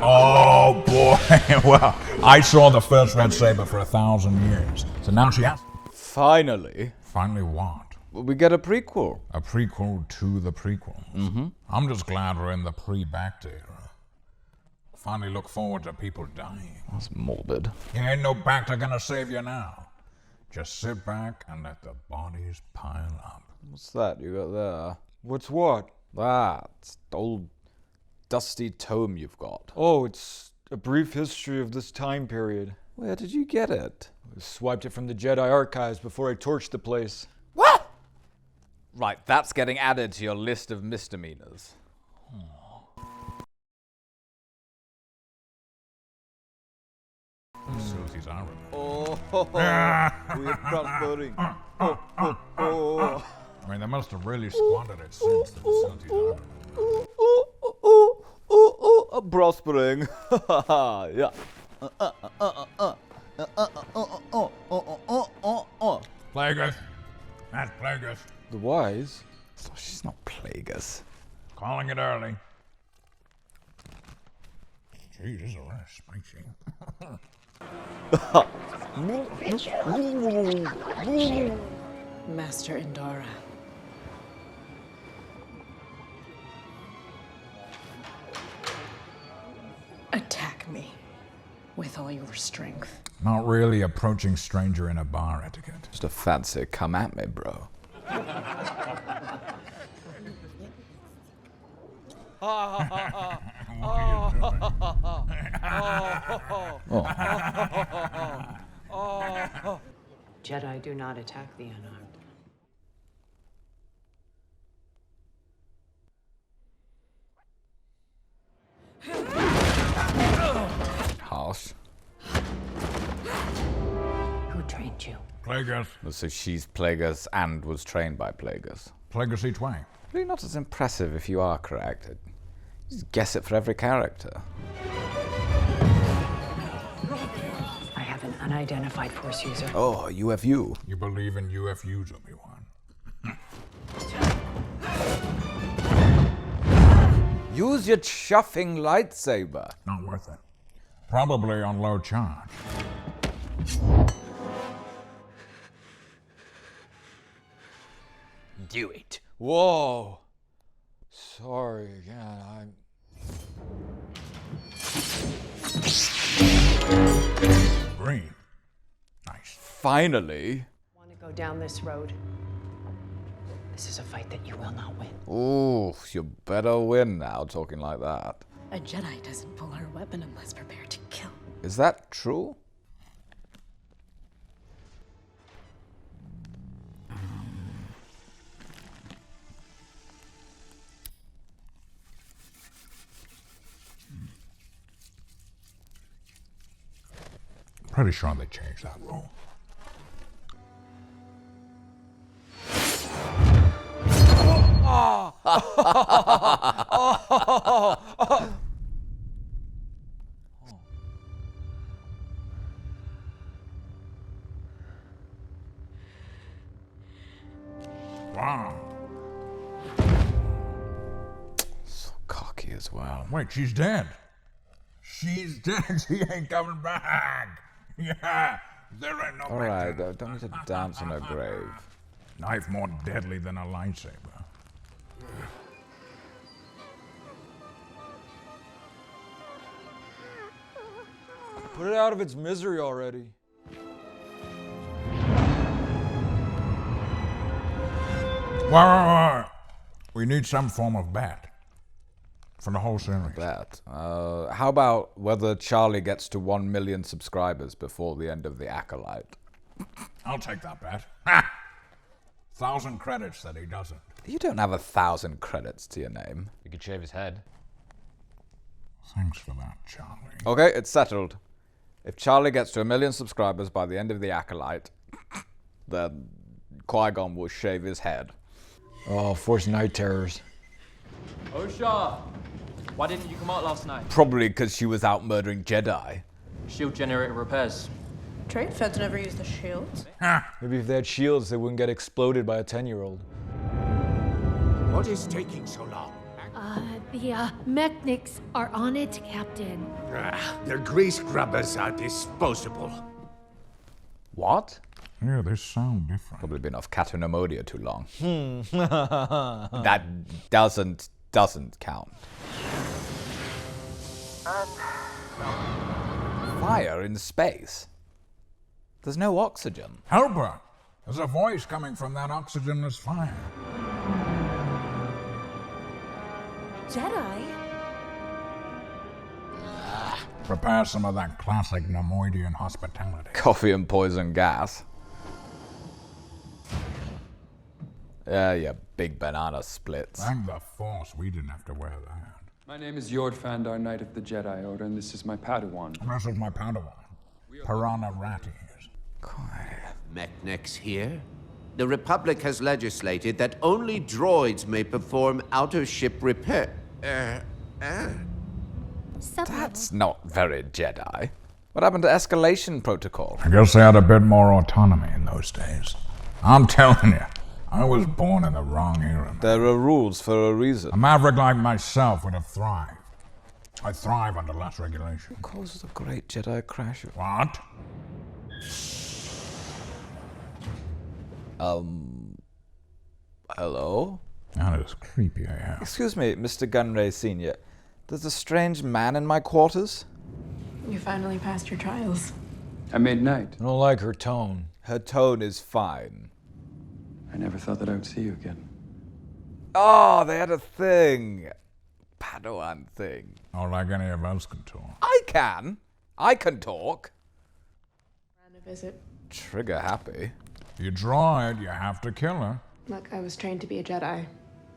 Oh boy, well, I saw the first red saber for 1,000 years. So now she has... Finally. Finally what? We get a prequel. A prequel to the prequels. Mm-hmm. I'm just glad we're in the pre-Bact era. Finally look forward to people dying. That's morbid. Ain't no Bacta gonna save you now. Just sit back and let the bodies pile up. What's that you got there? What's what? That old dusty tome you've got. Oh, it's a brief history of this time period. Where did you get it? I swiped it from the Jedi archives before I torched the place. What? Right, that's getting added to your list of misdemeanors. Facilities I remember. We're prospering. I mean, they must have really squandered it since the facilities I remember. Prospering. Yeah. Plagueis. That's Plagueis. The Wise? Oh, she's not Plagueis. Calling it early. Jeez, this is really spicy. Master Indara. Attack me with all your strength. Not really approaching stranger in a bar etiquette. Just a fancy come at me, bro. Jedi do not attack the unarmed. Harsh. Who trained you? Plagueis. So she's Plagueis and was trained by Plagueis. Plagueis each way. Really not as impressive if you are correct. Just guess it for every character. I have an unidentified Force user. Oh, UFU. You believe in UFUs, Obi-Wan. Use your chuffing lightsaber. Not worth it. Probably on low charge. Do it. Whoa. Sorry again, Green. Nice. Finally. Want to go down this road? This is a fight that you will not win. Ooh, you better win now, talking like that. A Jedi doesn't pull her weapon unless prepared to kill. Is that true? Pretty sure they changed that rule. Wow. So cocky as well. Wait, she's dead. She's dead. She ain't coming back. Yeah. There ain't no Alright, don't need to dance on her grave. Knife more deadly than a lightsaber. Put it out of its misery already. Wait. We need some form of bet for the whole series. Bet. How about whether Charlie gets to 1 million subscribers before the end of The Acolyte? I'll take that bet. Ha! 1,000 credits that he doesn't. You don't have 1,000 credits to your name. You could shave his head. Thanks for that, Charlie. Okay, it's settled. If Charlie gets to 1 million subscribers by the end of The Acolyte, then Qui-Gon will shave his head. Oh, Force Night Terrors. Osha! Why didn't you come out last night? Probably because she was out murdering Jedi. Shield generator repairs. Trade feds never use the shields. Maybe if they had shields, they wouldn't get exploded by a 10-year-old. What is taking so long? The mechanics are on it, Captain. Their grease grubbers are disposable. What? Yeah, they sound different. Probably been off Catanomodia too long. That doesn't count. Fire in space? There's no oxygen. Helper! There's a voice coming from that oxygenless fire. Jedi? Prepare some of that classic Nemoidian hospitality. Coffee and poison gas. Yeah, yeah, big banana splits. Thank the Force we didn't have to wear that. My name is Yord Fandar, Knight of the Jedi Order, and this is my Padawan. This is my Padawan, Piranha Ratties. Mechnics here? The Republic has legislated that only droids may perform out-of-ship repair. That's not very Jedi. What happened to escalation protocol? I guess they had a bit more autonomy in those days. I'm telling you, I was born in the wrong era. There are rules for a reason. A maverick like myself would have thrived. I thrive under less regulation. What causes a great Jedi crash? What? Hello? That is creepy AF. Excuse me, Mr. Gunray Sr. There's a strange man in my quarters? You finally passed your trials. I made Knight. I don't like her tone. Her tone is fine. I never thought that I would see you again. Oh, they had a thing. Padawan thing. Not like any of us can talk. I can talk. On a visit. Trigger happy. You droid, you have to kill her. Look, I was trained to be a Jedi.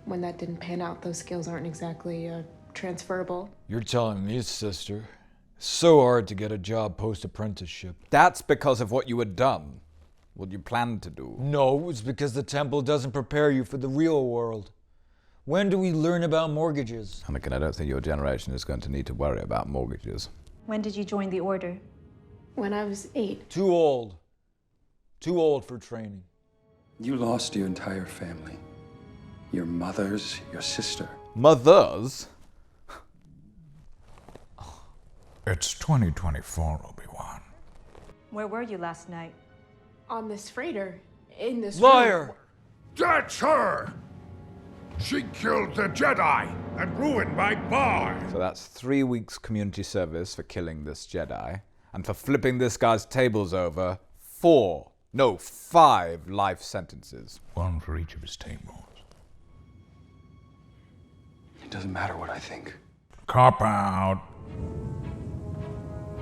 When that didn't pan out, those skills aren't exactly transferable. You're telling me, sister. It's so hard to get a job post-apprenticeship. That's because of what you had done. What you planned to do. No, it's because the temple doesn't prepare you for the real world. When do we learn about mortgages? Anakin, I don't think your generation is going to need to worry about mortgages. When did you join the Order? When I was 8. Too old. Too old for training. You lost your entire family. Your mothers, your sister. Mothers? It's 2024, Obi-Wan. Where were you last night? On this freighter. In this Liar! room. That's her! She killed the Jedi and ruined my bar! So that's 3 weeks community service for killing this Jedi. And for flipping this guy's tables over, 5 life sentences. One for each of his tables. It doesn't matter what I think. Cop out.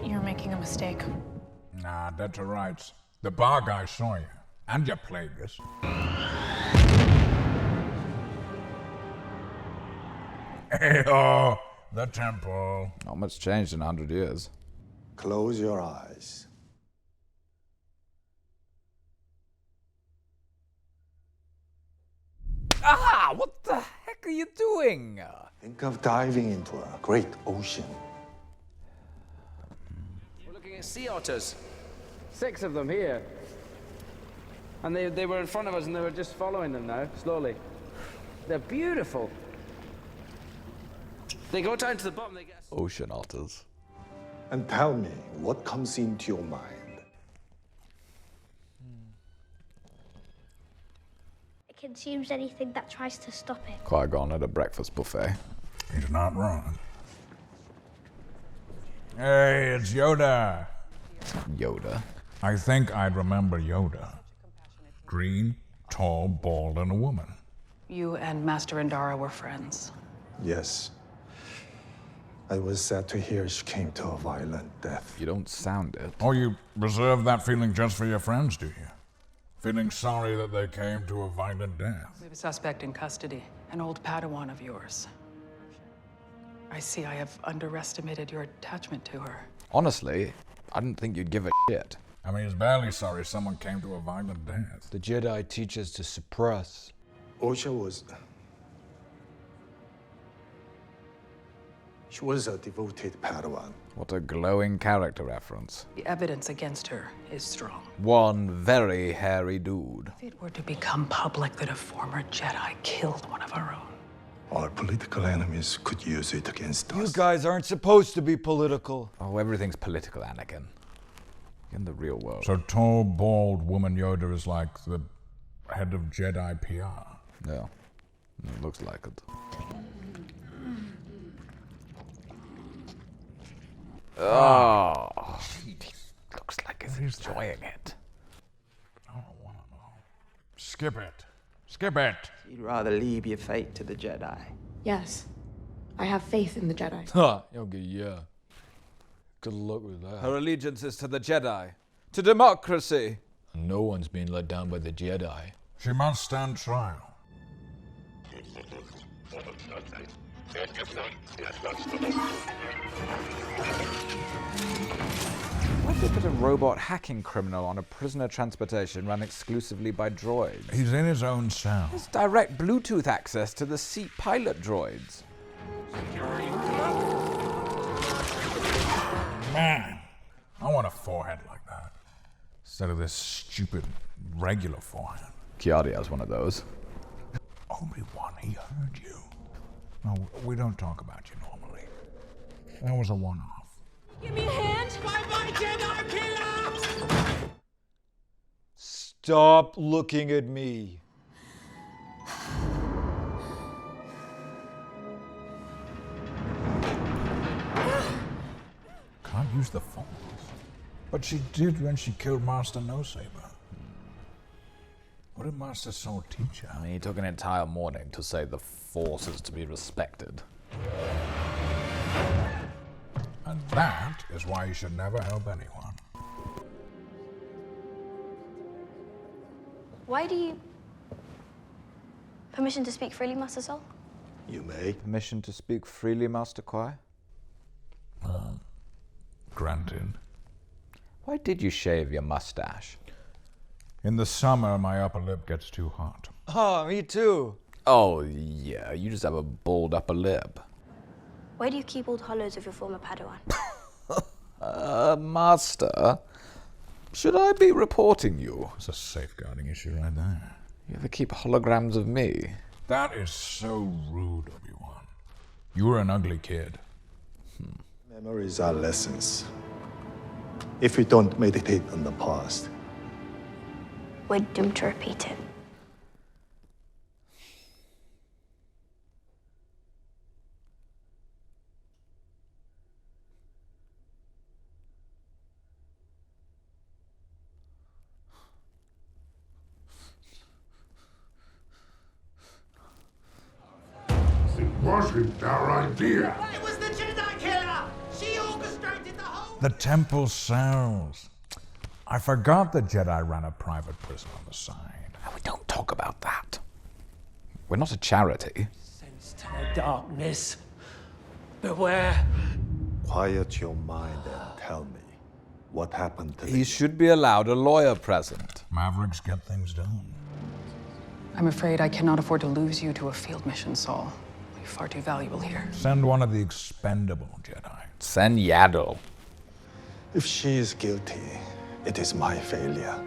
You're making a mistake. Nah, that's all right. The bar guy saw you. And your Plagueis. Hey-oh, the temple. Not much changed in 100 years. Close your eyes. Ah! What the heck are you doing? Think of diving into a great ocean. We're looking at sea otters. 6 of them here. And they were in front of us and they were just following them now, slowly. They're beautiful. They go down to the bottom, they get... Ocean otters. And tell me what comes into your mind. It consumes anything that tries to stop it. Qui-Gon at a breakfast buffet. He's not wrong. Hey, it's Yoda. Yoda. I think I'd remember Yoda. Green, tall, bald, and a woman. You and Master Indara were friends. Yes. I was sad to hear she came to a violent death. You don't sound it. Oh, you reserve that feeling just for your friends, do you? Feeling sorry that they came to a violent death. We have a suspect in custody, an old Padawan of yours. I see I have underestimated your attachment to her. Honestly, I didn't think you'd give a shit. I mean, he's barely sorry someone came to a violent death. The Jedi teach us to suppress. Osha was... She was a devoted Padawan. What a glowing character reference. The evidence against her is strong. One very hairy dude. If it were to become public that a former Jedi killed one of our own. Our political enemies could use it against us. You guys aren't supposed to be political. Oh, everything's political, Anakin. In the real world. So tall, bald woman Yoda is like the head of Jedi PR. Yeah, it looks like it. Oh, looks like he's enjoying it. I don't want to know. Skip it. Skip it. You'd rather leave your fate to the Jedi. Yes. I have faith in the Jedi. Okay, yeah. Good luck with that. Her allegiance is to the Jedi, to democracy. No one's being let down by the Jedi. She must stand trial. Why did they put a robot hacking criminal on a prisoner transportation run exclusively by droids? He's in his own cell. There's direct Bluetooth access to the seat pilot droids. Man, I want a forehead like that. Instead of this stupid regular forehead. Kiadi has one of those. Obi-Wan, he heard you. No, we don't talk about you normally. That was a one-off. Give me a hand! Bye-bye, Jedi killer! Stop looking at me. Can't use the Force. But she did when she killed Master No-Saber. What did Master Soul teach her? I mean, he took an entire morning to say the Force is to be respected. And that is why you should never help anyone. Why do you... Permission to speak freely, Master Sol? You may. Permission to speak freely, Master Kwai? Granted. Why did you shave your mustache? In the summer, my upper lip gets too hot. Oh, me too. Oh, yeah, you just have a bald upper lip. Why do you keep old hollows of your former Padawan? Master, should I be reporting you? It's a safeguarding issue right there. You ever keep holograms of me? That is so rude, Obi-Wan. You were an ugly kid. Memories are lessons. If we don't meditate on the past, We're doomed to repeat it. It wasn't our idea. It was the Jedi killer! She orchestrated the whole... The temple cells. I forgot the Jedi ran a private prison on the side. We don't talk about that. We're not a charity. Sense to the darkness. Beware. quiet your mind and tell me what happened to He should be allowed a lawyer present. Mavericks get things done. I'm afraid I cannot afford to lose you to a field mission, Saul. You're far too valuable here. Send one of the expendable Jedi. Send Yaddle. If she is guilty, it is my failure.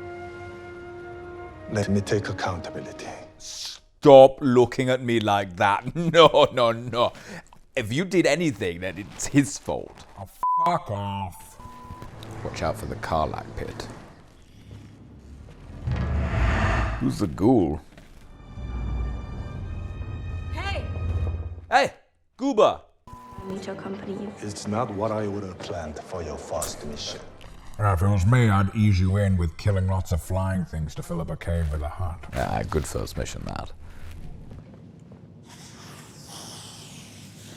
Let me take accountability. Stop looking at me like that. No, no, no. If you did anything, then it's his fault. Oh, fuck off. Watch out for the Karlak pit. Who's the ghoul? Hey! Hey, Gooba! I need to accompany you. It's not what I would have planned for your first mission. If it was me, I'd ease you in with killing lots of flying things to fill up a cave with a hut. Ah, good first mission, that.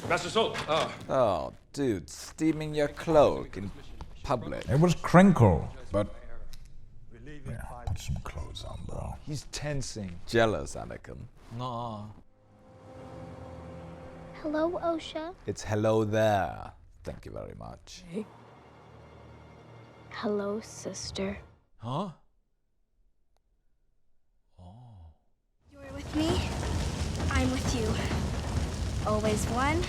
Master Salt. Oh, dude, steaming your cloak in public. It was Crinkle, but yeah, put some clothes on, bro. He's tensing. Jealous, Anakin. Nah. Hello, Osha. It's hello there. Thank you very much. Hello, sister. Huh? You're with me, I'm with you. Always one,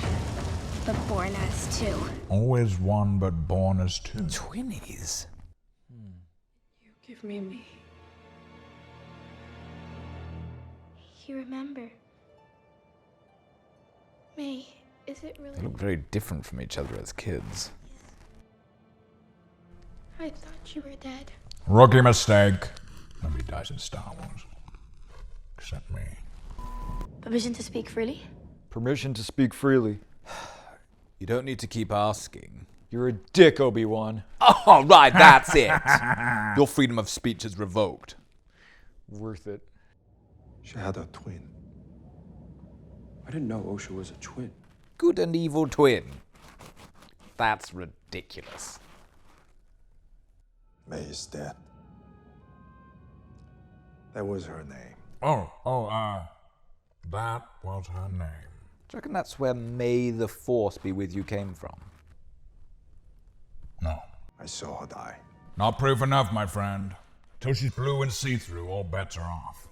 but born as two. Always one, but born as two. Twinnies? You give me me. You remember. May, is it really? They look very different from each other as kids. I thought you were dead. Rookie mistake. Nobody dies in Star Wars. Except me. Permission to speak freely? Permission to speak freely. You don't need to keep asking. You're a dick, Obi-Wan. Oh, right, that's it. Your freedom of speech is revoked. Worth it. She had a twin. I didn't know Osha was a twin. Good and evil twin. That's ridiculous. May is dead. That was her name. That was her name. Do you reckon that's where May the Force be with you came from? No. I saw her die. Not proof enough, my friend. Till she's blue and see-through, all bets are off.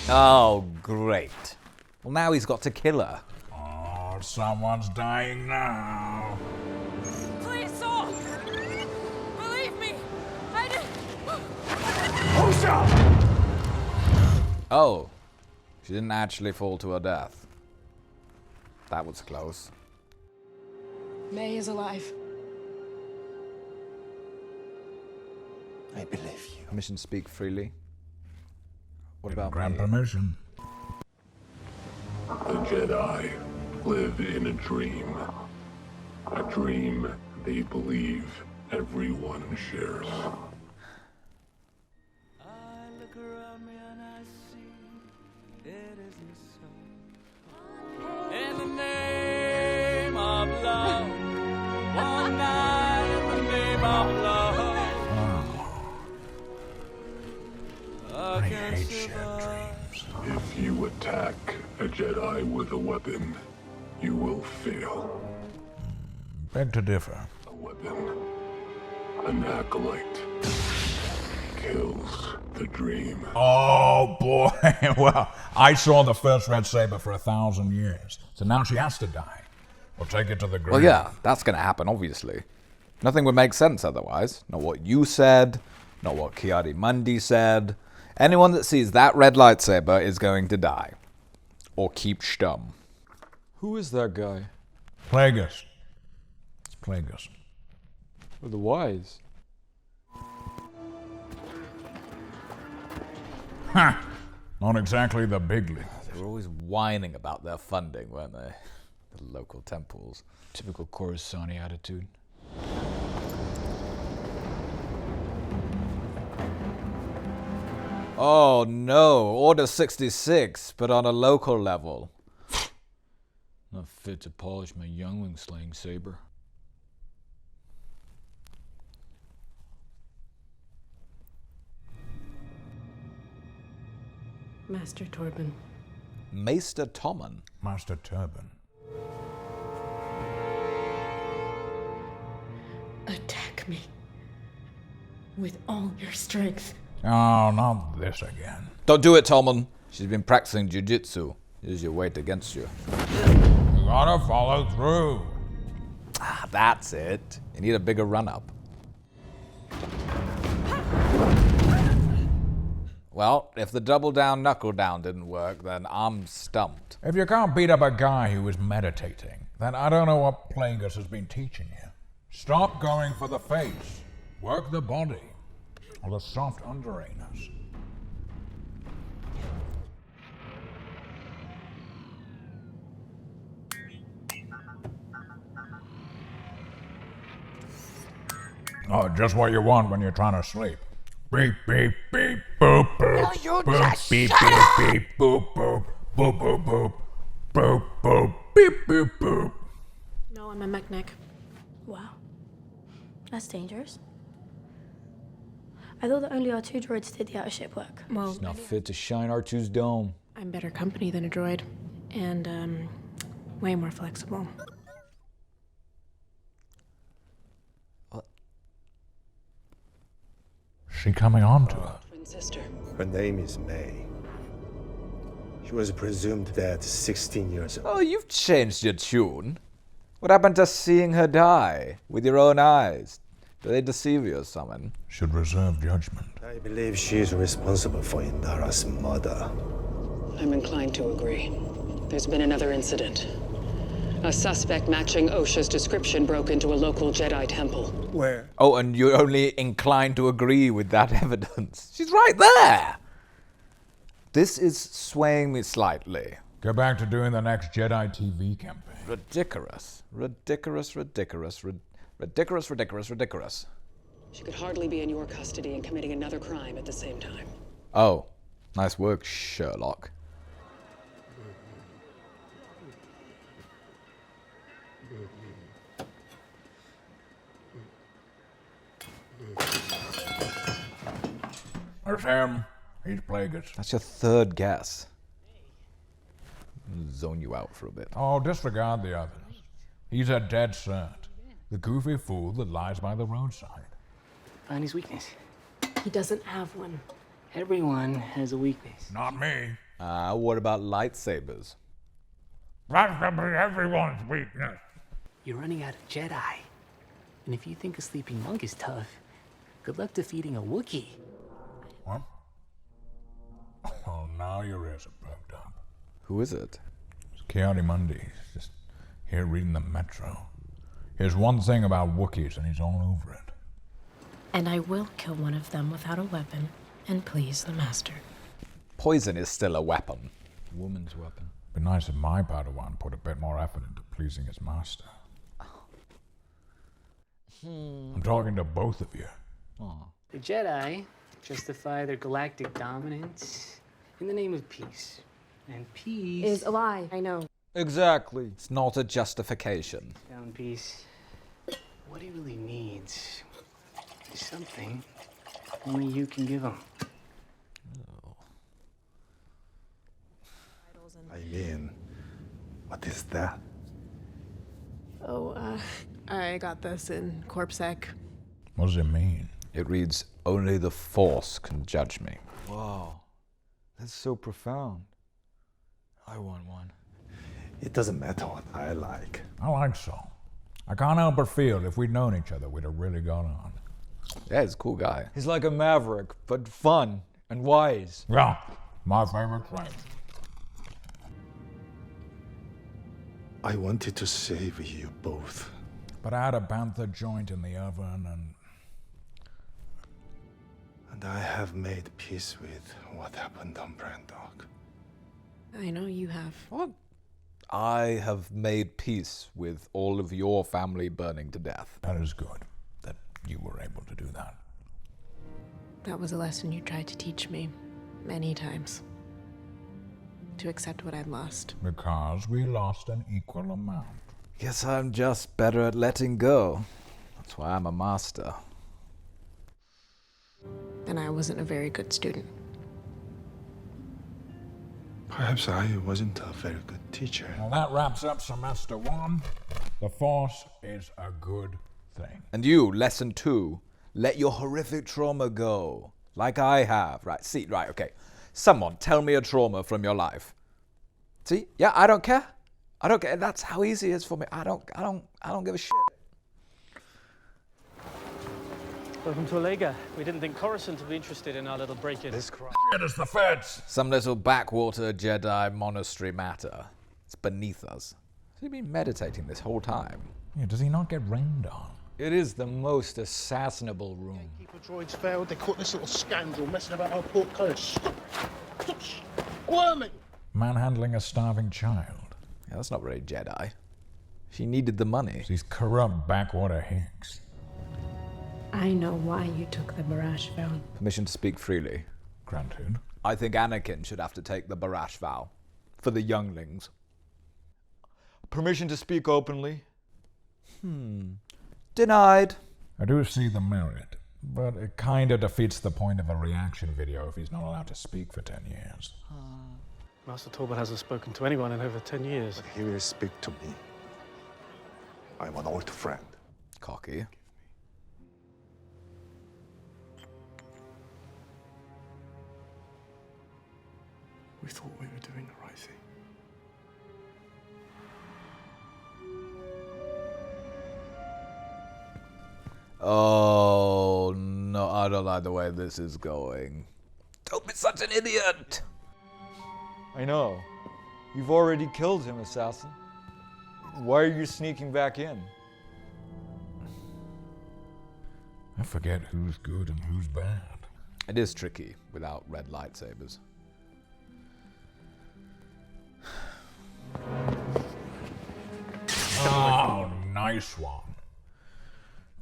Oh, great. Well, now he's got to kill her. Oh, someone's dying now. Please, Saul! Believe me! I did. Oh, she didn't actually fall to her death. That was close. May is alive. I believe you. Permission to speak freely. What Didn't about grant me? permission. The Jedi live in a dream. A dream they believe everyone shares. In the name of love, one night in the name of love. I hate shared dreams. If you attack a Jedi with a weapon, you will fail. Beg to differ. A weapon, an acolyte, kills the dream. Oh, boy. Well, I saw the first red saber for 1,000 years. So now she has to die. We'll take it to the grave. Well, yeah, that's going to happen, obviously. Nothing would make sense otherwise. Not what you said, not what Kiadi Mundi said. Anyone that sees that red lightsaber is going to die. Or keep stum. Who is that guy? Plagueis. It's Plagueis. Or the wise? Ha! Not exactly the big league. They were always whining about their funding, weren't they? The local temples. Typical Coruscant attitude. Oh no, Order 66, but on a local level. Not fit to polish my youngling slaying saber. Master Torben. Maester Tommen. Master Turban. Attack me. With all your strength. Oh, not this again. Don't do it, Tommen. She's been practicing jujitsu. Use your weight against you. You gotta follow through. Ah, that's it. You need a bigger run-up. Well, if the double down, knuckle down didn't work, then I'm stumped. If you can't beat up a guy who is meditating, then I don't know what Plagueis has been teaching you. Stop going for the face. Work the body. Or the soft underanus. Oh, just what you want when you're trying to sleep. Beep, beep, beep, boop, boop. Will you boop, just beep, shut beep, up? beep, boop, boop, boop, boop, boop, boop, boop, beep, boop, boop. No, I'm a mechanic. Wow. That's dangerous. I thought that only our two droids did the outer ship work. Well, It's not fit to shine R2's dome. I'm better company than a droid. And, way more flexible. She coming on to her. Twin sister. Her name is May. She was presumed dead 16 years ago. Oh, you've changed your tune. What happened to seeing her die with your own eyes? Did they deceive you or something? Should reserve judgment. I believe she is responsible for Indara's murder. I'm inclined to agree. There's been another incident. A suspect matching OSHA's description broke into a local Jedi temple. Where? Oh, and you're only inclined to agree with that evidence. She's right there! This is swaying me slightly. Go back to doing the next Jedi TV campaign. Ridiculous. Ridiculous, ridiculous, ridiculous, ridiculous, ridiculous. She could hardly be in your custody and committing another crime at the same time. Oh, nice work, Sherlock. There's him. He's Plagueis. That's your third guess. Zone you out for a bit. Oh, disregard the others. He's a dead cert. The goofy fool that lies by the roadside. Find his weakness. He doesn't have one. Everyone has a weakness. Not me. What about lightsabers? That's gonna be everyone's weakness. You're running out of Jedi. And if you think a sleeping monk is tough, good luck defeating a Wookiee. What? Oh, now your ears are perked up. Who is it? It's Ki-Adi-Mundi. He's just here reading the Metro. Here's one thing about Wookiees, and he's all over it. And I will kill one of them without a weapon and please the master. Poison is still a weapon. Woman's weapon. Be nice if my Padawan put a bit more effort into pleasing his master. I'm talking to both of you. The Jedi justify their galactic dominance in the name of peace. And peace Is a lie, I know. Exactly. It's not a justification. Down peace. What he really needs is something only you can give him. I mean, what is that? Oh, I got this in CorpSec. What does it mean? It reads, only the Force can judge me. Wow. That's so profound. I want one. It doesn't matter what I like. I like Saul. I can't help but feel if we'd known each other, we'd have really got on. Yeah, he's a cool guy. He's like a maverick, but fun and wise. Yeah, my favorite friend. I wanted to save you both. But I had a bantha joint in the oven And I have made peace with what happened on Brandok. I know you have. What? I have made peace with all of your family burning to death. That is good that you were able to do that. That was a lesson you tried to teach me many times. To accept what I'd lost. Because we lost an equal amount. Guess I'm just better at letting go. That's why I'm a master. And I wasn't a very good student. Perhaps I wasn't a very good teacher. Well, that wraps up semester 1. The Force is a good thing. And you, lesson 2, let your horrific trauma go. Like I have. Right, see, right, okay. Someone tell me a trauma from your life. See? Yeah, I don't care. I don't care. That's how easy it is for me. I don't give a shit. Welcome to Olega. We didn't think Coruscant would be interested in our little break-in. Shit, it's the feds. Some little backwater Jedi monastery matter. It's beneath us. Has he been meditating this whole time? Yeah, does he not get rained on? It is the most assassinable room. Gatekeeper droids failed. They caught this little scoundrel messing about our portcullis. Stop squirming! Manhandling a starving child. Yeah, that's not very Jedi. She needed the money. These corrupt backwater hicks. I know why you took the Barash vow. Permission to speak freely. Granted. I think Anakin should have to take the Barash vow. For the younglings. Permission to speak openly. Denied. I do see the merit, but it kinda defeats the point of a reaction video if he's not allowed to speak for 10 years. Master Talbot hasn't spoken to anyone in over 10 years. But he will speak to me. I'm an old friend. Cocky. We thought we were doing the right thing. Oh, no, I don't like the way this is going. Don't be such an idiot! I know. You've already killed him, assassin. Why are you sneaking back in? I forget who's good and who's bad. It is tricky without red lightsabers. Oh, nice one.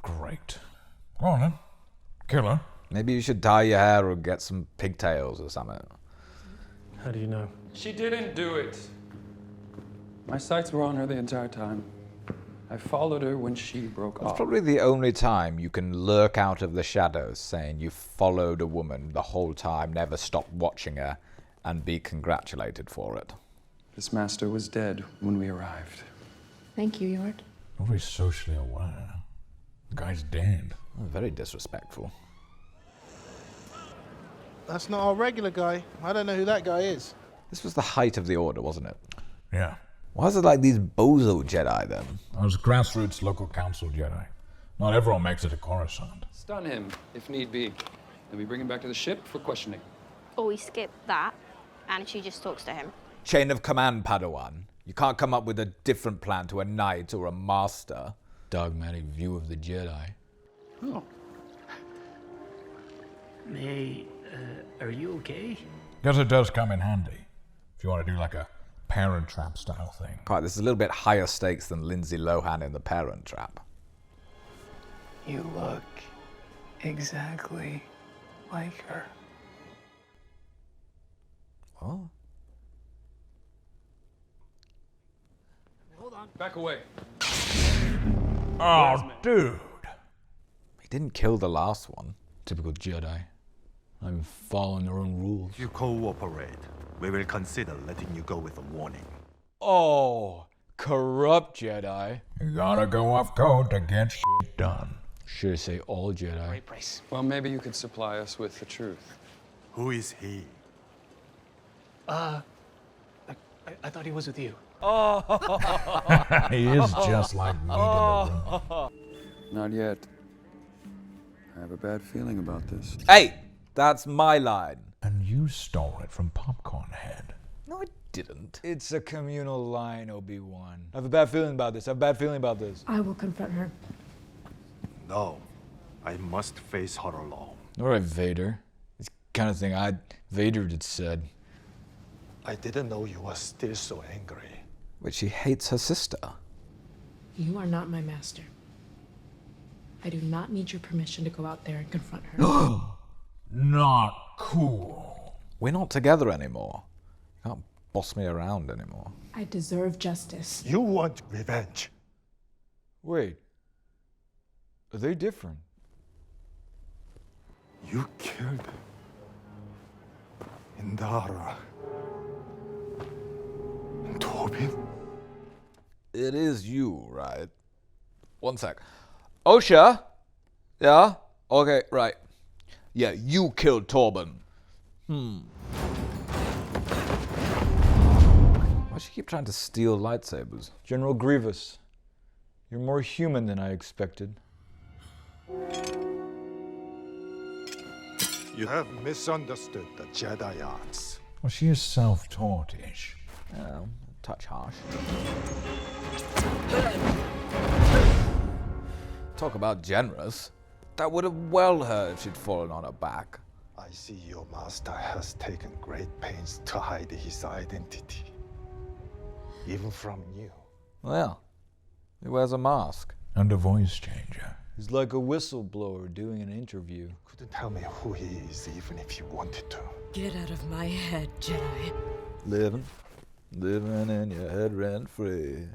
Great. Go on then. Kill her. Maybe you should dye your hair or get some pigtails or something. How do you know? She didn't do it. My sights were on her the entire time. I followed her when she broke That's off. probably the only time you can lurk out of the shadows saying you followed a woman the whole time, never stopped watching her, and be congratulated for it. This master was dead when we arrived. Thank you, Yord. Not very socially aware. The guy's dead. Very disrespectful. That's not our regular guy. I don't know who that guy is. This was the height of the Order, wasn't it? Yeah. Why is it like these bozo Jedi then? I was grassroots local council Jedi. Not everyone makes it to Coruscant. Stun him, if need be. Then we bring him back to the ship for questioning. Or we skip that, and she just talks to him. Chain of command, Padawan. You can't come up with a different plan to a knight or a master. Dogmatic view of the Jedi. Oh. May, are you okay? Guess it does come in handy. If you want to do like a Parent Trap style thing. Quite, this is a little bit higher stakes than Lindsay Lohan in The Parent Trap. You look exactly like her. What? Hold on. Back away. Oh, dude. He didn't kill the last one. Typical Jedi. Not even following their own rules. If you cooperate, we will consider letting you go with a warning. Oh, corrupt Jedi. You gotta go off code to get shit done. Should I say all Jedi? Great price. Well, maybe you could supply us with the truth. Who is he? I thought he was with you. He is just like me in the room. Not yet. I have a bad feeling about this. Hey, that's my line. And you stole it from Popcorn Head. No, I didn't. It's a communal line, Obi-Wan. I have a bad feeling about this. I will confront her. No, I must face her alone. All right, Vader. It's the kind of thing Vader had said. I didn't know you were still so angry. But she hates her sister. You are not my master. I do not need your permission to go out there and confront her. Not cool. We're not together anymore. You can't boss me around anymore. I deserve justice. You want revenge. Wait. Are they different? You killed Indara and Tobin. It is you, right? One sec. Osha? Yeah? Okay, right. Yeah, you killed Torben. Why'd she keep trying to steal lightsabers? General Grievous, you're more human than I expected. You have misunderstood the Jedi arts. Well, she is self-taught-ish. Oh, touch harsh. Talk about generous. That would have well hurt if she'd fallen on her back. I see your master has taken great pains to hide his identity. Even from you. Well, he wears a mask. And a voice changer. He's like a whistleblower doing an interview. Couldn't tell me who he is even if you wanted to. Get out of my head, Jedi. Living in your head rent free.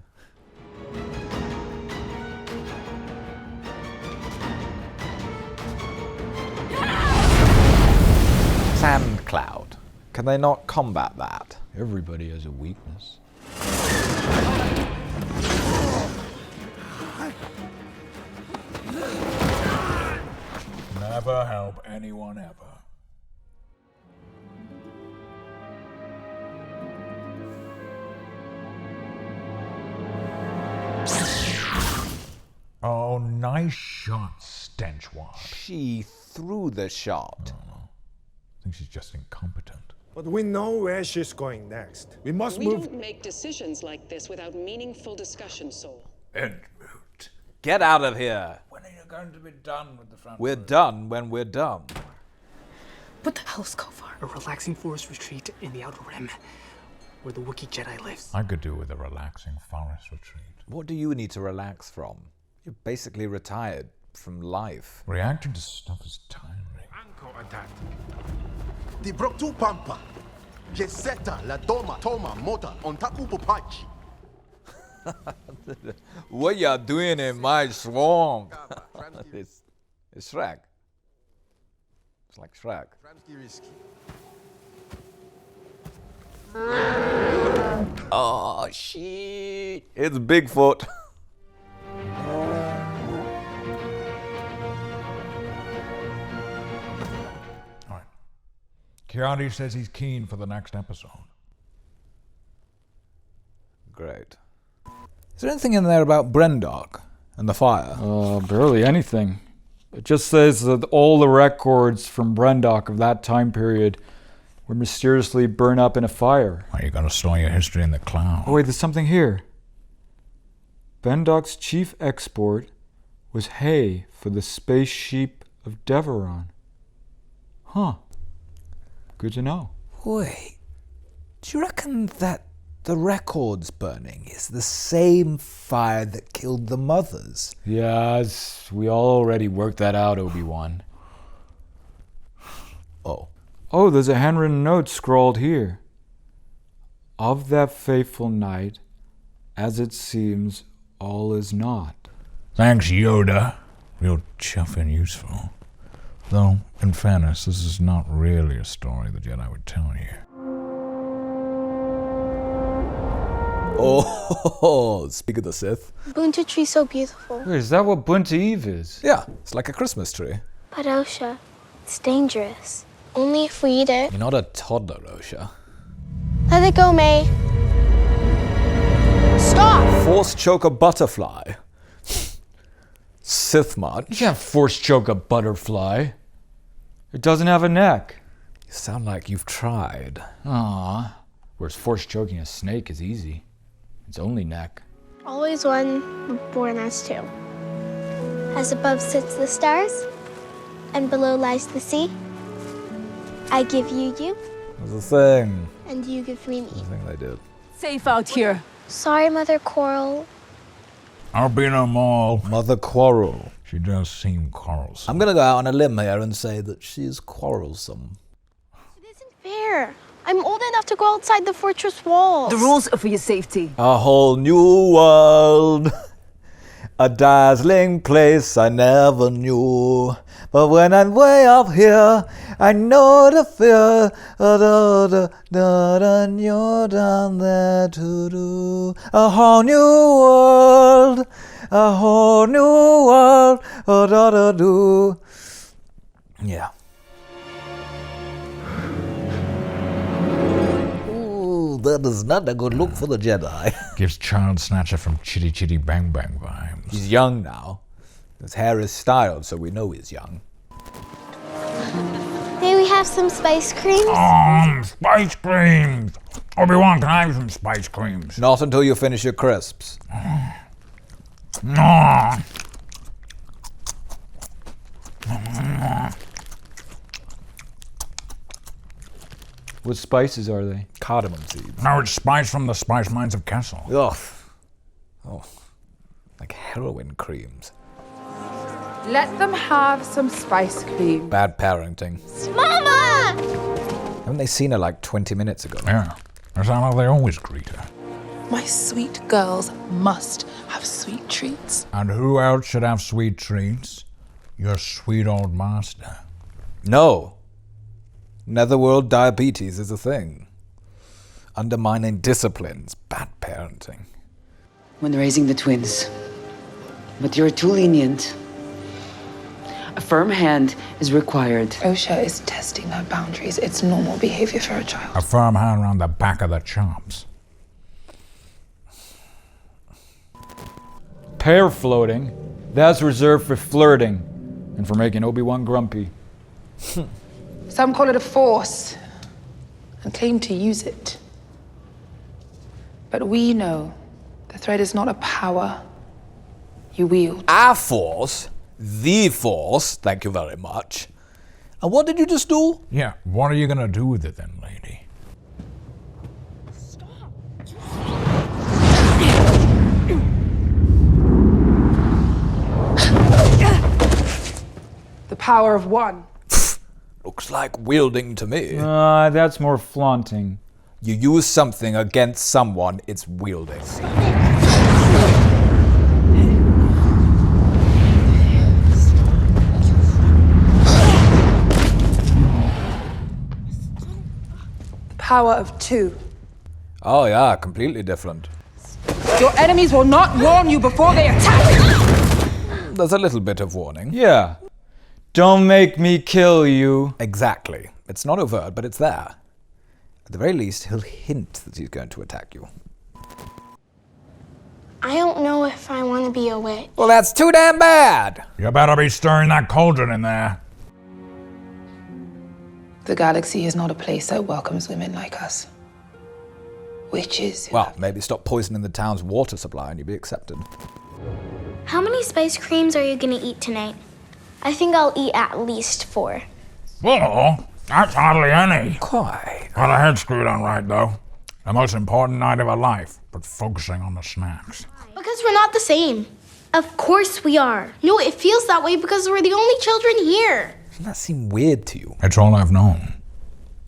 Sand cloud. Can they not combat that? Everybody has a weakness. Never help anyone ever. Oh, nice shot, Stenchwad. She threw the shot. I think she's just incompetent. But we know where she's going next. We must We move. don't make decisions like this without meaningful discussion, Soul. Get out of here. When are you going to be done with the front We're done when we're done. What the hell's Kofar? A relaxing forest retreat in the Outer Rim, where the Wookiee Jedi lives. I could do with a relaxing forest retreat. What do you need to relax from? You're basically retired from life. Reacting to stuff is tiring. Di broktu pampa. Jeseta la doma toma mota ontaku popachi. What you doing in my swamp? it's Shrek. It's like Shrek. Oh shit! It's Bigfoot. Kiadi says he's keen for the next episode. Great. Is there anything in there about Brendok and the fire? Barely anything. It just says that all the records from Brendok of that time period were mysteriously burned up in a fire. Are you going to store your history in the cloud? Oh wait, there's something here. Brendok's chief export was hay for the space sheep of Deveron. Huh. Good to know. Wait, do you reckon that the records burning is the same fire that killed the mothers? Yes, we already worked that out, Obi-Wan. Oh, there's a handwritten note scrawled here. Of that fateful night, as it seems, all is not. Thanks, Yoda. Real chuff and useful. Though, in fairness, this is not really a story the Jedi would tell you. Oh, speak of the Sith. Bunta tree so beautiful. Wait, is that what Bunta Eve is? Yeah, it's like a Christmas tree. But Osha, it's dangerous. Only if we eat it. You're not a toddler, Osha. Let it go, May. Stop! Force choke a butterfly. Sith much? You can't force choke a butterfly. It doesn't have a neck. You sound like you've tried. Aww. Whereas force choking a snake is easy. It's only neck. Always one, born as two. As above sits the stars, and below lies the sea. I give you you, There's a thing. and you give me me. I think they did. Safe out here. Sorry, Mother Coral. I'll be no more. Mother Quarrel. She does seem quarrelsome. I'm gonna go out on a limb here and say that she's quarrelsome. Fair. I'm old enough to go outside the fortress walls. The rules are for your safety. A whole new world. A dazzling place I never knew. But when I'm way up here, I know the fear. And you're down there to do. A whole new world. A whole new world. Yeah. That is not a good look for the Jedi. Gives Child Snatcher from Chitty Chitty Bang Bang vibes. He's young now. His hair is styled, so we know he's young. May we have some spice creams? Spice creams! Obi-Wan, can I have some spice creams? Not until you finish your crisps. No. What spices are they? Cardamom seeds. No, it's spice from the spice mines of Kessel. Ugh. Oh, like heroin creams. Let them have some spice cream. Bad parenting. Mama! Haven't they seen her like 20 minutes ago? Yeah, that's how they always greet her. My sweet girls must have sweet treats. And who else should have sweet treats? Your sweet old master. No. Netherworld diabetes is a thing. Undermining disciplines. Bad parenting. When raising the twins. But you're too lenient. A firm hand is required. Osha is testing her boundaries. It's normal behavior for a child. A firm hand around the back of the chops. Pear floating. That's reserved for flirting and for making Obi-Wan grumpy. Some call it a force. and claim to use it. But we know the thread is not a power you wield. Our force, the force, thank you very much. And what did you just do? Yeah, what are you gonna do with it then, lady? The power of one. Looks like wielding to me. That's more flaunting. You use something against someone, it's wielding. The power of two. Oh yeah, completely different. Your enemies will not warn you before they attack. There's a little bit of warning. Yeah. Don't make me kill you. Exactly. It's not overt, but it's there. At the very least, he'll hint that he's going to attack you. I don't know if I want to be a witch. Well, that's too damn bad! You better be stirring that cauldron in there. The galaxy is not a place that welcomes women like us. Witches. Well, maybe stop poisoning the town's water supply and you'll be accepted. How many spice creams are you going to eat tonight? I think I'll eat at least 4. Well, that's hardly any. Quite. Got her head screwed on right, though. The most important night of her life, but focusing on the snacks. Because we're not the same. Of course we are. No, it feels that way because we're the only children here. Doesn't that seem weird to you? It's all I've known.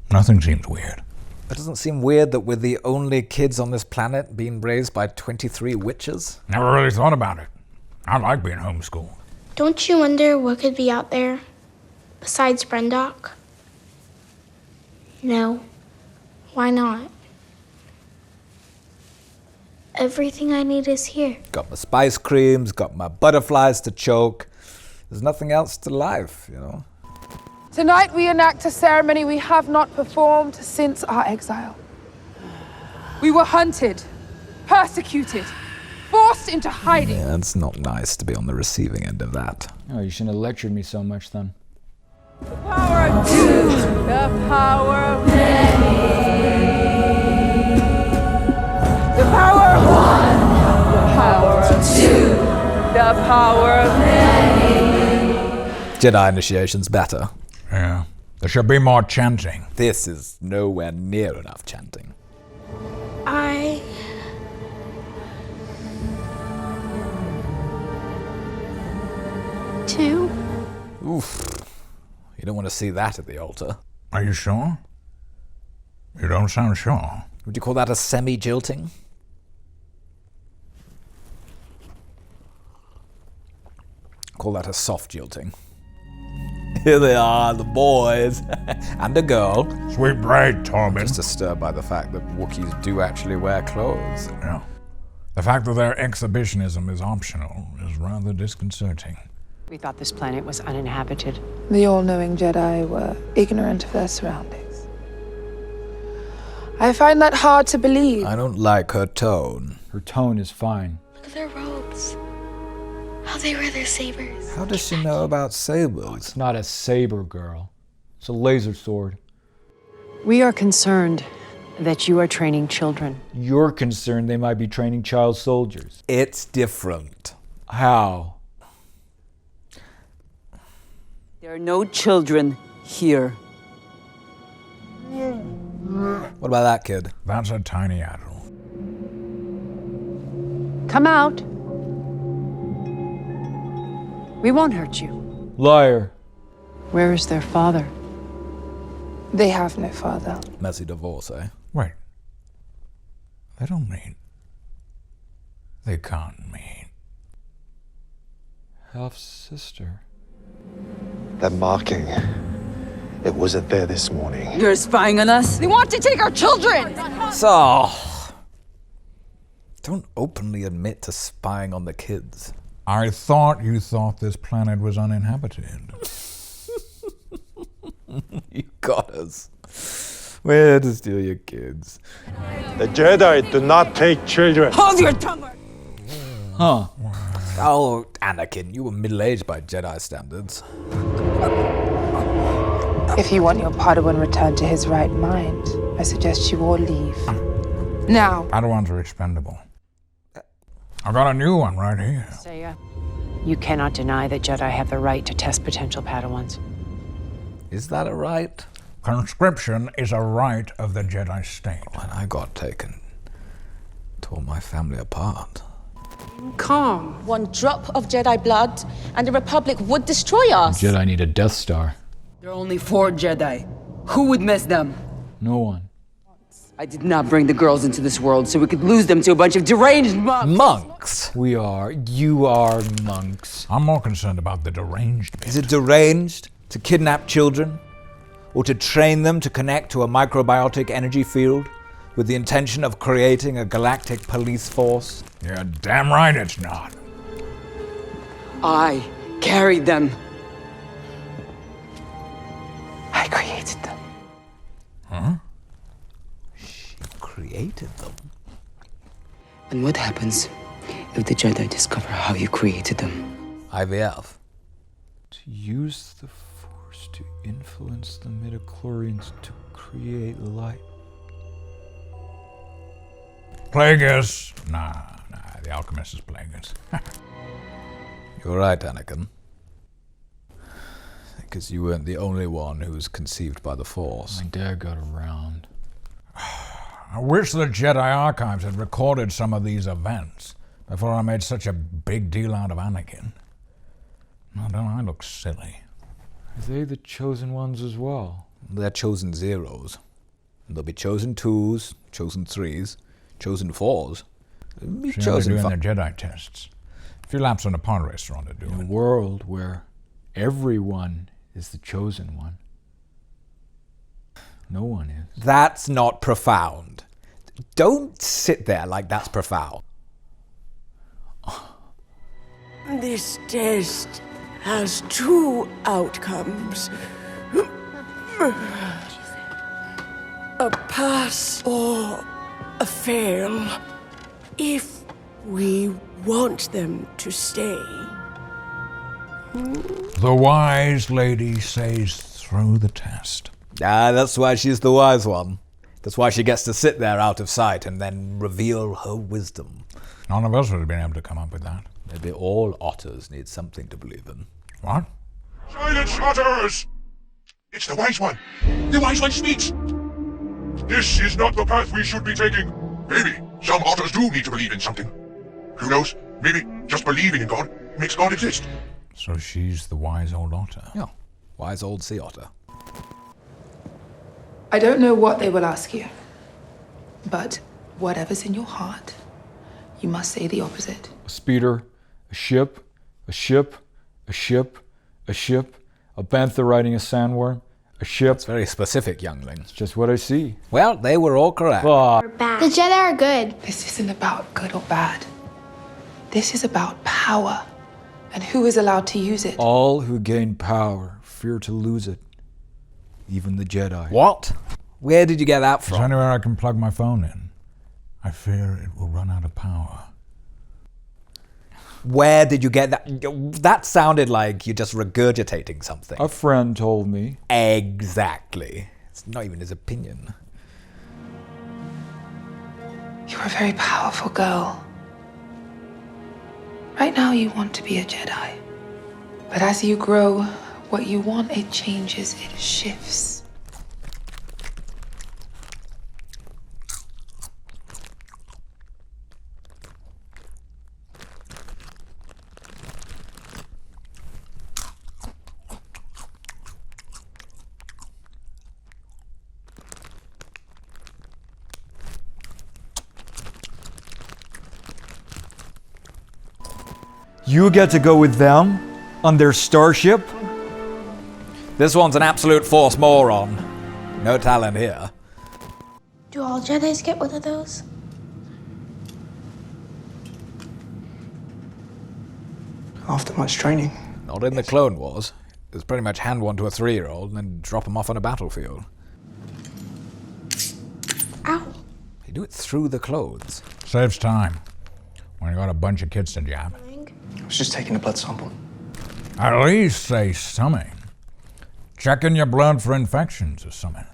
Nothing seems weird. It doesn't seem weird that we're the only kids on this planet being raised by 23 witches? Never really thought about it. I like being homeschooled. Don't you wonder what could be out there besides Brendock? No. Why not? Everything I need is here. Got my spice creams, got my butterflies to choke. There's nothing else to life, you know? Tonight we enact a ceremony we have not performed since our exile. We were hunted, persecuted, forced into hiding. Yeah, it's not nice to be on the receiving end of that. Oh, you shouldn't have lectured me so much then. The power of two, the power of many. The power of one, the power of two, the power of many. Jedi initiation's better. Yeah. There should be more chanting. This is nowhere near enough chanting. Two? Oof. You don't want to see that at the altar. Are you sure? You don't sound sure. Would you call that a semi-jilting? Call that a soft jilting. Here they are, the boys, and a girl. Sweet braid, Torben. Just disturbed by the fact that Wookiees do actually wear clothes. Yeah. The fact that their exhibitionism is optional is rather disconcerting. We thought this planet was uninhabited. The all-knowing Jedi were ignorant of their surroundings. I find that hard to believe. I don't like her tone. Her tone is fine. Look at their robes. How they wear their sabers. How does she know about sabers? It's not a saber, girl. It's a laser sword. We are concerned that you are training children. You're concerned they might be training child soldiers. It's different. How? There are no children here. What about that kid? That's a tiny adult. Come out. We won't hurt you. Liar. Where is their father? They have no father. Messy divorce, eh? Wait. They don't mean. They can't mean. Half-sister. That marking, it wasn't there this morning. You're spying on us? They want to take our children! So, don't openly admit to spying on the kids. I thought you thought this planet was uninhabited. You got us. Where to steal your kids? The Jedi do not take children. Hold your tongue! Huh. Oh, Anakin, you were middle-aged by Jedi standards. If you want your Padawan returned to his right mind, I suggest you all leave. Now. Padawans are expendable. I've got a new one right here. Seiya, you cannot deny that Jedi have the right to test potential Padawans. Is that a right? Conscription is a right of the Jedi state. When I got taken, tore my family apart. Calm. One drop of Jedi blood, and the Republic would destroy us. Jedi need a Death Star. There are only 4 Jedi. Who would miss them? No one. I did not bring the girls into this world so we could lose them to a bunch of deranged monks. Monks? You are monks. I'm more concerned about the deranged bit. Is it deranged to kidnap children? Or to train them to connect to a microbiotic energy field with the intention of creating a galactic police force? You're damn right it's not. I carried them. I created them. Huh? She created them? And what happens if the Jedi discover how you created them? IVF. To use the Force to influence the midichlorians to create light. Plagueis. Nah, the alchemist is Plagueis. You're right, Anakin. Because you weren't the only one who was conceived by the Force. My dad got around. I wish the Jedi archives had recorded some of these events before I made such a big deal out of Anakin. No, don't I look silly? Are they the chosen ones as well? They're chosen zeros. There'll be chosen 2s, chosen 3s, chosen 4s. They'll be chosen doing their Jedi tests. A few laps on a pod racer on to do In a it. world where everyone is the chosen one, no one is. That's not profound. Don't sit there like that's profound. This test has 2 outcomes. A pass or a fail. If we want them to stay. The wise lady says through the test. Ah, that's why she's the wise one. That's why she gets to sit there out of sight and then reveal her wisdom. None of us would have been able to come up with that. Maybe all otters need something to believe in. What? Silence, otters! It's the wise one. The wise one speaks. This is not the path we should be taking. Maybe some otters do need to believe in something. Who knows? Maybe just believing in God makes God exist. So she's the wise old otter. Yeah, wise old sea otter. I don't know what they will ask you, but whatever's in your heart, you must say the opposite. A speeder, a ship, a ship, a ship, a ship, a bantha riding a sandworm, a ship. It's very specific, youngling. It's just what I see. Well, they were all correct. The Jedi are good. This isn't about good or bad. This is about power and who is allowed to use it. All who gain power fear to lose it. Even the Jedi. What? Where did you get that Is from? there anywhere I can plug my phone in? I fear it will run out of power. Where did you get that? That sounded like you're just regurgitating something. A friend told me. Exactly. It's not even his opinion. You're a very powerful girl. Right now you want to be a Jedi. But as you grow, what you want, it changes, it shifts. You get to go with them on their starship? This one's an absolute Force moron. No talent here. Do all Jedis get one of those? After much training. Not in the Clone Wars. It was pretty much hand one to a 3-year-old and then drop him off on a battlefield. Ow. You do it through the clothes. Saves time. When you got a bunch of kids to jab. I was just taking a blood sample. At least say something. Checking your blood for infections or something.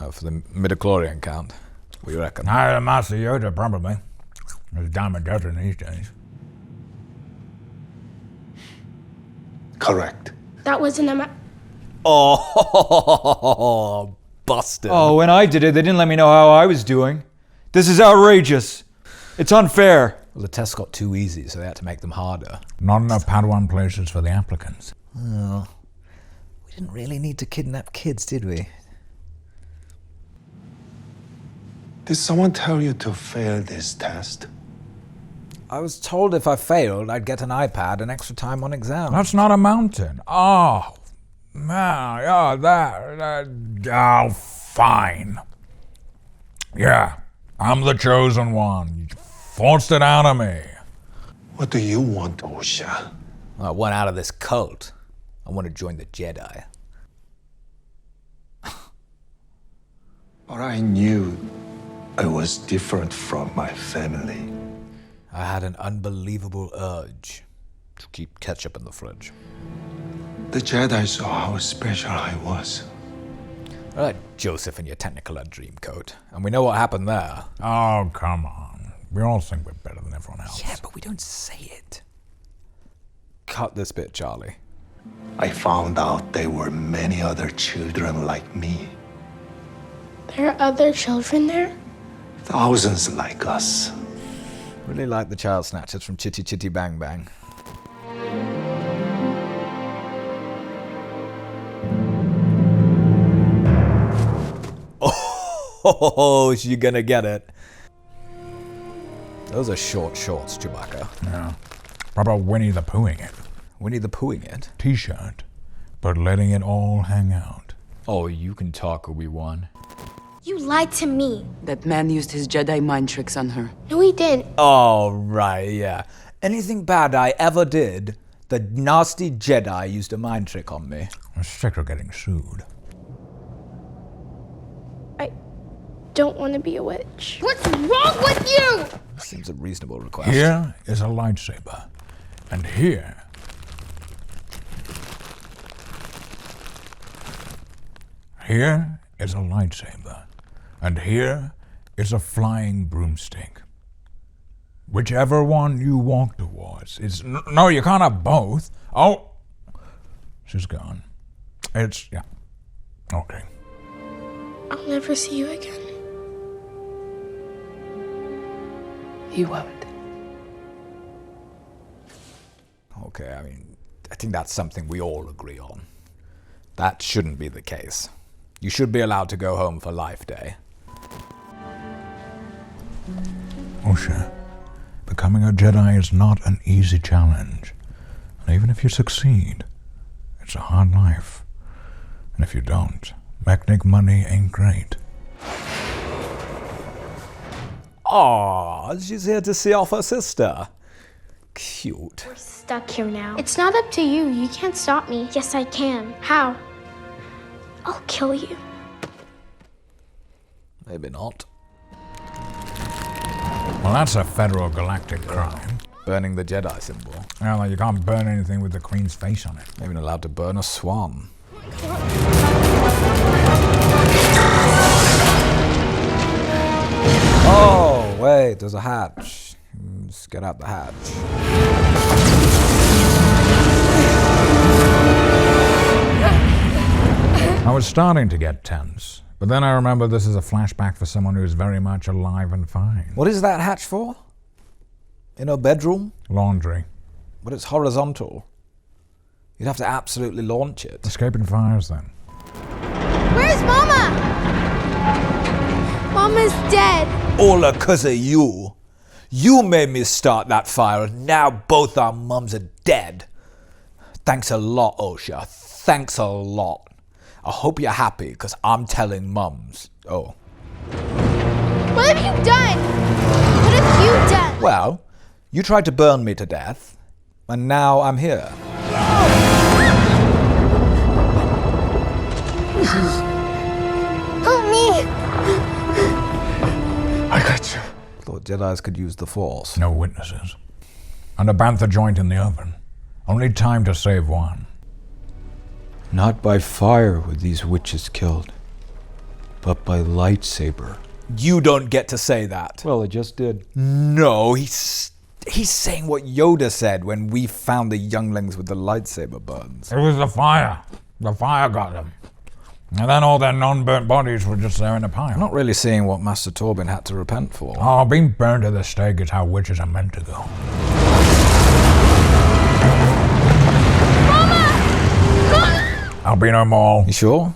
For the midichlorian count. What do you reckon? Master Yoda, probably. There's a dime a dozen these days. Correct. That wasn't Oh, busted. Oh, when I did it, they didn't let me know how I was doing. This is outrageous. It's unfair. Well, the tests got too easy, so they had to make them harder. Not enough Padawan places for the applicants. Oh, we didn't really need to kidnap kids, did we? Did someone tell you to fail this test? I was told if I failed, I'd get an iPad and extra time on exam. That's not a mountain. Oh, man. Oh, fine. Yeah, I'm the chosen one. You forced it out of me. What do you want, Osha? I want out of this cult. I want to join the Jedi. But I knew I was different from my family. I had an unbelievable urge to keep ketchup in the fridge. The Jedi saw how special I was. I like Joseph and your Technicolor Dreamcoat, and we know what happened there. Oh, come on. We all think we're better than everyone else. Yeah, but we don't say it. Cut this bit, Charlie. I found out there were many other children like me. There are other children there? Thousands like us. Really like the child snatchers from Chitty Chitty Bang Bang. Oh, you're gonna get it. Those are short shorts, Chewbacca. Yeah. Proper Winnie the Poohing it. Winnie the Poohing it? T-shirt, but letting it all hang out. Oh, you can talk, Obi-Wan. You lied to me. That man used his Jedi mind tricks on her. No, he didn't. Oh, right, yeah. Anything bad I ever did, the nasty Jedi used a mind trick on me. I'm sick of getting sued. I don't want to be a witch. What's wrong with you? Seems a reasonable request. Here is a lightsaber, and here is a lightsaber, and here is a flying broomstick. Whichever one you walk towards. No, you can't have both. Oh, she's gone. Yeah. Okay. I'll never see you again. He won't. Okay, I think that's something we all agree on. That shouldn't be the case. You should be allowed to go home for Life Day. Osha, becoming a Jedi is not an easy challenge. And even if you succeed, it's a hard life. And if you don't, Mechanic money ain't great. Aw, she's here to see off her sister. Cute. We're stuck here now. It's not up to you. You can't stop me. Yes, I can. How? I'll kill you. Maybe not. Well, that's a federal galactic crime. Burning the Jedi symbol. Well, you can't burn anything with the Queen's face on it. Not even allowed to burn a swan. Oh, wait, there's a hatch. Let's get out the hatch. I was starting to get tense, but then I remember this is a flashback for someone who's very much alive and fine. What is that hatch for? In her bedroom? Laundry. But it's horizontal. You'd have to absolutely launch it. Escaping fires, then. Where's Mama? Mama's dead. All because of you. You made me start that fire, and now both our mums are dead. Thanks a lot, Osha. Thanks a lot. I hope you're happy, because I'm telling mums. Oh. What have you done? What have you done? Well, you tried to burn me to death, and now I'm here. Help me! I got you. Thought Jedis could use the Force. No witnesses. And a bantha joint in the oven. Only time to save one. Not by fire were these witches killed, but by lightsaber. You don't get to say that. Well, I just did. No, he's saying what Yoda said when we found the younglings with the lightsaber burns. It was the fire. The fire got them. And then all their non-burnt bodies were just there in the pile. I'm not really seeing what Master Torben had to repent for. Oh, being burned at the stake is how witches are meant to go. Albino Maul. You sure?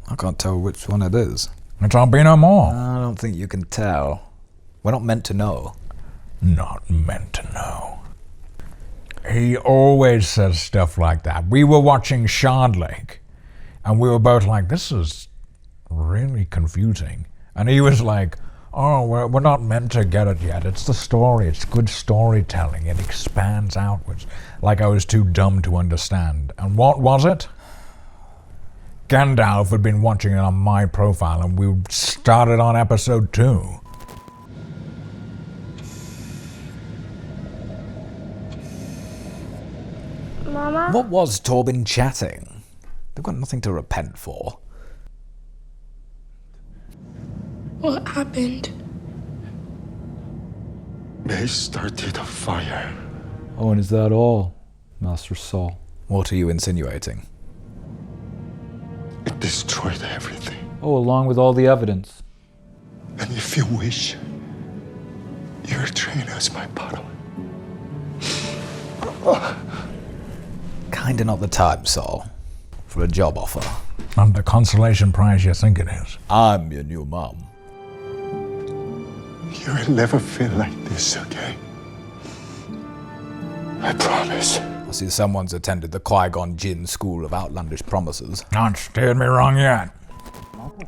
I can't tell which one it is. It's Albino Maul. I don't think you can tell. We're not meant to know. Not meant to know. He always says stuff like that. We were watching Shard Lake, and we were both like, this is really confusing. And he was like, oh, we're not meant to get it yet. It's the story. It's good storytelling. It expands outwards. Like I was too dumb to understand. And what was it? Gandalf had been watching it on my profile, and we started on episode 2. Mama? What was Torben chatting? They've got nothing to repent for. What happened? They started a fire. Oh, and is that all, Master Saul? What are you insinuating? It destroyed everything. Oh, along with all the evidence. And if you wish, you're trained as my Padawan. Kinda not the time, Saul, for a job offer. Not the consolation prize you think it is. I'm your new mom. You will never feel like this again. I promise. I see someone's attended the Qui-Gon Jinn School of Outlandish Promises. Not steered me wrong yet.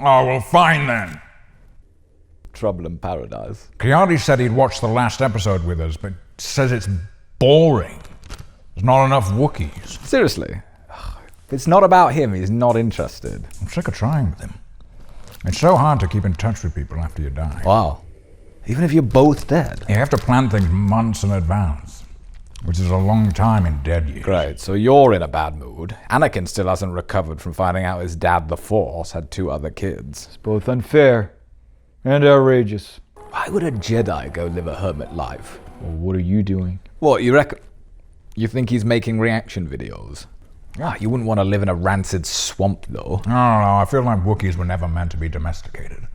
Oh, well, fine then. Trouble in Paradise. Kiadi said he'd watched the last episode with us, but says it's boring. There's not enough Wookiees. Seriously? If it's not about him, he's not interested. I'm sick of trying with him. It's so hard to keep in touch with people after you die. Wow. Even if you're both dead? You have to plan things months in advance, which is a long time in dead years. Great, so you're in a bad mood. Anakin still hasn't recovered from finding out his dad, the Force, had 2 other kids. It's both unfair and outrageous. Why would a Jedi go live a hermit life? Well, what are you doing? What, you reckon? You think he's making reaction videos? Ah, you wouldn't want to live in a rancid swamp, though. No, I feel like Wookiees were never meant to be domesticated.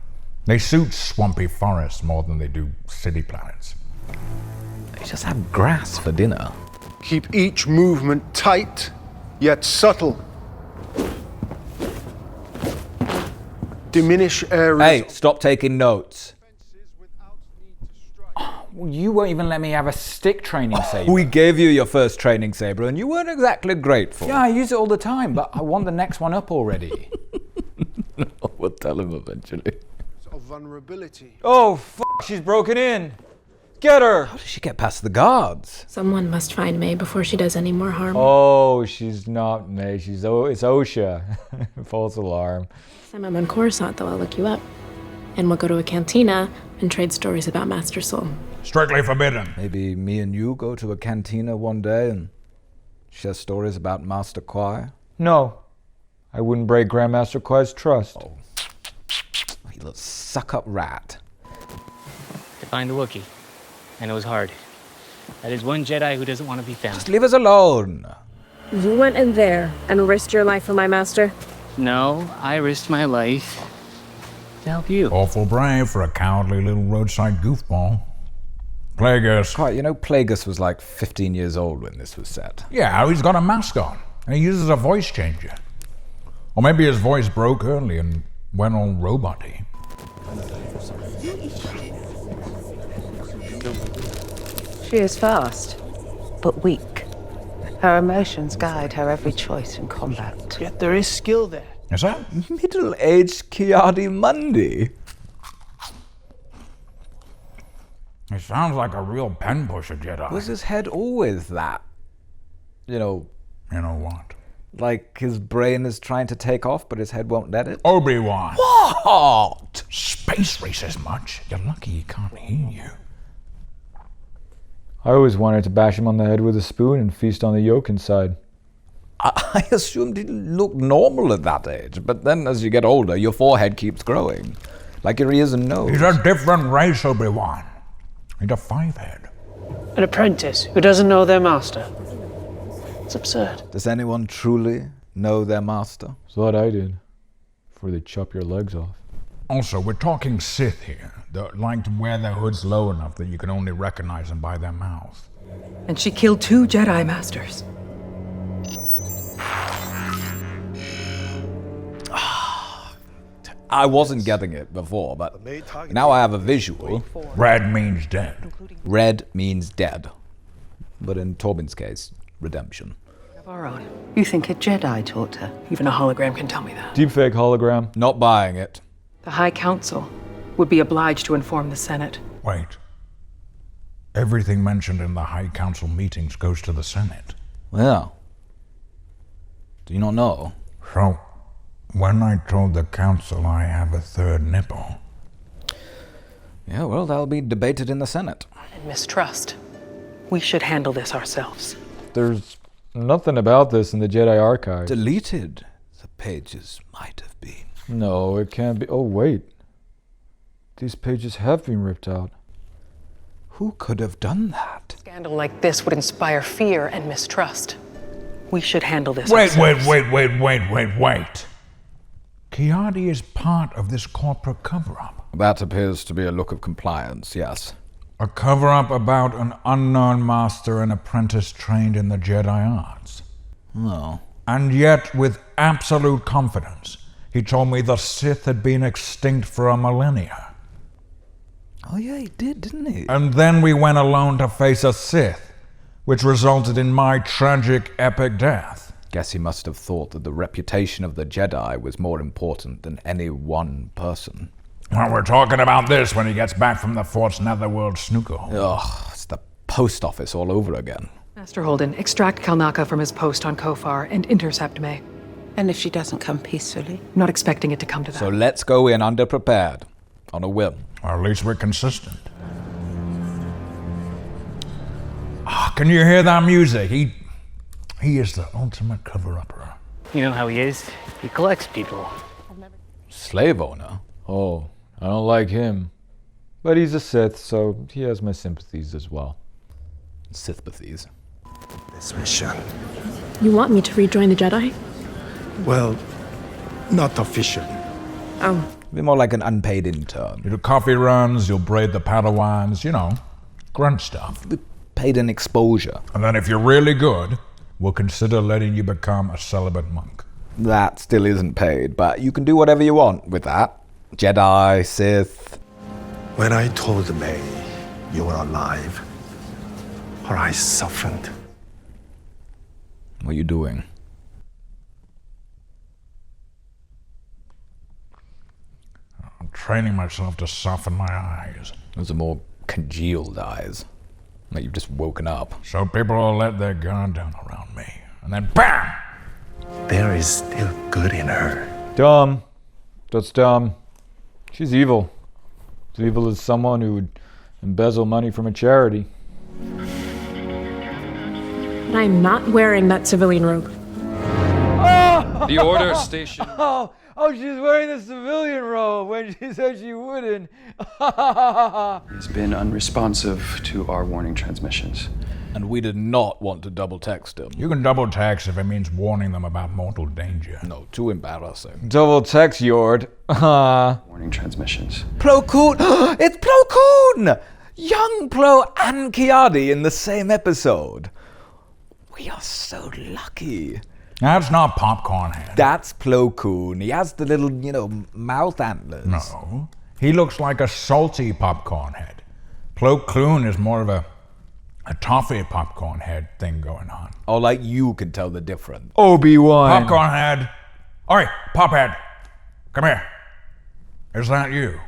They suit swampy forests more than they do city planets. They just have grass for dinner. Keep each movement tight, yet subtle. Diminish areas. Hey, stop taking notes. You won't even let me have a stick training saber. We gave you your first training saber and you weren't exactly grateful. Yeah, I use it all the time, but I want the next one up already. No, we'll tell him eventually. Of vulnerability. Oh, she's broken in. Get her! How did she get past the guards? Someone must find May before she does any more harm. Oh, she's not May. It's OSHA. False alarm. Time I'm on Coruscant, though, I'll look you up. And we'll go to a cantina and trade stories about Master Soul. Strictly forbidden. Maybe me and you go to a cantina one day and share stories about Master Qui? No. I wouldn't break Grandmaster Qui's trust. Oh. You little suck-up rat. To find the Wookiee. And it was hard. That is one Jedi who doesn't want to be found. Just leave us alone. You went in there and risked your life for my master? No, I risked my life to help you. Awful brave for a cowardly little roadside goofball. Plagueis. Quite, you know, Plagueis was like 15 years old when this was set. Yeah, he's got a mask on, and he uses a voice changer. Or maybe his voice broke early and went all robot-y. She is fast, but weak. Her emotions guide her every choice in combat. Yet there is skill there. Is that? Middle-aged Kiadi-Mundi. He sounds like a real pen pusher Jedi. Was his head always that? You know what? Like his brain is trying to take off, but his head won't let it? Obi-Wan. What? Space races much? You're lucky he can't hear you. I always wanted to bash him on the head with a spoon and feast on the yolk inside. I assumed he looked normal at that age, but then as you get older, your forehead keeps growing. Like your ears and nose. He's a different race, Obi-Wan. He's a five-head. An apprentice who doesn't know their master. It's absurd. Does anyone truly know their master? Thought I did. Before they chop your legs off. Also, we're talking Sith here. They like to wear their hoods low enough that you can only recognize them by their mouth. And she killed 2 Jedi Masters. I wasn't getting it before, but now I have a visual. Red means dead. Red means dead. But in Torben's case, redemption. Of our own. You think a Jedi taught her? Even a hologram can tell me that. Deepfake hologram. Not buying it. The High Council would be obliged to inform the Senate. Wait. Everything mentioned in the High Council meetings goes to the Senate. Well, do you not know? So, when I told the Council I have a third nipple... Yeah, well, that'll be debated in the Senate. And mistrust. We should handle this ourselves. There's nothing about this in the Jedi archive. Deleted. The pages might have been. No, it can't be. Oh, wait. These pages have been ripped out. Who could have done that? A scandal like this would inspire fear and mistrust. We should handle this Wait. ourselves. Kiadi is part of this corporate cover-up. That appears to be a look of compliance, yes. A cover-up about an unknown master and apprentice trained in the Jedi arts. No. And yet, with absolute confidence, he told me the Sith had been extinct for a millennia. Oh yeah, he did, didn't he? And then we went alone to face a Sith, which resulted in my tragic, epic death. Guess he must have thought that the reputation of the Jedi was more important than any one person. Well, we're talking about this when he gets back from the Fort's netherworld snooker hole. Ugh, it's the post office all over again. Master Holden, extract Kalnaka from his post on Kofar and intercept May. And if she doesn't come peacefully? I'm not expecting it to come to that. So let's go in underprepared, on a whim. Or at least we're consistent. Can you hear that music? He is the ultimate cover-upper. You know how he is? He collects people. Slave owner? Oh, I don't like him. But he's a Sith, so he has my sympathies as well. Sithpathies. This mission. You want me to rejoin the Jedi? Well, not officially. Oh. Be more like an unpaid intern. You do coffee runs, you'll braid the Padawans, grunt stuff. Paid in exposure. And then if you're really good, we'll consider letting you become a celibate monk. That still isn't paid, but you can do whatever you want with that. Jedi, Sith. When I told May you were alive, her eyes softened. What are you doing? I'm training myself to soften my eyes. Those are more congealed eyes. Like you've just woken up. So people will let their guard down around me. And then BAM! There is still good in her. Dumb. That's dumb. She's evil. As evil as someone who would embezzle money from a charity. But I'm not wearing that civilian robe. The order station. Oh, she's wearing the civilian robe when she said she wouldn't. He's been unresponsive to our warning transmissions. And we did not want to double text him. You can double text if it means warning them about mortal danger. No, too embarrassing. Double text, Yord. Warning transmissions. Plo Koon! It's Plo Koon! Young Plo and Kiadi in the same episode. We are so lucky. That's not Popcorn Head. That's Plo Koon. He has the little, mouth antlers. No. He looks like a salty Popcorn Head. Plo Koon is more of a toffee Popcorn Head thing going on. Oh, like you can tell the difference. Obi-Wan. Popcorn Head. Oi, Pophead. Come here. Is that you?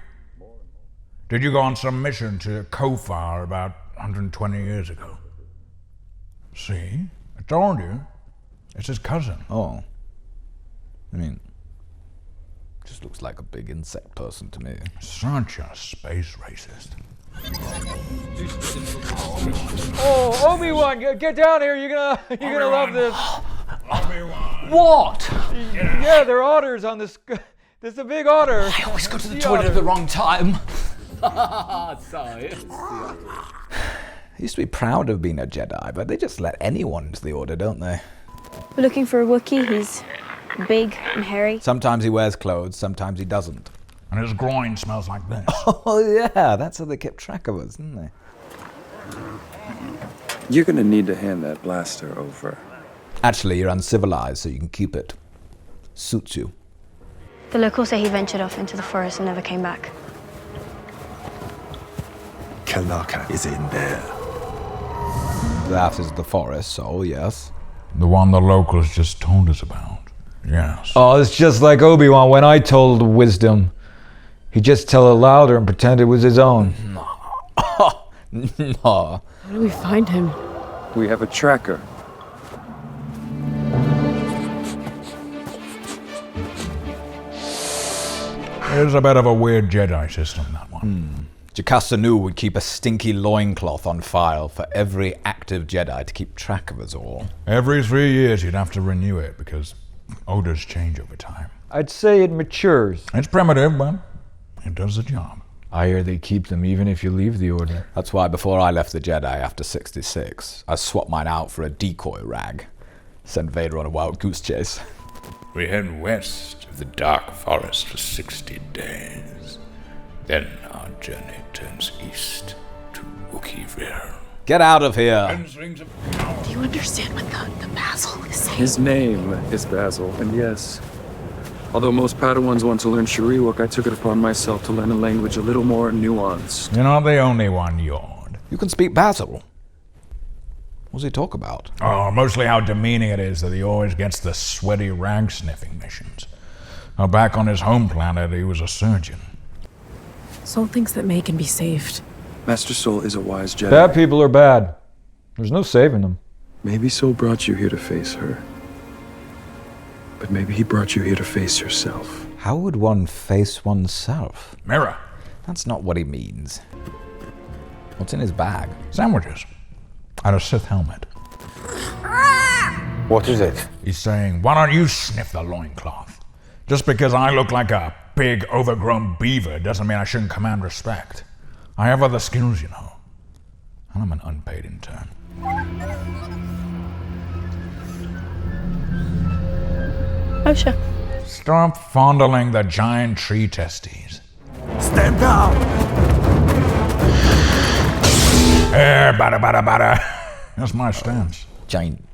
Did you go on some mission to Kofar about 120 years ago? See? I told you. It's his cousin. Oh. Just looks like a big insect person to me. Such a space racist. Oh, Obi-Wan, get down here. You're gonna love this. Obi-Wan. What? Yeah, there are otters on this. There's a big otter. I always go to the toilet at the wrong time. Sorry. I used to be proud of being a Jedi, but they just let anyone into the Order, don't they? We're looking for a Wookiee. He's big and hairy. Sometimes he wears clothes, sometimes he doesn't. And his groin smells like this. Oh yeah, that's how they kept track of us, didn't they? You're gonna need to hand that blaster over. Actually, you're uncivilized, so you can keep it. Suits you. The locals say he ventured off into the forest and never came back. Kalaka is in there. That is the forest, so yes. The one the locals just told us about. Yes. Oh, it's just like Obi-Wan when I told wisdom. He'd just tell it louder and pretend it was his own. No. How do we find him? We have a tracker. It's a bit of a weird Jedi system, that one. Jocasta Nu would keep a stinky loincloth on file for every active Jedi to keep track of us all. Every 3 years you'd have to renew it because odors change over time. I'd say it matures. It's primitive, but it does the job. I hear they keep them even if you leave the Order. That's why before I left the Jedi after 66, I swapped mine out for a decoy rag. Sent Vader on a wild goose chase. We head west of the dark forest for 60 days. Then our journey turns east to Wookieeville. Get out of here! Do you understand what the Basil is saying? His name is Basil, and yes, although most Padawans want to learn Shariwok, I took it upon myself to learn a language a little more nuanced. You're not the only one, Yord. You can speak Basil. What's he talk about? Oh, mostly how demeaning it is that he always gets the sweaty rag-sniffing missions. Now, back on his home planet, he was a surgeon. Soul thinks that May can be saved. Master Soul is a wise Jedi. Bad people are bad. There's no saving them. Maybe Soul brought you here to face her. But maybe he brought you here to face yourself. How would one face oneself? Mirror. That's not what he means. What's in his bag? Sandwiches. And a Sith helmet. What is it? He's saying, why don't you sniff the loincloth? Just because I look like a big, overgrown beaver doesn't mean I shouldn't command respect. I have other skills, you know. And I'm an unpaid intern. Osha. Stop fondling the giant tree testes. Stand down! Bada bada bada. That's my stance. Giant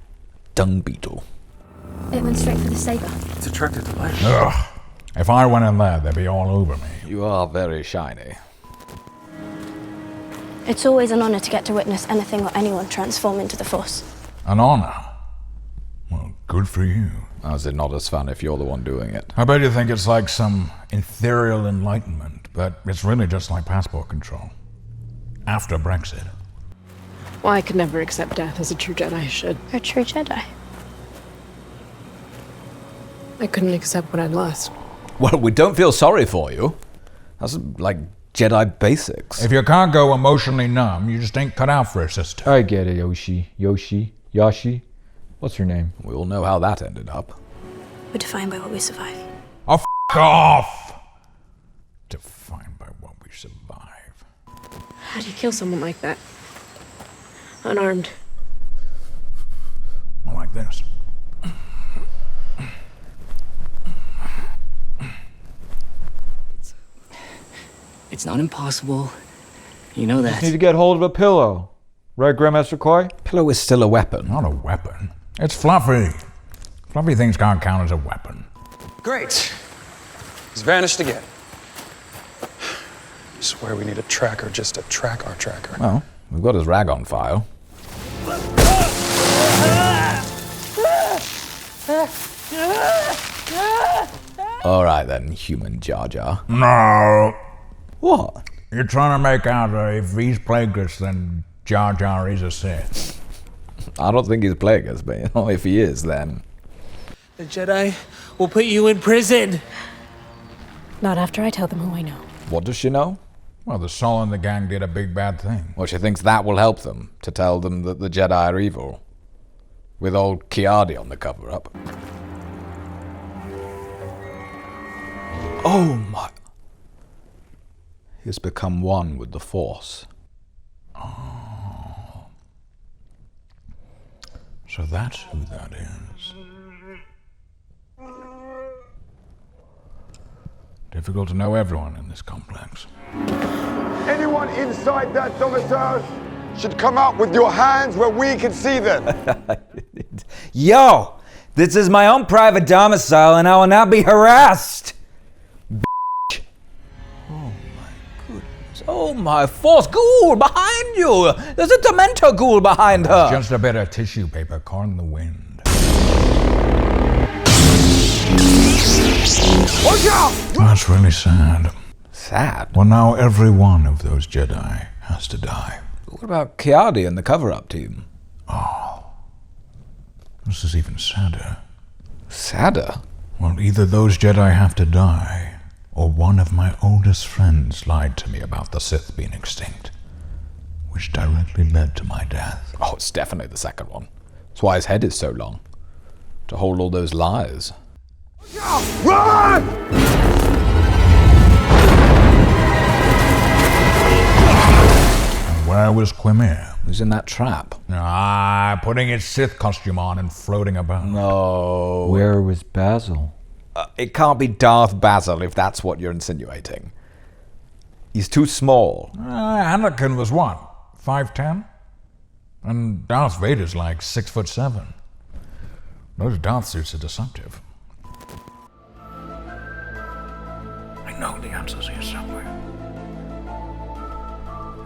dung beetle. It went straight for the saber. It's attracted to light. Ugh. If I went in there, they'd be all over me. You are very shiny. It's always an honor to get to witness anything or anyone transform into the Force. An honor? Well, good for you. How's it not as fun if you're the one doing it? I bet you think it's like some ethereal enlightenment, but it's really just like passport control. After Brexit. Well, I could never accept death as a true Jedi should. You're a true Jedi. I couldn't accept what I'd lost. Well, we don't feel sorry for you. That's like Jedi basics. If you can't go emotionally numb, you just ain't cut out for it, sister. I get it, Yashi. What's her name? We all know how that ended up. We're defined by what we survive. Oh, f*** off! Defined by what we survive. How do you kill someone like that? Unarmed. More like this. It's not impossible. You know that. Just need to get hold of a pillow. Right, Grandmaster Koi? Pillow is still a weapon. Not a weapon. It's fluffy. Fluffy things can't count as a weapon. Great. He's vanished again. Swear we need a tracker just to track our tracker. Well, we've got his rag on file. All right then, human Jar Jar. No. What? You're trying to make out if he's Plagueis, then Jar Jar is a Sith. I don't think he's Plagueis, but you know, if he is, then... The Jedi will put you in prison. Not after I tell them who I know. What does she know? Well, the Sol and the gang did a big bad thing. Well, she thinks that will help them, to tell them that the Jedi are evil. with old Kiadi on the cover-up. Oh my... He's become one with the Force. Oh. So that's who that is. Difficult to know everyone in this complex. Anyone inside that domicile should come out with your hands where we can see them. Yo! This is my own private domicile and I will not be harassed! Oh my Force ghoul behind you! There's a Dementor ghoul behind her! Just a bit of tissue paper caught in the wind. Watch out! That's really sad. Sad? Well, now every one of those Jedi has to die. What about Kiadi and the cover-up team? Oh. This is even sadder. Sadder? Well, either those Jedi have to die, or one of my oldest friends lied to me about the Sith being extinct, which directly led to my death. Oh, it's definitely the second one. That's why his head is so long. To hold all those lies. Run! And where was Quimir? Who's in that trap? Putting his Sith costume on and floating about. No. Where was Basil? It can't be Darth Basil if that's what you're insinuating. He's too small. Anakin was what? 5'10"? And Darth Vader's like 6'7". Those Darth suits are deceptive. I know the answer's here somewhere.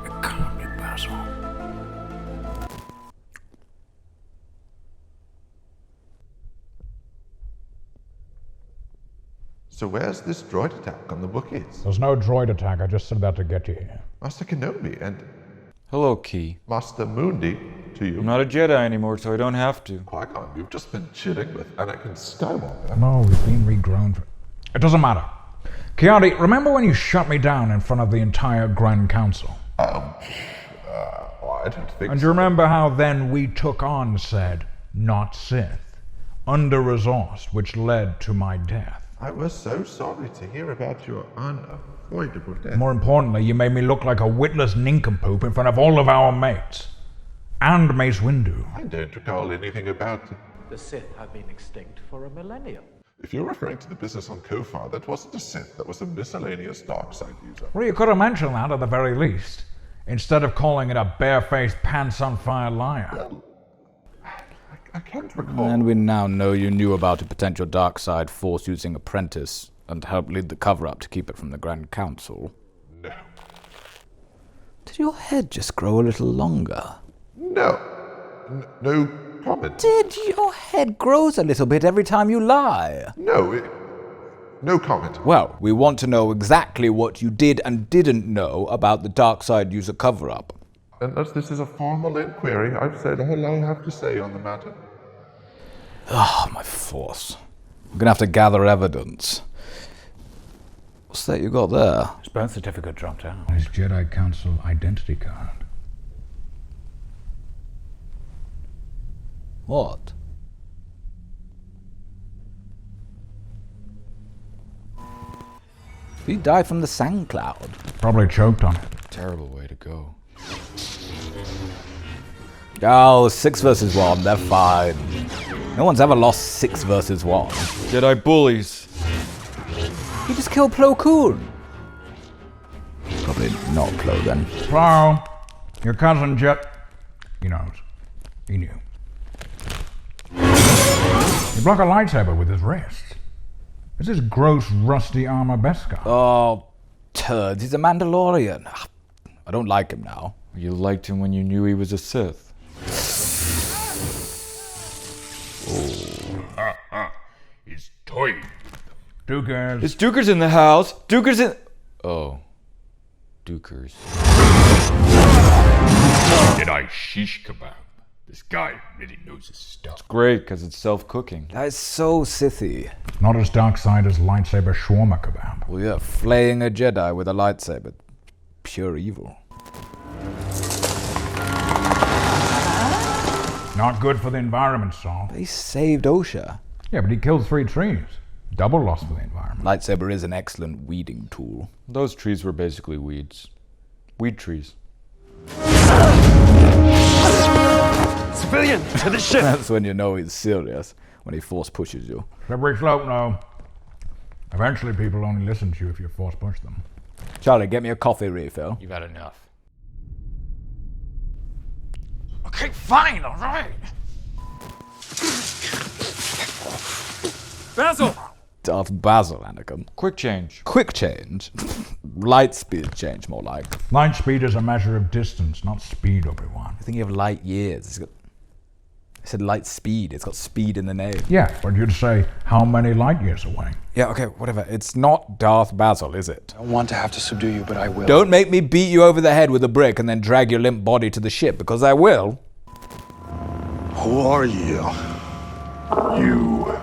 It can't be Basil. So where's this droid attack on the Wookiees? There's no droid attack, I just said that to get you here. Master Kenobi and... Hello, Key. Master Mundi to you. I'm not a Jedi anymore, so I don't have to. Qui-Gon, you've just been chilling with Anakin Skywalker. No, we've been regrown. It doesn't matter. Kiadi, remember when you shut me down in front of the entire Grand Council? I don't think And so. you remember how then we took on said, not Sith, under-resourced, which led to my death? I was so sorry to hear about your unavoidable death. More importantly, you made me look like a witless nincompoop in front of all of our mates. And Mace Windu. I don't recall anything about it. The Sith have been extinct for a millennium. If you're referring to the business on Kofar, that wasn't a Sith, that was a miscellaneous dark side user. Well, you could have mentioned that at the very least, instead of calling it a barefaced, pants-on-fire liar. Well, I can't recall. And we now know you knew about a potential dark side Force-using apprentice and helped lead the cover-up to keep it from the Grand Council. No. Did your head just grow a little longer? No. No comment. Did your head grows a little bit every time you lie? No, no comment. Well, we want to know exactly what you did and didn't know about the dark side user cover-up. Unless this is a formal inquiry, I've said all I have to say on the matter. Ah, my Force. I'm gonna have to gather evidence. What's that you got there? His birth certificate dropped out. His Jedi Council identity card. What? He died from the sand cloud. Probably choked on it. Terrible way to go. Oh, 6 versus 1, they're fine. No one's ever lost 6 versus 1. Jedi bullies. He just killed Plo Koon. Probably not Plo then. Plo, your cousin Jet. He knows. He knew. He blocked a lightsaber with his wrist. It's his gross, rusty armor Beskar. Oh, turds. He's a Mandalorian. I don't like him now. You liked him when you knew he was a Sith. His toy. Dukers. It's Dukers in the house. Dukers in... Oh. Dukers. Jedi shish kebab. This guy really knows his stuff. It's great because it's self-cooking. That is so Sithy. Not as dark side as lightsaber shawarma kebab. Well, yeah, flaying a Jedi with a lightsaber. Pure evil. Not good for the environment, Saul. He saved Osha. Yeah, but he killed 3 trees. Double loss for the environment. Lightsaber is an excellent weeding tool. Those trees were basically weeds. Weed trees. Civilian, to the ship! That's when you know he's serious, when he force pushes you. Slippery slope, no. Eventually people only listen to you if you force push them. Charlie, get me a coffee refill. You've had enough. Okay, fine, all right. Basil! Darth Basil, Anakin. Quick change. Quick change? Light speed change, more like. Light speed is a measure of distance, not speed, Obi-Wan. I think you have light years. I said light speed. It's got speed in the name. Yeah, but you'd say how many light years away? Yeah, okay, whatever. It's not Darth Basil, is it? I don't want to have to subdue you, but I will. Don't make me beat you over the head with a brick and then drag your limp body to the ship, because I will. Who are you? You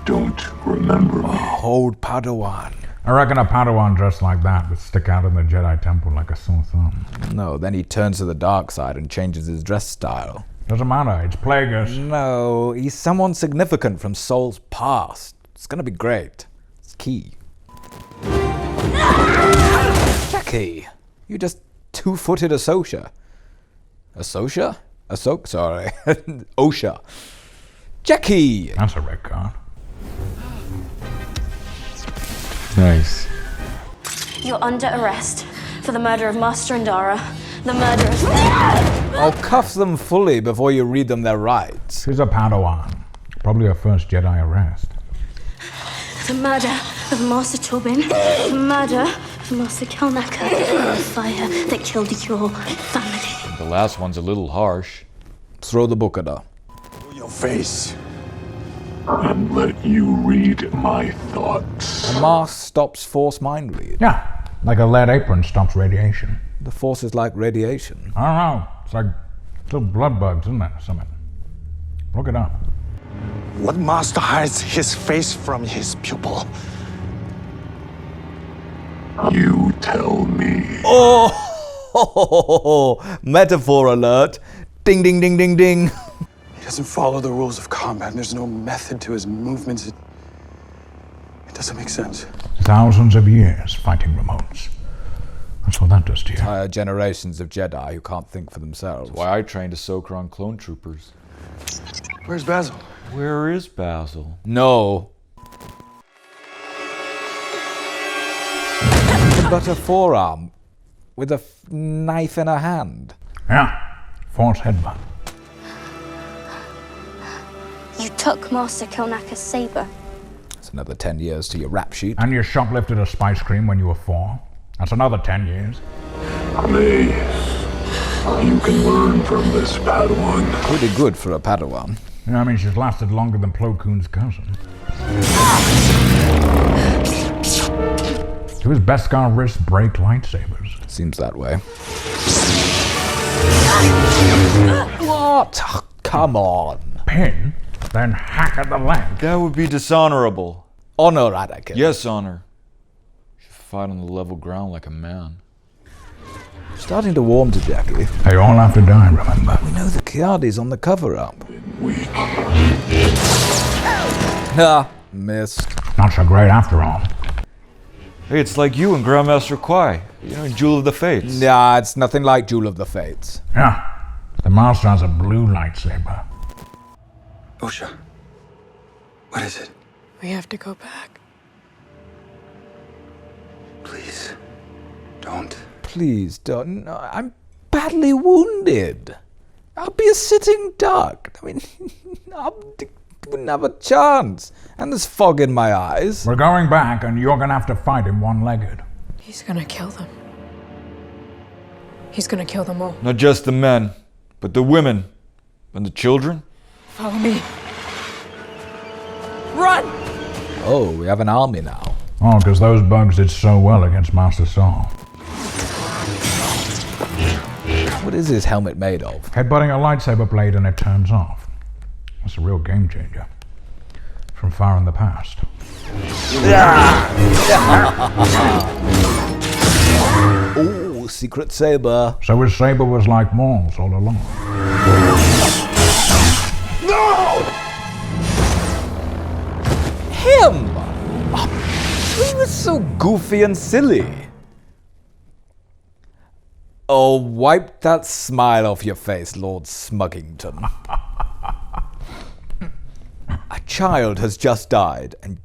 don't remember me. Old Padawan. I reckon a Padawan dressed like that would stick out in the Jedi temple like a sore thumb. No, then he turns to the dark side and changes his dress style. Doesn't matter, it's Plagueis. No, he's someone significant from Soul's past. It's gonna be great. It's key. Jackie, you just two-footed Ahsoka. Ahsoka? Sorry. Osha. Jackie! That's a red card. Nice. You're under arrest for the murder of Master Indara, the murder of... I'll cuff them fully before you read them their rights. She's a Padawan. Probably her first Jedi arrest. The murder of Master Tobin, the murder of Master Kelnaka, the fire that killed your family. The last one's a little harsh. Throw the book at her. Your face. And let you read my thoughts. A mask stops force mind read. Yeah, like a lead apron stops radiation. The force is like radiation. I don't know. It's like little blood bugs, isn't it? Or something. Look it up. What master hides his face from his pupil? You tell me. Oh! Metaphor alert. Ding, ding, ding, ding, ding. He doesn't follow the rules of combat, and there's no method to his movements. It doesn't make sense. Thousands of years fighting remotes. That's what that does to you. Entire generations of Jedi who can't think for themselves. That's why I trained Ahsoka on clone troopers. Where's Basil? Where is Basil? No. But a forearm with a knife in her hand. Yeah, force headbutt. You took Master Kelnaka's saber. That's another 10 years to your rap sheet. And you shoplifted a spice cream when you were 4. That's another 10 years. Please. You can learn from this Padawan. Pretty good for a Padawan. Yeah, I mean, she's lasted longer than Plo Koon's cousin. Do his Beskar wrists break lightsabers? Seems that way. What? Oh, come on. Pin, then hack at the leg. That would be dishonorable. Honor, Anakin. Yes, honor. You should fight on the level ground like a man. Starting to warm to Jackie. They all have to die, remember? We know the Kiadi's on the cover-up. Ah, missed. Not so great after all. Hey, it's like you and Grandmaster Quai. You know, Jewel of the Fates. Nah, it's nothing like Jewel of the Fates. Yeah, the Master has a blue lightsaber. Osha, what is it? We have to go back. Please, don't. Please don't. No, I'm badly wounded. I'll be a sitting duck. I mean, I wouldn't have a chance. And there's fog in my eyes. We're going back, and you're gonna have to fight him one-legged. He's gonna kill them. He's gonna kill them all. Not just the men, but the women and the children. Follow me. Run! Oh, we have an army now. Oh, because those bugs did so well against Master Saul. What is his helmet made of? Headbutting a lightsaber blade and it turns off. That's a real game changer. From far in the past. Ooh, secret saber. So his saber was like Maul's all along. No! Him! He was so goofy and silly. Oh, wipe that smile off your face, Lord Smuggington. A child has just died, and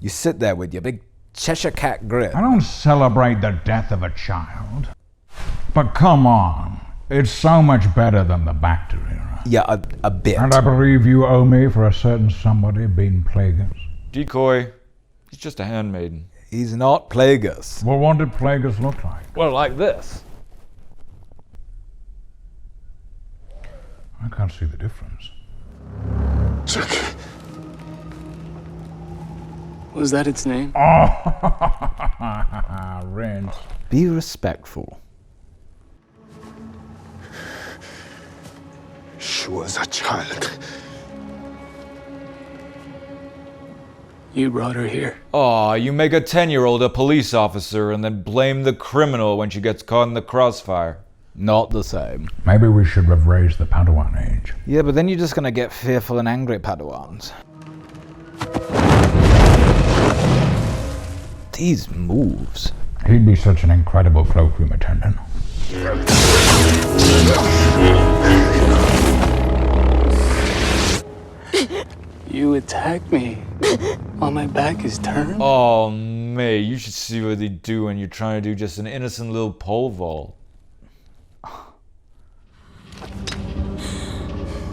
you sit there with your big Cheshire Cat grin. I don't celebrate the death of a child. But come on, it's so much better than the bacteria. Yeah, a bit. And I believe you owe me for a certain somebody being Plagueis. Decoy. He's just a handmaiden. He's not Plagueis. Well, what did Plagueis look like? Well, like this. I can't see the difference. Was that its name? Oh, Rince. Be respectful. She was a child. You brought her here. Aw, you make a 10-year-old a police officer and then blame the criminal when she gets caught in the crossfire. Not the same. Maybe we should have raised the Padawan age. Yeah, but then you're just gonna get fearful and angry Padawans. These moves. He'd be such an incredible cloakroom attendant. You attacked me while my back is turned? Oh, mate, you should see what they do when you're trying to do just an innocent little pole vault.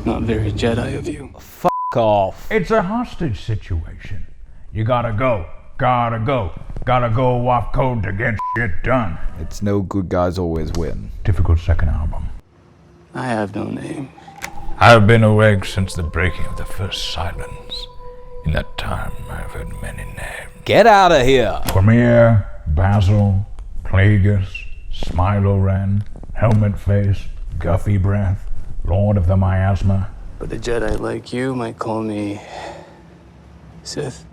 Not very Jedi of you. Fuck off. It's a hostage situation. You gotta go. Gotta go off code to get shit done. It's no good guys always win. Difficult second album. I have no name. I've been awake since the breaking of the first silence. In that time, I've heard many names. Get out of here! Cormier, Basil, Plagueis, Smilo Ren, Helmet Face, Guffy Breath, Lord of the Miasma. But a Jedi like you might call me Sith.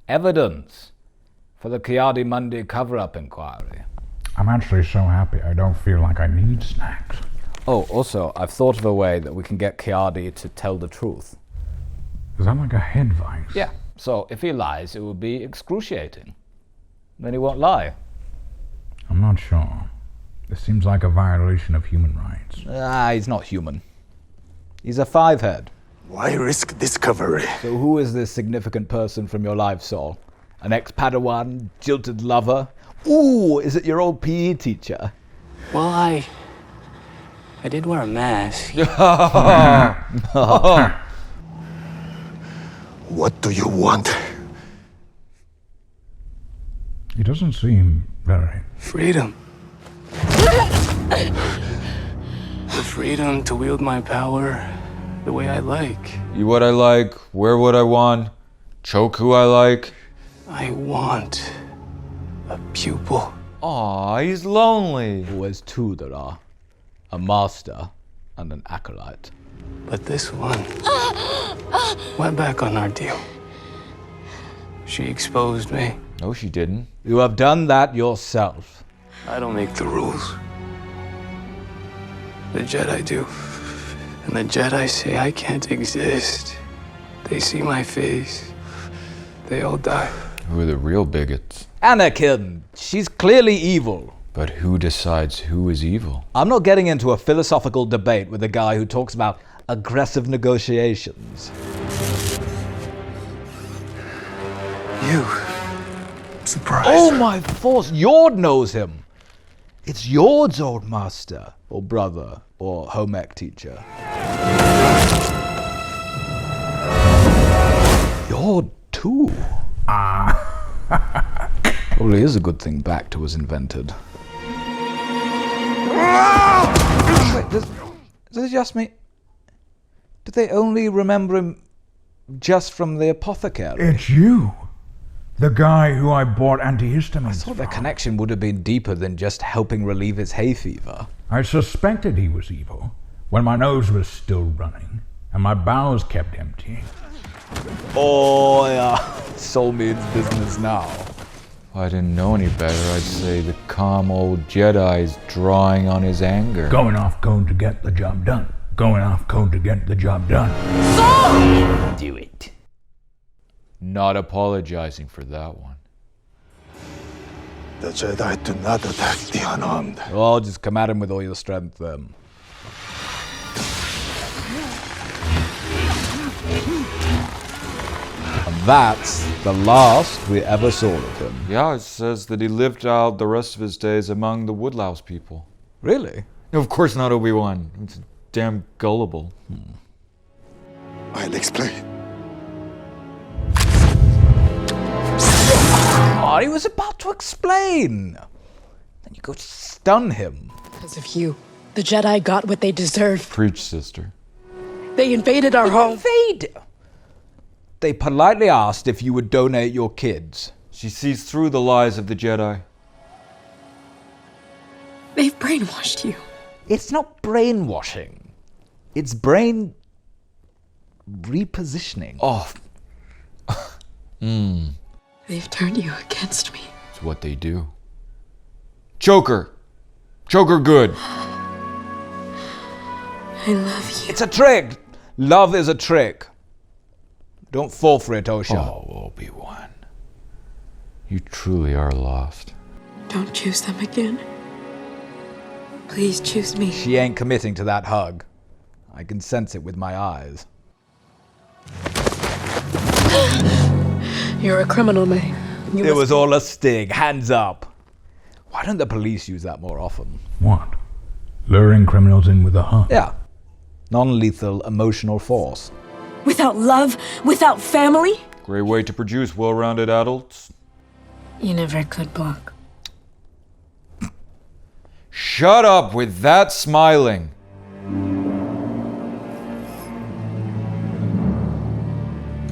Evidence for the Kiadi-Mundi cover-up inquiry. I'm actually so happy I don't feel like I need snacks. Oh, also, I've thought of a way that we can get Kiadi to tell the truth. Is that like a head vice? Yeah, so if he lies, it will be excruciating. Then he won't lie. I'm not sure. This seems like a violation of human rights. He's not human. He's a five-head. Why risk discovery? So who is this significant person from your life, Saul? An ex-Padawan? Jilted lover? Ooh, is it your old PE teacher? Well, I did wear a mask. What do you want? He doesn't seem very... Freedom. The freedom to wield my power the way I like. Eat what I like, wear what I want, choke who I like. I want a pupil. Aw, he's lonely. Always two there are. A master and an acolyte. But this one went back on our deal. She exposed me. No, she didn't. You have done that yourself. I don't make the rules. The Jedi do. And the Jedi say I can't exist. They see my face. They all die. Who are the real bigots? Anakin! She's clearly evil. But who decides who is evil? I'm not getting into a philosophical debate with a guy who talks about aggressive negotiations. You. Surprised. Oh my force! Yord knows him! It's Yord's old master, or brother, or home ec teacher. Yord too. Probably is a good thing Bacta was invented. Wait, is this just me? Did they only remember him just from the apothecary? It's you. The guy who I bought antihistamines I thought their connection would have been deeper than just helping relieve his hay fever. I suspected he was evil when my nose was still running and my bowels kept emptying. Oh yeah, soul means business now. If I didn't know any better, I'd say the calm old Jedi is drawing on his anger. Going off code to get the job done. Going off code to get the job done. Do it. Not apologizing for that one. The Jedi do not attack the unarmed. Well, just come at him with all your strength then. And that's the last we ever saw of him. Yeah, it says that he lived out the rest of his days among the Woodlouse people. Really? Of course not Obi-Wan. It's damn gullible. I'll explain. Oh, he was about to explain. Then you go stun him. Because of you, the Jedi got what they deserved. Preach, sister. They invaded our home. Invade? They politely asked if you would donate your kids. She sees through the lies of the Jedi. They've brainwashed you. It's not brainwashing. It's brain repositioning. Oh. They've turned you against me. It's what they do. Joker! Joker good! I love you. It's a trick! Love is a trick. Don't fall for it, Osha. Oh, Obi-Wan. You truly are lost. Don't choose them again. Please choose me. She ain't committing to that hug. I can sense it with my eyes. You're a criminal, May. It was all a sting. Hands up. Why don't the police use that more often? What? Luring criminals in with a hug? Yeah. Non-lethal emotional force. Without love? Without family? Great way to produce well-rounded adults. You never could block. Shut up with that smiling.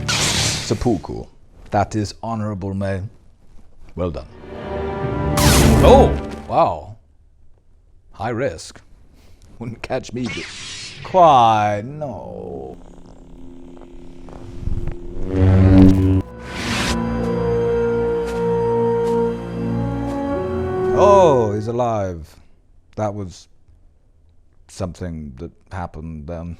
Seppuku. That is honorable, May. Well done. Oh, wow. High risk. Wouldn't catch me. Quite, no. Oh, he's alive. That was something that happened then.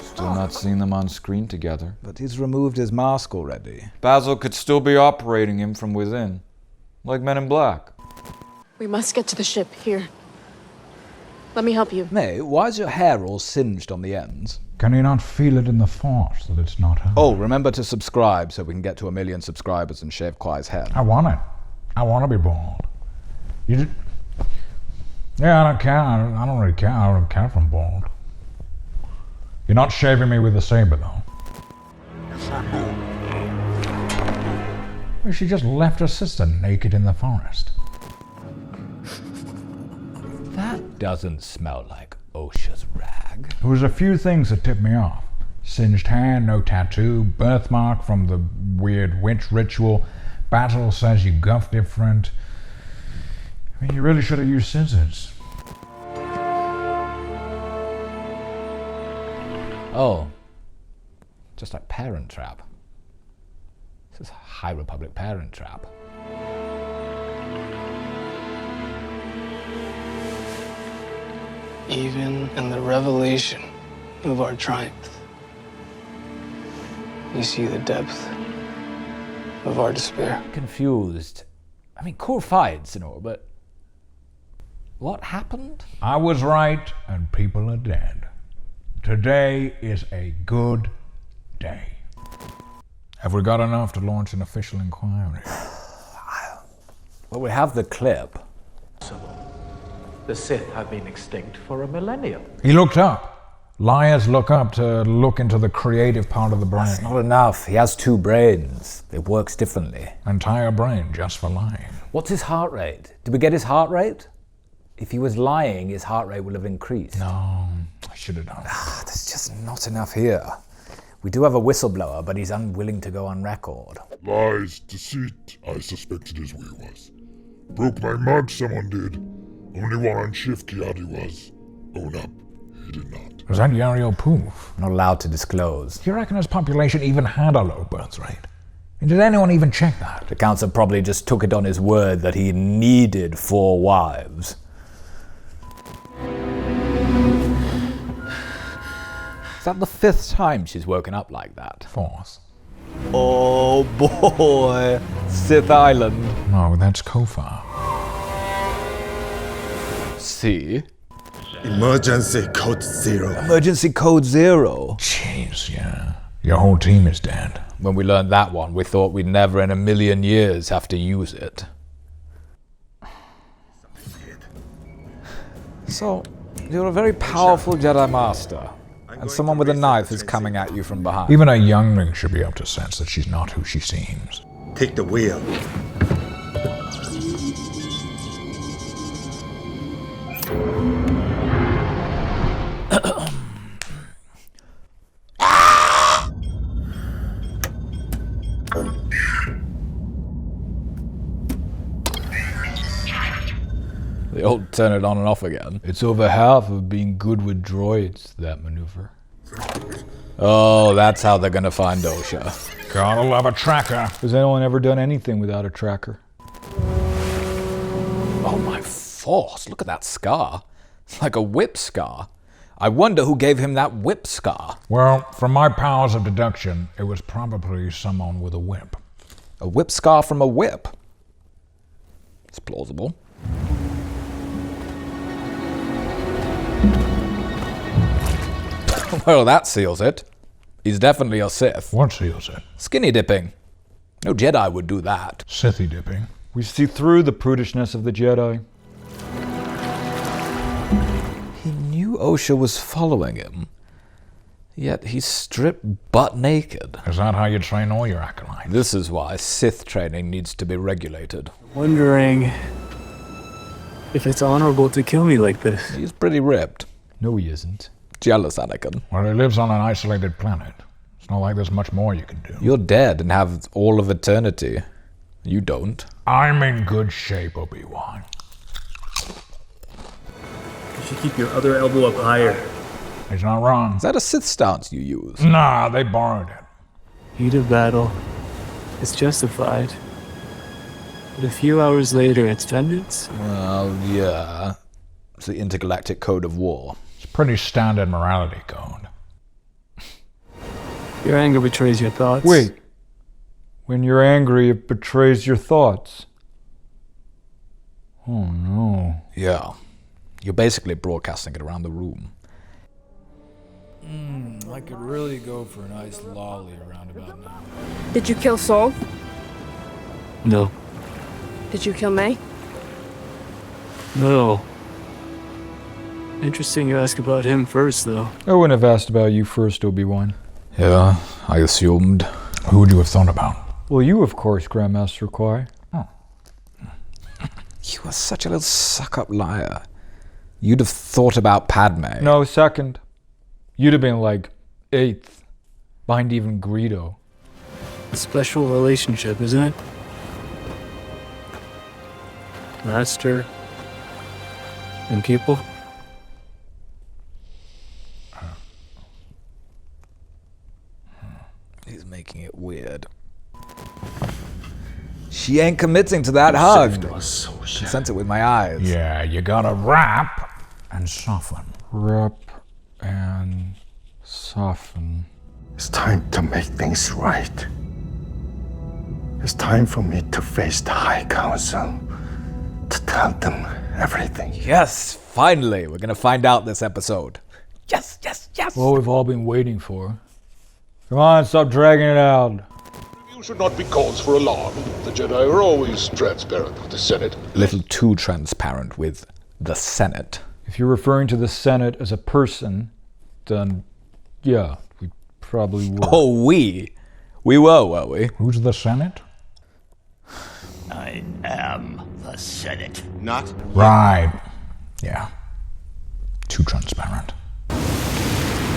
Still not seeing them on screen together. But he's removed his mask already. Basil could still be operating him from within. Like Men in Black. We must get to the ship. Here. Let me help you. May, why is your hair all singed on the ends? Can you not feel it in the force that it's not her? Oh, remember to subscribe so we can get to 1 million subscribers and shave Kwai's head. I want it. I want to be bald. You just... Yeah, I don't care. I don't really care. I don't care if I'm bald. You're not shaving me with a saber, though. Well, she just left her sister naked in the forest. That doesn't smell like OSHA's rag. There was a few things that tipped me off. Singed hair, no tattoo, birthmark from the weird witch ritual. Battle says you guff different. I mean, you really should have used scissors. Oh. Just like Parent Trap. This is High Republic Parent Trap. Even in the revelation of our triumph, you see the depth of our despair. Confused. I mean, cool fights and all, but what happened? I was right, and people are dead. Today is a good day. Have we got enough to launch an official inquiry? Well, we have the clip. The Sith have been extinct for a millennium. He looked up. Liars look up to look into the creative part of the brain. That's not enough. He has 2 brains. It works differently. Entire brain just for lying. What's his heart rate? Did we get his heart rate? If he was lying, his heart rate would have increased. No, I should have done. There's just not enough here. We do have a whistleblower, but he's unwilling to go on record. Lies, deceit, I suspected his way was. Broke my mug, someone did. Only one on shift, Kiadi was. Own up, he did not. Was that Yariel Poof? Not allowed to disclose. Do you reckon his population even had a low birth rate? Did anyone even check that? The council probably just took it on his word that he needed 4 wives. Is that the 5th time she's woken up like that? 4th. Oh boy! Sith Island. No, that's Kofar. See? Emergency code 0. Emergency code 0. Jeez, yeah. Your whole team is dead. When we learned that one, we thought we'd never in a million years have to use it. So, you're a very powerful Jedi Master, and someone with a knife is coming at you from behind. Even a youngling should be able to sense that she's not who she seems. Take the wheel. The old turn it on and off again. It's over half of being good with droids, that maneuver. Oh, that's how they're gonna find Osha. Gotta love a tracker. Has anyone ever done anything without a tracker? Oh my force, look at that scar. It's like a whip scar. I wonder who gave him that whip scar. Well, from my powers of deduction, it was probably someone with a whip. A whip scar from a whip? It's plausible. Well, that seals it. He's definitely a Sith. What seals it? Skinny dipping. No Jedi would do that. Sithy dipping. We see through the prudishness of the Jedi. He knew Osha was following him, yet he's stripped butt naked. Is that how you train all your acolytes? This is why Sith training needs to be regulated. Wondering if it's honorable to kill me like this. He's pretty ripped. No, he isn't. Jealous, Anakin. Well, he lives on an isolated planet. It's not like there's much more you can do. You're dead and have all of eternity. You don't. I'm in good shape, Obi-Wan. You should keep your other elbow up higher. He's not wrong. Is that a Sith stance you use? Nah, they borrowed it. Heat of battle. It's justified. But a few hours later, it's vengeance? Well, yeah. It's the intergalactic code of war. It's a pretty standard morality code. Your anger betrays your thoughts. Wait. When you're angry, it betrays your thoughts. Oh no. Yeah. You're basically broadcasting it around the room. I could really go for a nice lolly around about now. Did you kill Saul? No. Did you kill May? No. Interesting you ask about him first, though. I wouldn't have asked about you first, Obi-Wan. Yeah, I assumed. Who would you have thought about? Well, you, of course, Grandmaster Kwai. Oh. You are such a little suck-up liar. You'd have thought about Padme. No, second. You'd have been like 8th, behind even Greedo. A special relationship, isn't it? Master and pupil? He's making it weird. She ain't committing to that hug. I sense it with my eyes. Yeah, you gotta wrap and soften. Wrap and soften. It's time to make things right. It's time for me to face the High Council, to tell them everything. Yes, finally, we're gonna find out this episode. Yes, yes, yes! What we've all been waiting for. Come on, stop dragging it out. You should not be cause for alarm. The Jedi are always transparent with the Senate. A little too transparent with the Senate. If you're referring to the Senate as a person, then yeah, we probably were. Oh, we were we? Who's the Senate? I am the Senate. Not? Right. Yeah. Too transparent.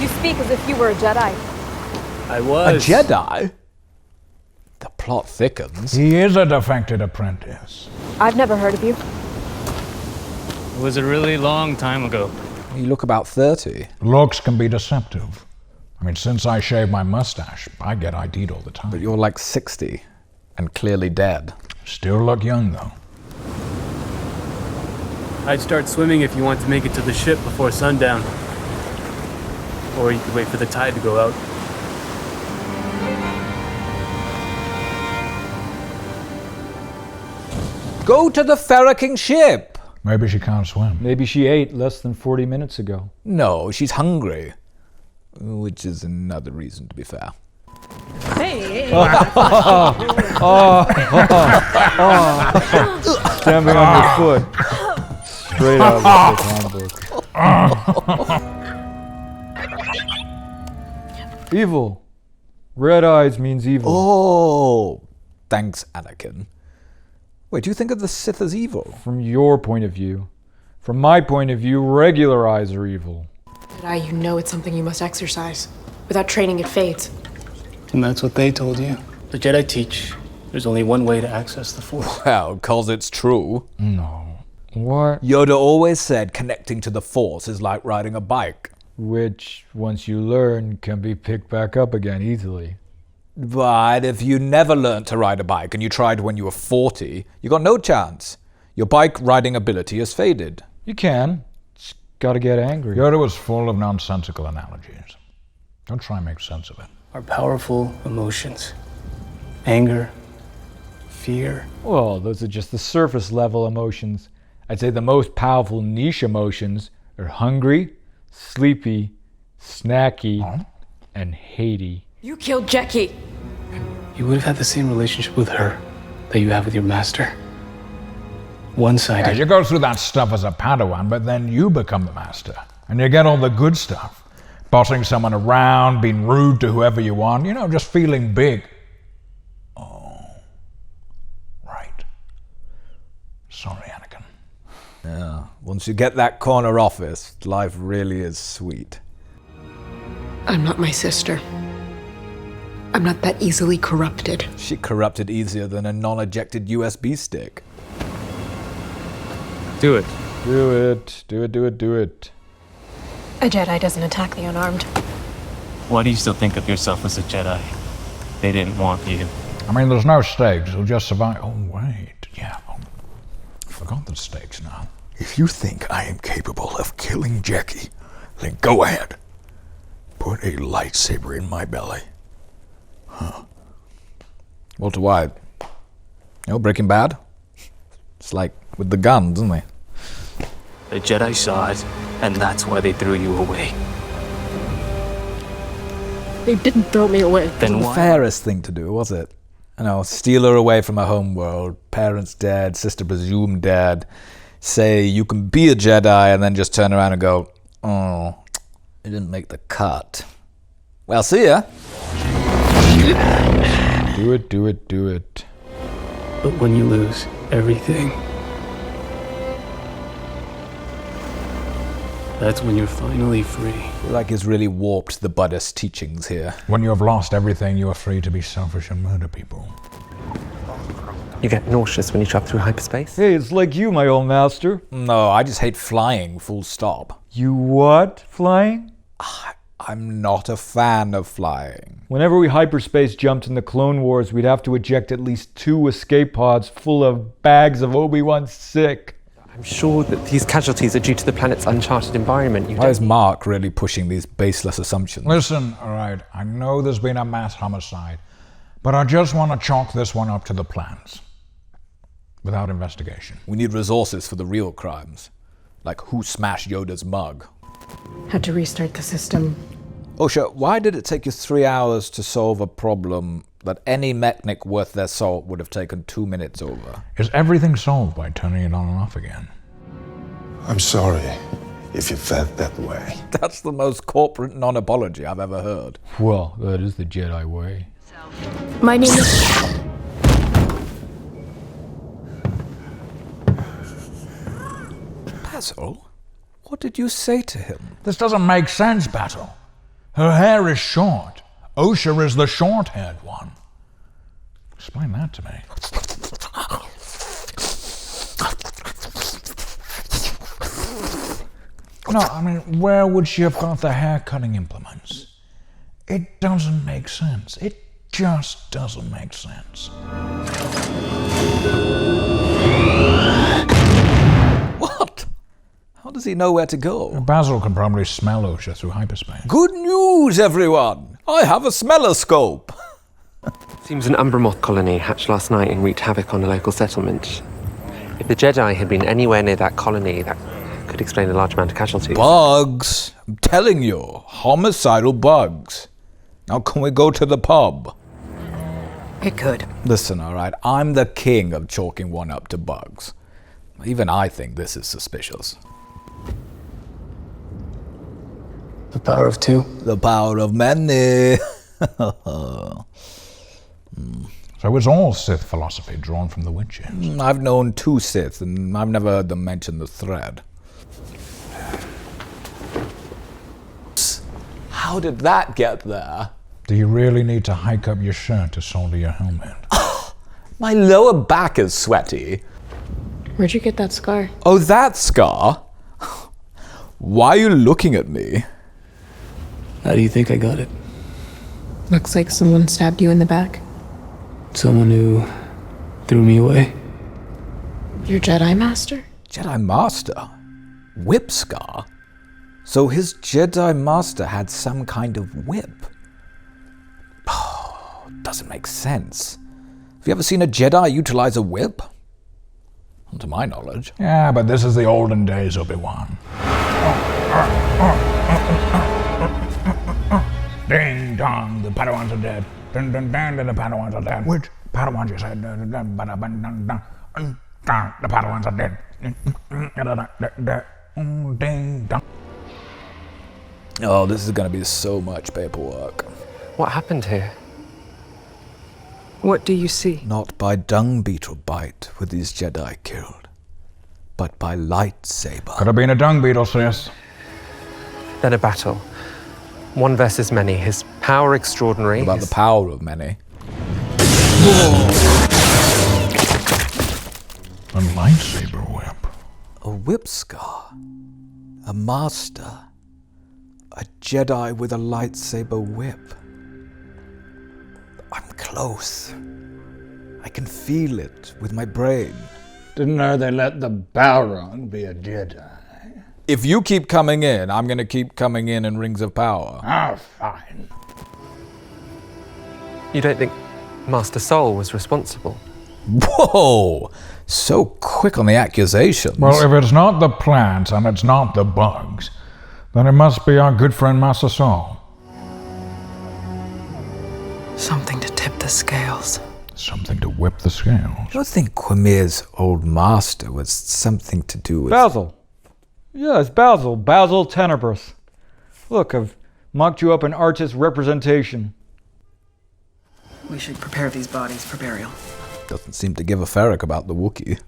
You speak as if you were a Jedi. I was. A Jedi? The plot thickens. He is a defected apprentice. I've never heard of you. It was a really long time ago. You look about 30. Looks can be deceptive. I mean, since I shaved my mustache, I get ID'd all the time. But you're like 60. And clearly dead. Still look young, though. I'd start swimming if you want to make it to the ship before sundown. Or you could wait for the tide to go out. Go to the ferrocking ship! Maybe she can't swim. Maybe she ate less than 40 minutes ago. No, she's hungry. Which is another reason to be fair. Hey! Stamping on your foot. Straight out of the handbook. Evil. Red eyes means evil. Oh, thanks, Anakin. Wait, do you think of the Sith as evil? From your point of view. From my point of view, regular eyes are evil. Jedi, you know it's something you must exercise. Without training, it fades. And that's what they told you. The Jedi teach there's only one way to access the Force. Well, 'cause it's true. No. What? Yoda always said connecting to the Force is like riding a bike. Which, once you learn, can be picked back up again easily. But if you never learned to ride a bike and you tried when you were 40, you got no chance. Your bike riding ability has faded. You can. Just gotta get angry. Yoda was full of nonsensical analogies. Don't try and make sense of it. Are powerful emotions. Anger, fear. Well, those are just the surface level emotions. I'd say the most powerful niche emotions are hungry, sleepy, snacky, and hatey. You killed Jackie! You would have had the same relationship with her that you have with your master. One-sided. Yeah, you go through that stuff as a Padawan, but then you become the master. And you get all the good stuff. Bossing someone around, being rude to whoever you want, you know, just feeling big. Oh, right. Sorry, Anakin. Yeah, once you get that corner office, life really is sweet. I'm not my sister. I'm not that easily corrupted. She corrupted easier than a non-ejected USB stick. Do it. Do it. Do it, do it, do it. A Jedi doesn't attack the unarmed. Why do you still think of yourself as a Jedi? They didn't want you. I mean, there's no stakes. You'll just survive. Oh, wait. Yeah. Oh, I forgot the stakes now. If you think I am capable of killing Jackie, then go ahead. Put a lightsaber in my belly. Huh. Walter White. You know, Breaking Bad? It's like with the guns, isn't it? The Jedi saw it, and that's why they threw you away. They didn't throw me away. It Then was the why? fairest thing to do, was it? You know, steal her away from her home world, parents dead, sister presumed dead, say you can be a Jedi, and then just turn around and go, oh, it didn't make the cut. Well, see ya. Do it, do it, do it. But when you lose everything, that's when you're finally free. I feel like he's really warped the Buddhist teachings here. When you have lost everything, you are free to be selfish and murder people. You get nauseous when you travel through hyperspace? Hey, it's like you, my old master. No, I just hate flying, full stop. You what? Flying? I'm not a fan of flying. Whenever we hyperspace jumped in the Clone Wars, we'd have to eject at least 2 escape pods full of bags of Obi-Wan sick. I'm sure that these casualties are due to the planet's uncharted environment. Why is Mark really pushing these baseless assumptions? Listen, all right, I know there's been a mass homicide, but I just want to chalk this one up to the plans. Without investigation. We need resources for the real crimes. Like who smashed Yoda's mug? Had to restart the system. Osha, why did it take you 3 hours to solve a problem that any mechanic worth their salt would have taken 2 minutes over? Is everything solved by turning it on and off again? I'm sorry if you felt that way. That's the most corporate non-apology I've ever heard. Well, that is the Jedi way. My name is... Basil? What did you say to him? This doesn't make sense, Basil. Her hair is short. Osha is the short-haired one. Explain that to me. No, I mean, where would she have got the hair-cutting implements? It doesn't make sense. It just doesn't make sense. What? How does he know where to go? Basil can probably smell OSHA through hyperspace. Good news, everyone! I have a smelloscope! Seems an Umbramoth colony hatched last night and wreaked havoc on a local settlement. If the Jedi had been anywhere near that colony, that could explain a large amount of casualties. Bugs! I'm telling you, homicidal bugs. Now can we go to the pub? It could. Listen, alright, I'm the king of chalking one up to bugs. Even I think this is suspicious. The power of two. The power of many. So it's all Sith philosophy drawn from the witches. I've known 2 Sith, and I've never heard them mention the thread. How did that get there? Do you really need to hike up your shirt to solder your helmet? My lower back is sweaty. Where'd you get that scar? Oh, that scar? Why are you looking at me? How do you think I got it? Looks like someone stabbed you in the back. Someone who threw me away. Your Jedi Master? Jedi Master? Whip scar? So his Jedi Master had some kind of whip? Oh, doesn't make sense. Have you ever seen a Jedi utilize a whip? Not to my knowledge. Yeah, but this is the olden days, Obi-Wan. Ding dong, the Padawans are dead. Dun dun dun, the Padawans are dead. Which Padawans you said? The Padawans are dead. Ding dong. Oh, this is going to be so much paperwork. What happened here? What do you see? Not by dung beetle bite were these Jedi killed, but by lightsaber. Could have been a dung beetle, sis. Then a battle. One versus many. His power extraordinary. What about the power of many? A lightsaber whip. A whip scar. A master. A Jedi with a lightsaber whip. I'm close. I can feel it with my brain. Didn't know they let the Balrog be a Jedi. If you keep coming in, I'm going to keep coming in Rings of Power. Ah, fine. You don't think Master Sol was responsible? Whoa! So quick on the accusations. Well, if it's not the plants and it's not the bugs, then it must be our good friend Master Saul. Something to tip the scales. Something to whip the scales. I don't think Quimir's old master was something to do with... Basil. Yeah, it's Basil. Basil Tenebrous. Look, I've mocked you up in artist representation. We should prepare these bodies for burial. Doesn't seem to give a ferric about the Wookiee.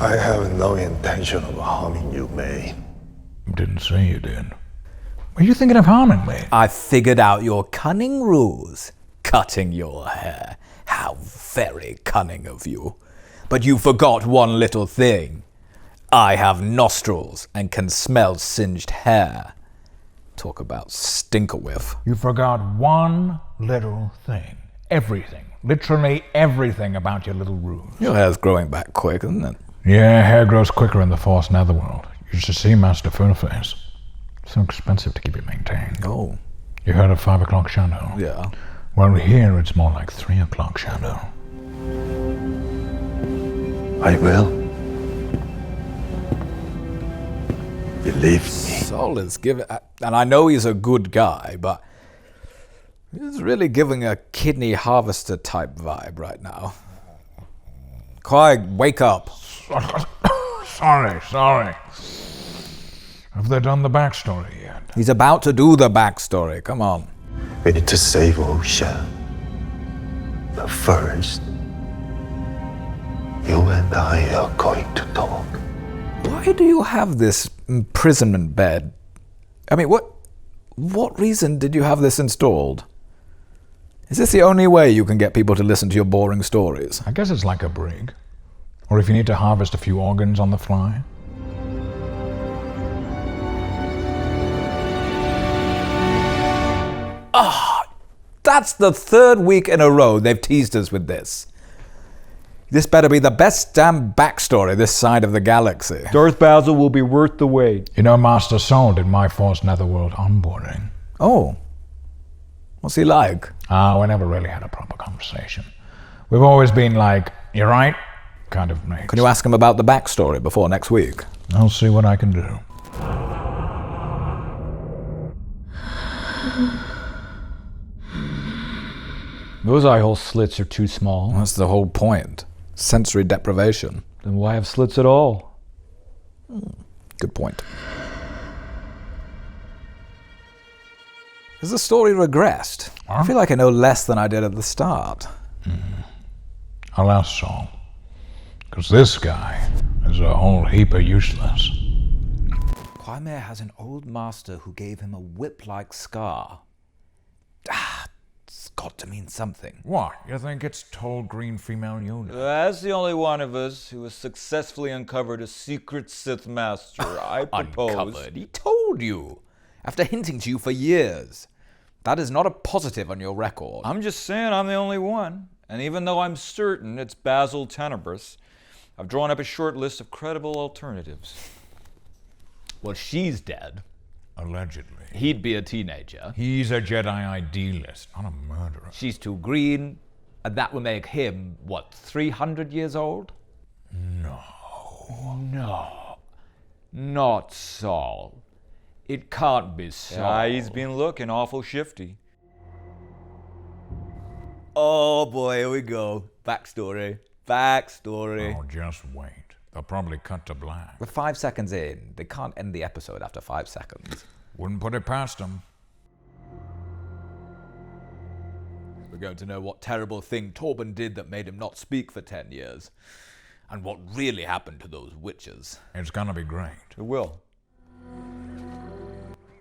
I have no intention of harming you, May. Didn't say you did. Were you thinking of harming me? I figured out your cunning rules. Cutting your hair. How very cunning of you. But you forgot one little thing. I have nostrils and can smell singed hair. Talk about stinker whiff. You forgot one little thing. Everything. Literally everything about your little ruse. Your hair's growing back quick, isn't it? Yeah, hair grows quicker in the Force Netherworld. You should see Master Furface. So expensive to keep it maintained. Oh. You heard of 5 o'clock shadow? Yeah. Well, here it's more like 3 o'clock shadow. I will. Believe me. Sol is giving... And I know he's a good guy, but... he's really giving a kidney harvester type vibe right now. Qui, wake up. Sorry. Have they done the backstory yet? He's about to do the backstory. Come on. We need to save Osha. But first, you and I are going to talk. Why do you have this imprisonment bed? I mean, what reason did you have this installed? Is this the only way you can get people to listen to your boring stories? I guess it's like a brig. Or if you need to harvest a few organs on the fly. That's the third week in a row they've teased us with this. This better be the best damn backstory this side of the galaxy. Darth Basil will be worth the wait. You know, Master Saul did my Force Netherworld onboarding. Oh. What's he like? We never really had a proper conversation. We've always been like, "You right?" kind of mates. Can you ask him about the backstory before next week? I'll see what I can do. Those eye hole slits are too small. That's the whole point. Sensory deprivation. Then why have slits at all? Good point. Has the story regressed? I feel like I know less than I did at the start. I'll ask Saul. Because this guy is a whole heap of useless. Quaimir has an old master who gave him a whip-like scar. It's got to mean something. What? You think it's tall green female unit? As the only one of us who has successfully uncovered a secret Sith Master, I propose... Uncovered? He told you. After hinting to you for years. That is not a positive on your record. I'm just saying I'm the only one. And even though I'm certain it's Basil Tenebrous, I've drawn up a short list of credible alternatives. Well, she's dead. Allegedly. He'd be a teenager. He's a Jedi idealist, not a murderer. She's too green, and that would make him, what, 300 years old? No. No. Not Saul. It can't be Saul. He's been looking awful shifty. Oh boy, here we go. Backstory. Oh, just wait. They'll probably cut to black. We're 5 seconds in. They can't end the episode after 5 seconds. Wouldn't put it past them. We're going to know what terrible thing Torben did that made him not speak for 10 years. And what really happened to those witches. It's gonna be great. It will.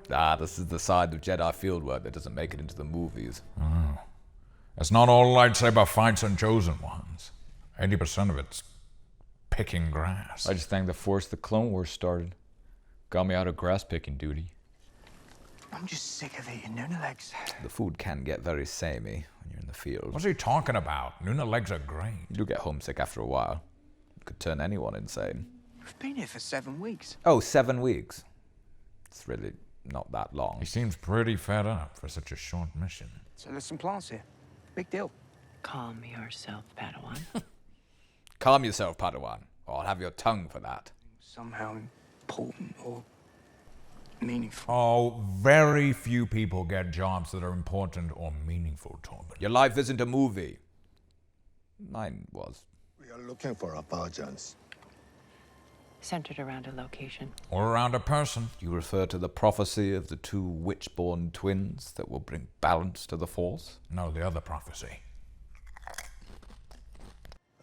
This is the side of Jedi fieldwork that doesn't make it into the movies. Oh. It's not all lightsaber fights and chosen ones. 80% of it's picking grass. I just thank the Force the Clone Wars started. Got me out of grass picking duty. I'm just sick of eating Nuna legs. The food can get very samey when you're in the field. What's he talking about? Nuna legs are great. You do get homesick after a while. It could turn anyone insane. We've been here for 7 weeks. Oh, 7 weeks. It's really not that long. He seems pretty fed up for such a short mission. So there's some plants here. Big deal. Calm yourself, Padawan. Calm yourself, Padawan, or I'll have your tongue for that. Somehow important or meaningful. Oh, very few people get jobs that are important or meaningful, Torben. Your life isn't a movie. Mine was. We are looking for our virgins. Centered around a location. Or around a person. You refer to the prophecy of the 2 witch-born twins that will bring balance to the Force? No, the other prophecy.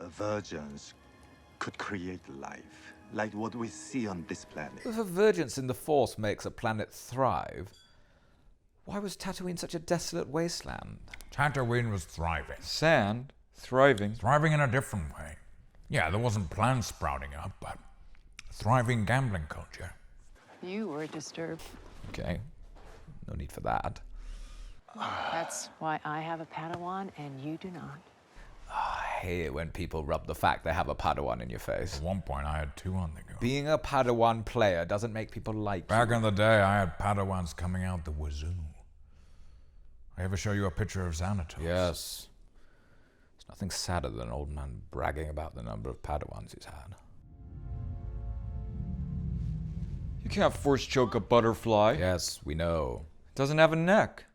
Virgins could create life, like what we see on this planet. If a virgence in the Force makes a planet thrive, why was Tatooine such a desolate wasteland? Tatooine was thriving. Sand? Thriving? Thriving in a different way. Yeah, there wasn't plants sprouting up, but thriving gambling culture. You were disturbed. Okay, no need for that. That's why I have a Padawan and you do not. I hate it when people rub the fact they have a Padawan in your face. At one point, I had 2 on the go. Being a Padawan player doesn't make people like you. Back in the day, I had Padawans coming out the wazoo. I ever show you a picture of Xanatos? Yes. There's nothing sadder than an old man bragging about the number of Padawans he's had. You can't force choke a butterfly. Yes, we know. It doesn't have a neck.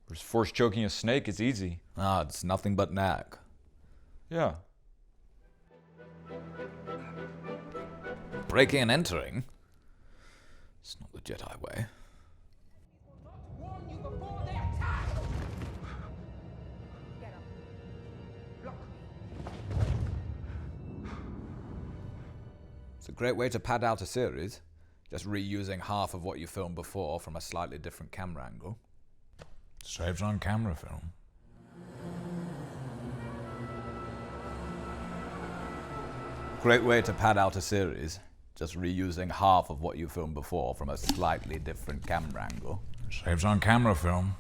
Whereas force choking a snake is easy. It's nothing but neck. Yeah. Breaking and entering? It's not the Jedi way. It's a great way to pad out a series. Just reusing half of what you filmed before from a slightly different camera angle. Saves on camera film. Great way to pad out a series. Just reusing half of what you filmed before from a slightly different camera angle. Saves on camera film.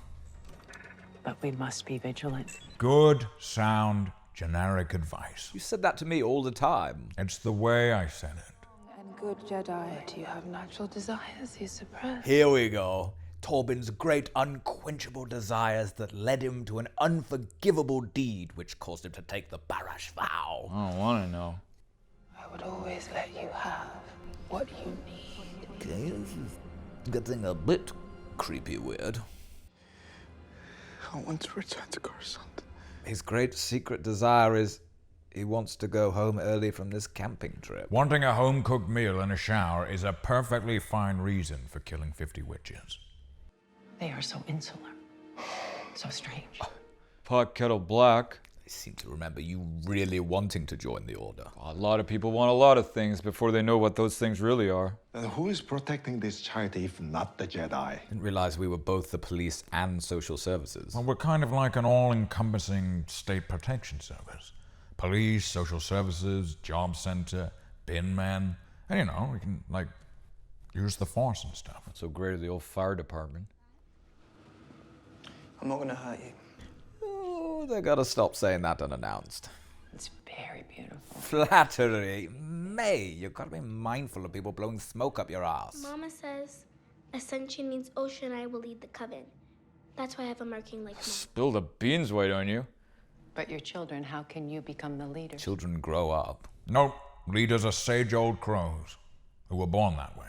but we must be vigilant. Good, sound, generic advice. You said that to me all the time. It's the way I said it. And good Jedi, do you have natural desires you suppress? Here we go. Torben's great unquenchable desires that led him to an unforgivable deed which caused him to take the Barash vow. I don't want to know. I would always let you have what you need. Okay, this is getting a bit creepy weird. I want to return to Coruscant. His great secret desire is he wants to go home early from this camping trip. Wanting a home-cooked meal and a shower is a perfectly fine reason for killing 50 witches. They are so insular. So strange. Pot kettle black. I seem to remember you really wanting to join the Order. A lot of people want a lot of things before they know what those things really are. Then who is protecting this charity if not the Jedi? Didn't realize we were both the police and social services. Well, we're kind of like an all-encompassing state protection service. Police, social services, job center, bin men. And, you know, we can, like, use the Force and stuff. Not so great at the old fire department. I'm not gonna hurt you. Oh, they gotta stop saying that unannounced. It's very beautiful. Flattery. May, you gotta be mindful of people blowing smoke up your ass. Mama says ascension means Osha and I will lead the coven. That's why I have a marking like Mom. Spill the beans, why don't you? But your children, how can you become the leader? Children grow up. Nope. Leaders are sage old crows who were born that way.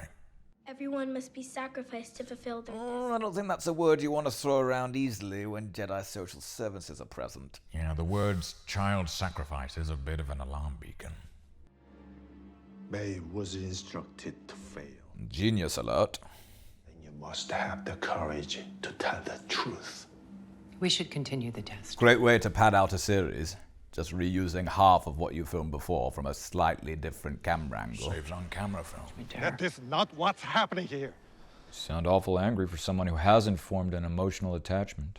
Everyone must be sacrificed to fulfill their Oh, I don't think that's a word you want to throw around easily when Jedi social services are present. Yeah, the words child sacrifice is a bit of an alarm beacon. May was instructed to fail. Genius alert. And you must have the courage to tell the truth. We should continue the test. Great way to pad out a series. Just reusing half of what you filmed before from a slightly different camera angle. Saves on camera film. That is not what's happening here. You sound awful angry for someone who hasn't formed an emotional attachment.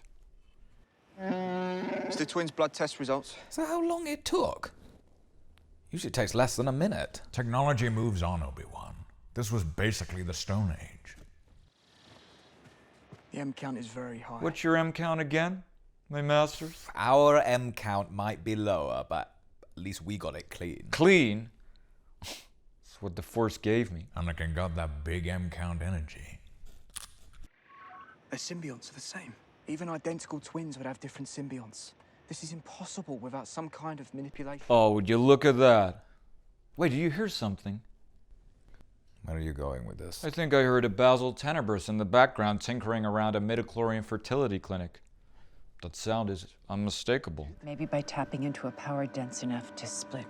It's the twins' blood test results. So how long it took? Usually takes less than a minute. Technology moves on, Obi-Wan. This was basically the Stone Age. The M count is very high. What's your M count again, my masters? Our M count might be lower, but at least we got it clean. Clean? That's what the Force gave me. Anakin got that big M count energy. Their symbionts are the same. Even identical twins would have different symbionts. This is impossible without some kind of manipulation. Oh, would you look at that? Wait, do you hear something? Where are you going with this? I think I heard a Basil Tenebris in the background tinkering around a midichlorian fertility clinic. That sound is unmistakable. Maybe by tapping into a power dense enough to split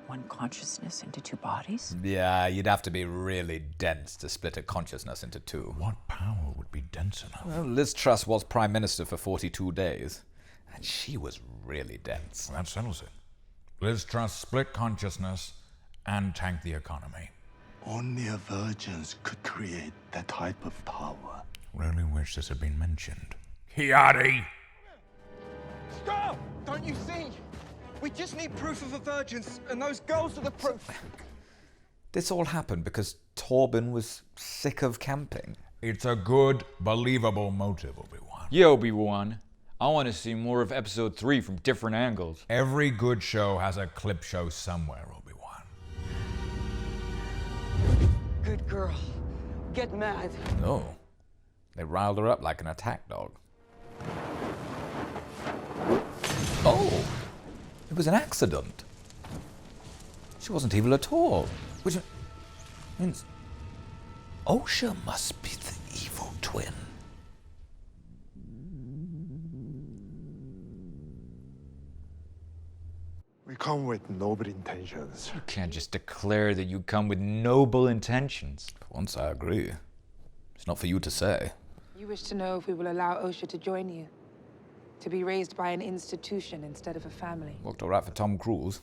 one consciousness into two bodies? Yeah, you'd have to be really dense to split a consciousness into two. What power would be dense enough? Well, Liz Truss was Prime Minister for 42 days, and she was really dense. That settles it. Liz Truss split consciousness and tanked the economy. Only a virgin could create that type of power. Really wish this had been mentioned. Kiadi! Stop! Don't you see? We just need proof of a virgins, and those girls are the proof. This all happened because Torben was sick of camping. It's a good, believable motive, Obi-Wan. Yeah, Obi-Wan. I want to see more of Episode 3 from different angles. Every good show has a clip show somewhere, Obi-Wan. Good girl. Get mad. No. They riled her up like an attack dog. Oh! It was an accident. She wasn't evil at all. Which means Osha must be the evil twin. We come with noble intentions. You can't just declare that you come with noble intentions. For once I agree. It's not for you to say. You wish to know if we will allow Osha to join you. To be raised by an institution instead of a family. Worked all right for Tom Cruise.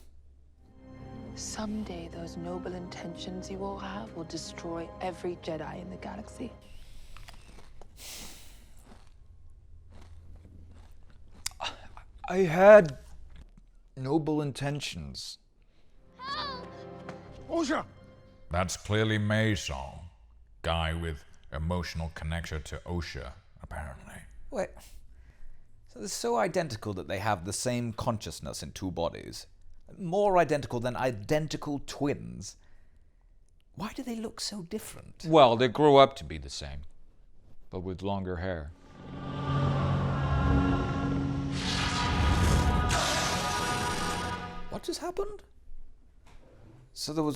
Someday those noble intentions you all have will destroy every Jedi in the galaxy. I had noble intentions. Osha! That's clearly May's song. Guy with emotional connection to Osha, apparently. Wait. They're so identical that they have the same consciousness in two bodies. More identical than identical twins. Why do they look so different? Well, they grow up to be the same, but with longer hair. What just happened? So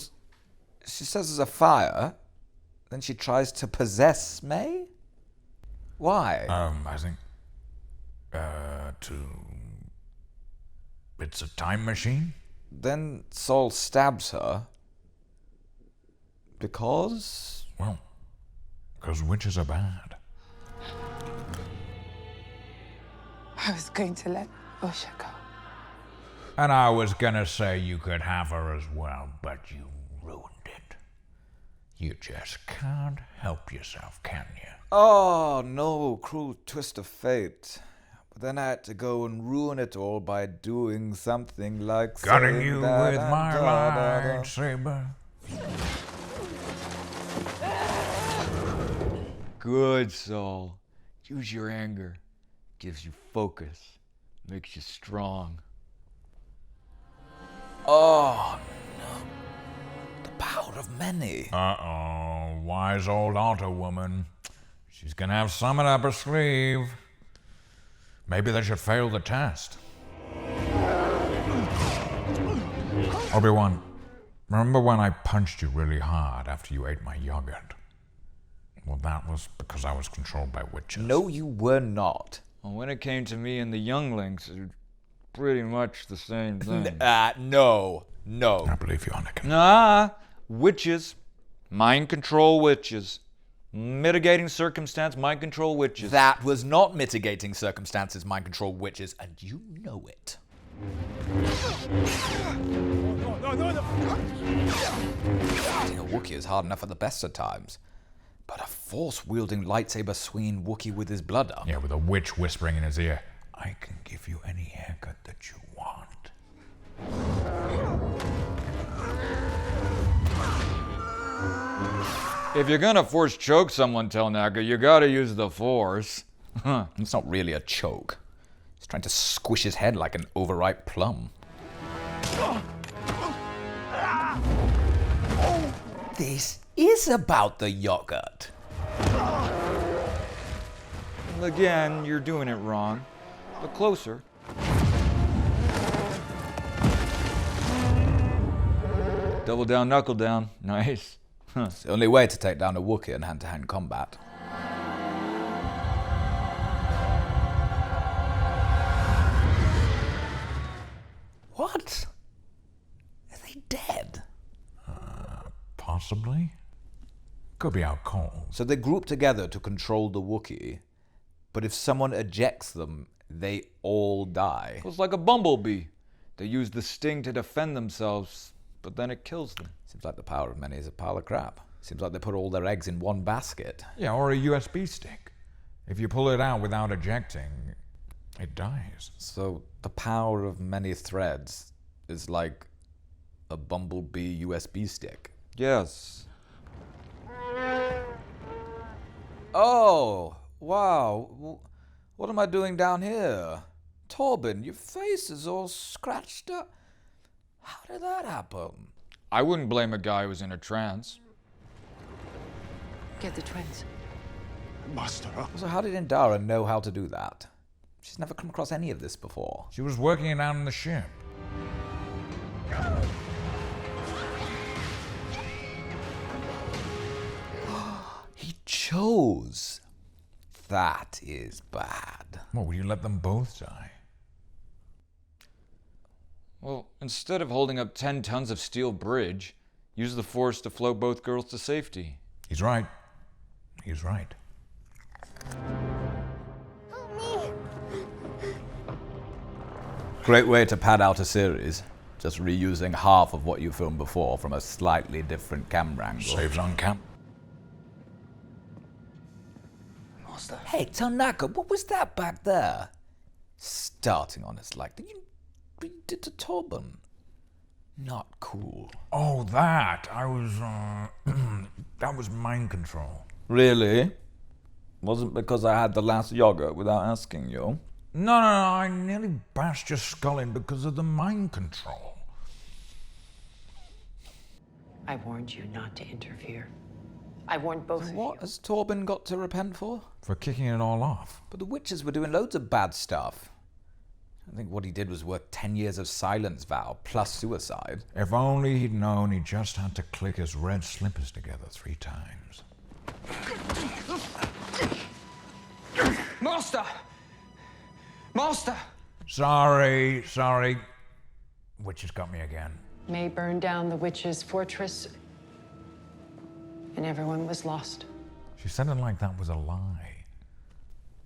she says there's a fire, then she tries to possess May? Why? I think, it's a time machine? Then Saul stabs her. Because? Well, because witches are bad. I was going to let Osha go. And I was gonna say you could have her as well, but you ruined it. You just can't help yourself, can you? Oh, no, cruel twist of fate. But then I had to go and ruin it all by doing something like Cutting you with my lightsaber. Good, Saul. Use your anger. Gives you focus. Makes you strong. Oh, no. The power of many. Uh-oh, wise old altar woman. She's gonna have something up her sleeve. Maybe they should fail the test. Obi-Wan, remember when I punched you really hard after you ate my yogurt? Well, that was because I was controlled by witches. No, you were not. Well, when it came to me and the younglings, it was pretty much the same thing. No. I believe you, Anakin. Nah, witches. Mind control witches. Mitigating circumstance, mind control witches. That was not mitigating circumstances, mind control witches, and you know it. Fighting a Wookiee is hard enough at the best of times. But a force-wielding lightsaber-swinging Wookiee with his blood up. Yeah, with a witch whispering in his ear, I can give you any haircut that you want. If you're gonna force choke someone, Telnaga, you gotta use the force. It's not really a choke. He's trying to squish his head like an overripe plum. This is about the yogurt. Again, you're doing it wrong. But closer. Double down, knuckle down. Nice. It's the only way to take down a Wookiee in hand-to-hand combat. What? Are they dead? Possibly. Could be out cold. So they group together to control the Wookiee, but if someone ejects them, they all die. It's like a bumblebee. They use the sting to defend themselves, but then it kills them. Seems like the power of many is a pile of crap. Seems like they put all their eggs in one basket. Yeah, or a USB stick. If you pull it out without ejecting, it dies. So the power of many threads is like a bumblebee USB stick. Yes. Oh, wow. What am I doing down here? Torben, your face is all scratched up. How did that happen? I wouldn't blame a guy who was in a trance. Get the twins. Master. So how did Indara know how to do that? She's never come across any of this before. She was working it out on the ship. He chose. That is bad. What, will you let them both die? Well, instead of holding up 10 tons of steel bridge, use the force to float both girls to safety. He's right. He's right. Great way to pad out a series. Just reusing half of what you filmed before from a slightly different camera angle. Saves on cam. Master. Hey, Tanaka, what was that back there? Starting on us like that. You did to Torben. Not cool. Oh, that. I was, that was mind control. Really? Wasn't because I had the last yogurt without asking you. No, I nearly bashed your skull in because of the mind control. I warned you not to interfere. I warned both of you. What has Torben got to repent for? For kicking it all off. But the witches were doing loads of bad stuff. I think what he did was worth 10 years of silence vow plus suicide. If only he'd known he just had to click his red slippers together 3 times. Master! Master! Sorry. Witches got me again. May burned down the witch's fortress, and everyone was lost. She said it like that was a lie.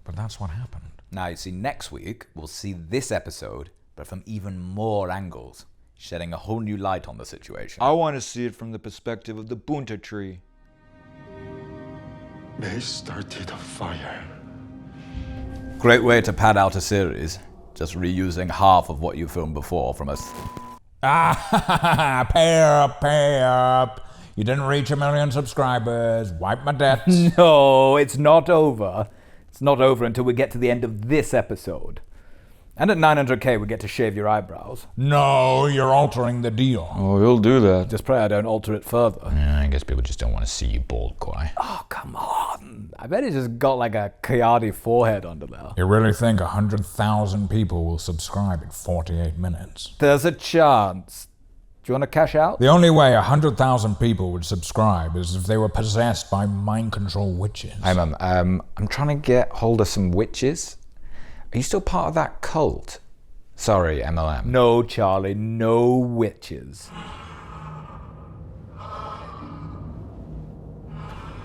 But that's what happened. Now, you see, next week, we'll see this episode, but from even more angles, shedding a whole new light on the situation. I want to see it from the perspective of the Bunta tree. They started a fire. Great way to pad out a series, just reusing half of what you filmed before from us. Pay up. You didn't reach 1 million subscribers. Wipe my debts. No, it's not over. It's not over until we get to the end of this episode. And at 900k, we get to shave your eyebrows. No, you're altering the deal. Oh, he'll do that. Just pray I don't alter it further. Yeah, I guess people just don't want to see you bald, Koi. Oh, come on. I bet he just got like a Coyote forehead under there. You really think 100,000 people will subscribe in 48 minutes? There's a chance. Do you want to cash out? The only way 100,000 people would subscribe is if they were possessed by mind control witches. Hey, Mum, I'm trying to get hold of some witches. Are you still part of that cult? Sorry, MLM. No, Charlie, no witches.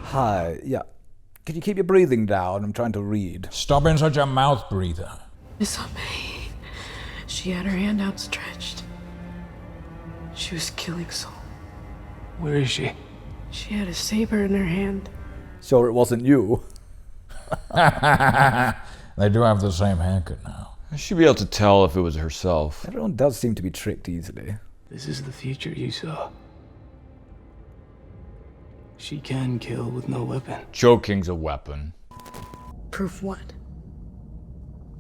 Hi, yeah. Can you keep your breathing down? I'm trying to read. Stop being such a mouth breather. Miss May. She had her hand outstretched. She was killing Saul. Where is she? She had a saber in her hand. Sure it wasn't you. They do have the same haircut now. I should be able to tell if it was herself. Everyone does seem to be tricked easily. This is the future you saw. She can kill with no weapon. Choking's a weapon. Proof what?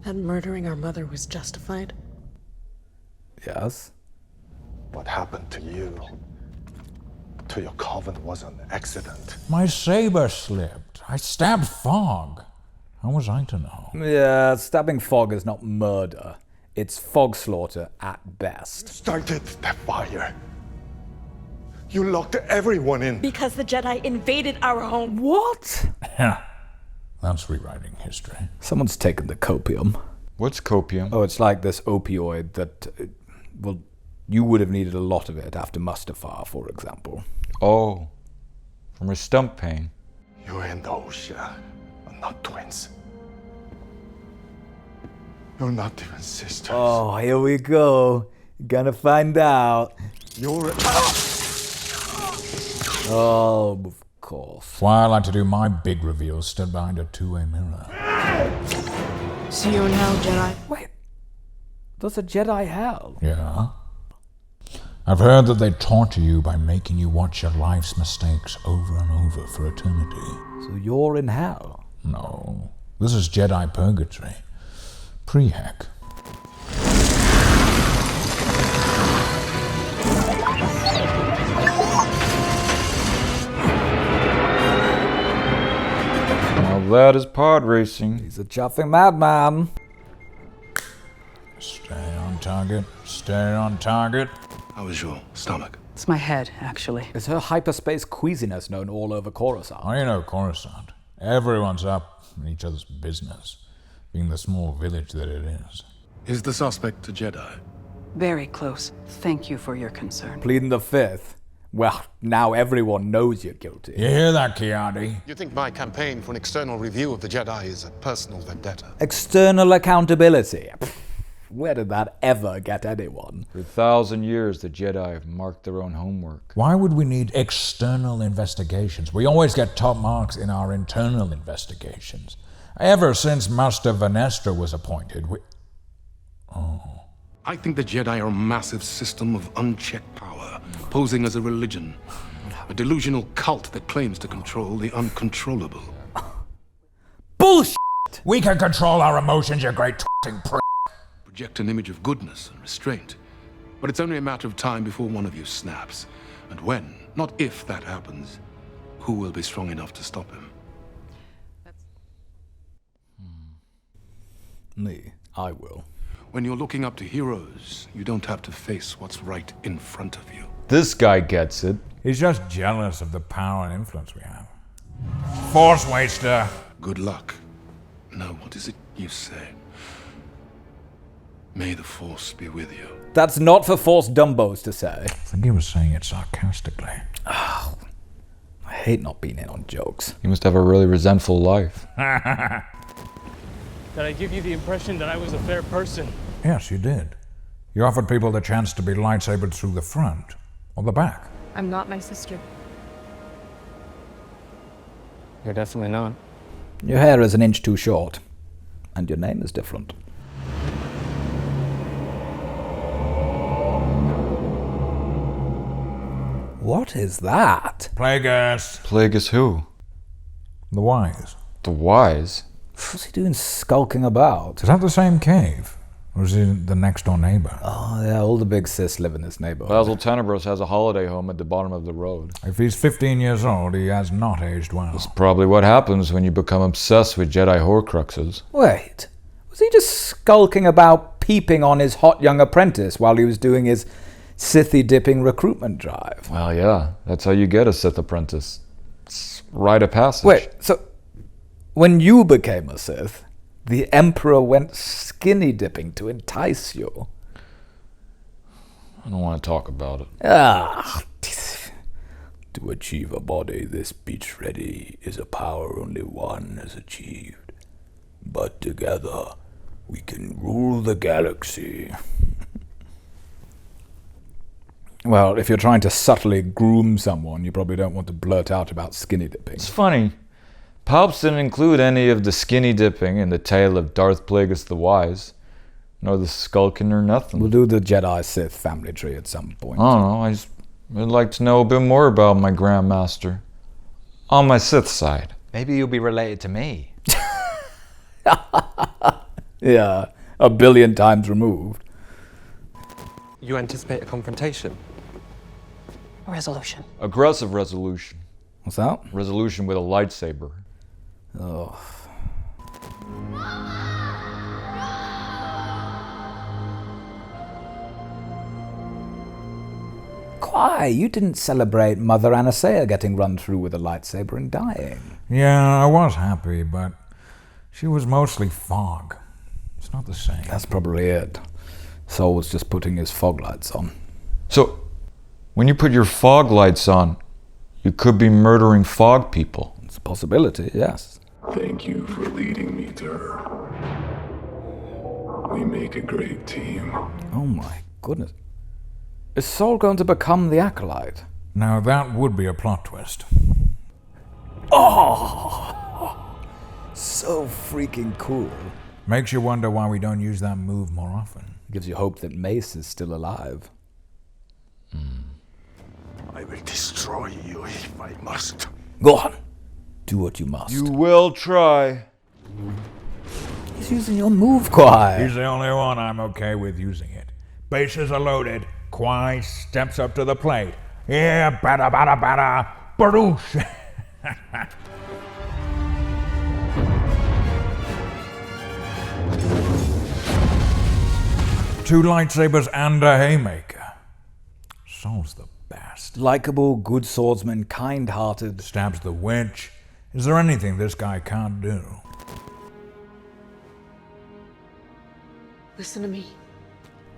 That murdering our mother was justified? Yes. What happened to you, to your coven, was an accident. My saber slipped. I stabbed Fog. How was I to know? Yeah, stabbing Fog is not murder. It's fog slaughter at best. Started the fire. You locked everyone in. Because the Jedi invaded our home. What? Yeah, that's rewriting history. Someone's taken the copium. What's copium? Oh, it's like this opioid that, well, you would have needed a lot of it after Mustafar, for example. Oh, from her stump pain. You and Osha are not twins. You're not even sisters. Oh, here we go. Gonna find out. You're... Oh, of course. Why I like to do my big reveals stood behind a two-way mirror. See you in hell, Jedi. Wait. There's a Jedi hell? Yeah? I've heard that they torture you by making you watch your life's mistakes over and over for eternity. So you're in hell? No. This is Jedi purgatory. Pre-hack. Now that is pod racing. He's a chuffing madman. Stay on target. Stay on target. How is your stomach? It's my head, actually. Is her hyperspace queasiness known all over Coruscant? Oh, you know Coruscant. Everyone's up in each other's business, being the small village that it is. Is the suspect a Jedi? Very close. Thank you for your concern. Pleading the fifth. Well, now everyone knows you're guilty. You hear that, Kiadi? You think my campaign for an external review of the Jedi is a personal vendetta? External accountability. Where did that ever get anyone? For 1,000 years, the Jedi have marked their own homework. Why would we need external investigations? We always get top marks in our internal investigations. Ever since Master Vanestra was appointed, I think the Jedi are a massive system of unchecked power, posing as a religion. A delusional cult that claims to control the uncontrollable. Bullshit! We can control our emotions, you great twitting prick. Project an image of goodness and restraint. But it's only a matter of time before one of you snaps. And when, not if that happens, who will be strong enough to stop him? Me. I will. When you're looking up to heroes, you don't have to face what's right in front of you. This guy gets it. He's just jealous of the power and influence we have. Force waster. Good luck. Now, what is it you say? May the Force be with you. That's not for Force Dumbos to say. I think he was saying it sarcastically. Oh, I hate not being in on jokes. You must have a really resentful life. Did I give you the impression that I was a fair person? Yes, you did. You offered people the chance to be lightsabered through the front or the back. I'm not my sister. You're definitely not. Your hair is an inch too short, and your name is different. What is that? Plagueis. Plagueis who? The Wise. The Wise? What's he doing skulking about? Is that the same cave? Or is he the next door neighbor? Oh, yeah, all the big sis live in this neighborhood. Basil Tenebros has a holiday home at the bottom of the road. If he's 15 years old, he has not aged well. That's probably what happens when you become obsessed with Jedi Horcruxes. Wait, was he just skulking about peeping on his hot young apprentice while he was doing his Sithy dipping recruitment drive? Well, yeah, that's how you get a Sith apprentice. It's rite of passage. Wait, so when you became a Sith, the Emperor went skinny dipping to entice you? I don't want to talk about it. Ah, to achieve a body this beach ready is a power only one has achieved. But together, we can rule the galaxy. Well, if you're trying to subtly groom someone, you probably don't want to blurt out about skinny dipping. It's funny. Palps didn't include any of the skinny dipping in the tale of Darth Plagueis the Wise, nor the skulking or nothing. We'll do the Jedi Sith family tree at some point. I don't know, I'd like to know a bit more about my Grandmaster. On my Sith side. Maybe you'll be related to me. Yeah, 1 billion times removed. You anticipate a confrontation? A resolution. Aggressive resolution. What's that? Resolution with a lightsaber. Oh. Why? You didn't celebrate Mother Anastasia getting run through with a lightsaber and dying. Yeah, I was happy, but she was mostly fog. It's not the same. That's probably it. Sol was just putting his fog lights on. So, when you put your fog lights on, you could be murdering fog people. It's a possibility, yes. Thank you for leading me to her. We make a great team. Oh my goodness. Is Sol going to become the Acolyte? Now that would be a plot twist. Oh! So freaking cool. Makes you wonder why we don't use that move more often. Gives you hope that Mace is still alive. I will destroy you if I must. Go on. Do what you must. You will try. He's using your move, Quai. He's the only one I'm okay with using it. Bases are loaded. Quai steps up to the plate. Yeah, bada bada bada, badoosh. Two lightsabers and a haymaker. Sol's the best. Likeable, good swordsman, kind-hearted. Stabs the witch. Is there anything this guy can't do? Listen to me.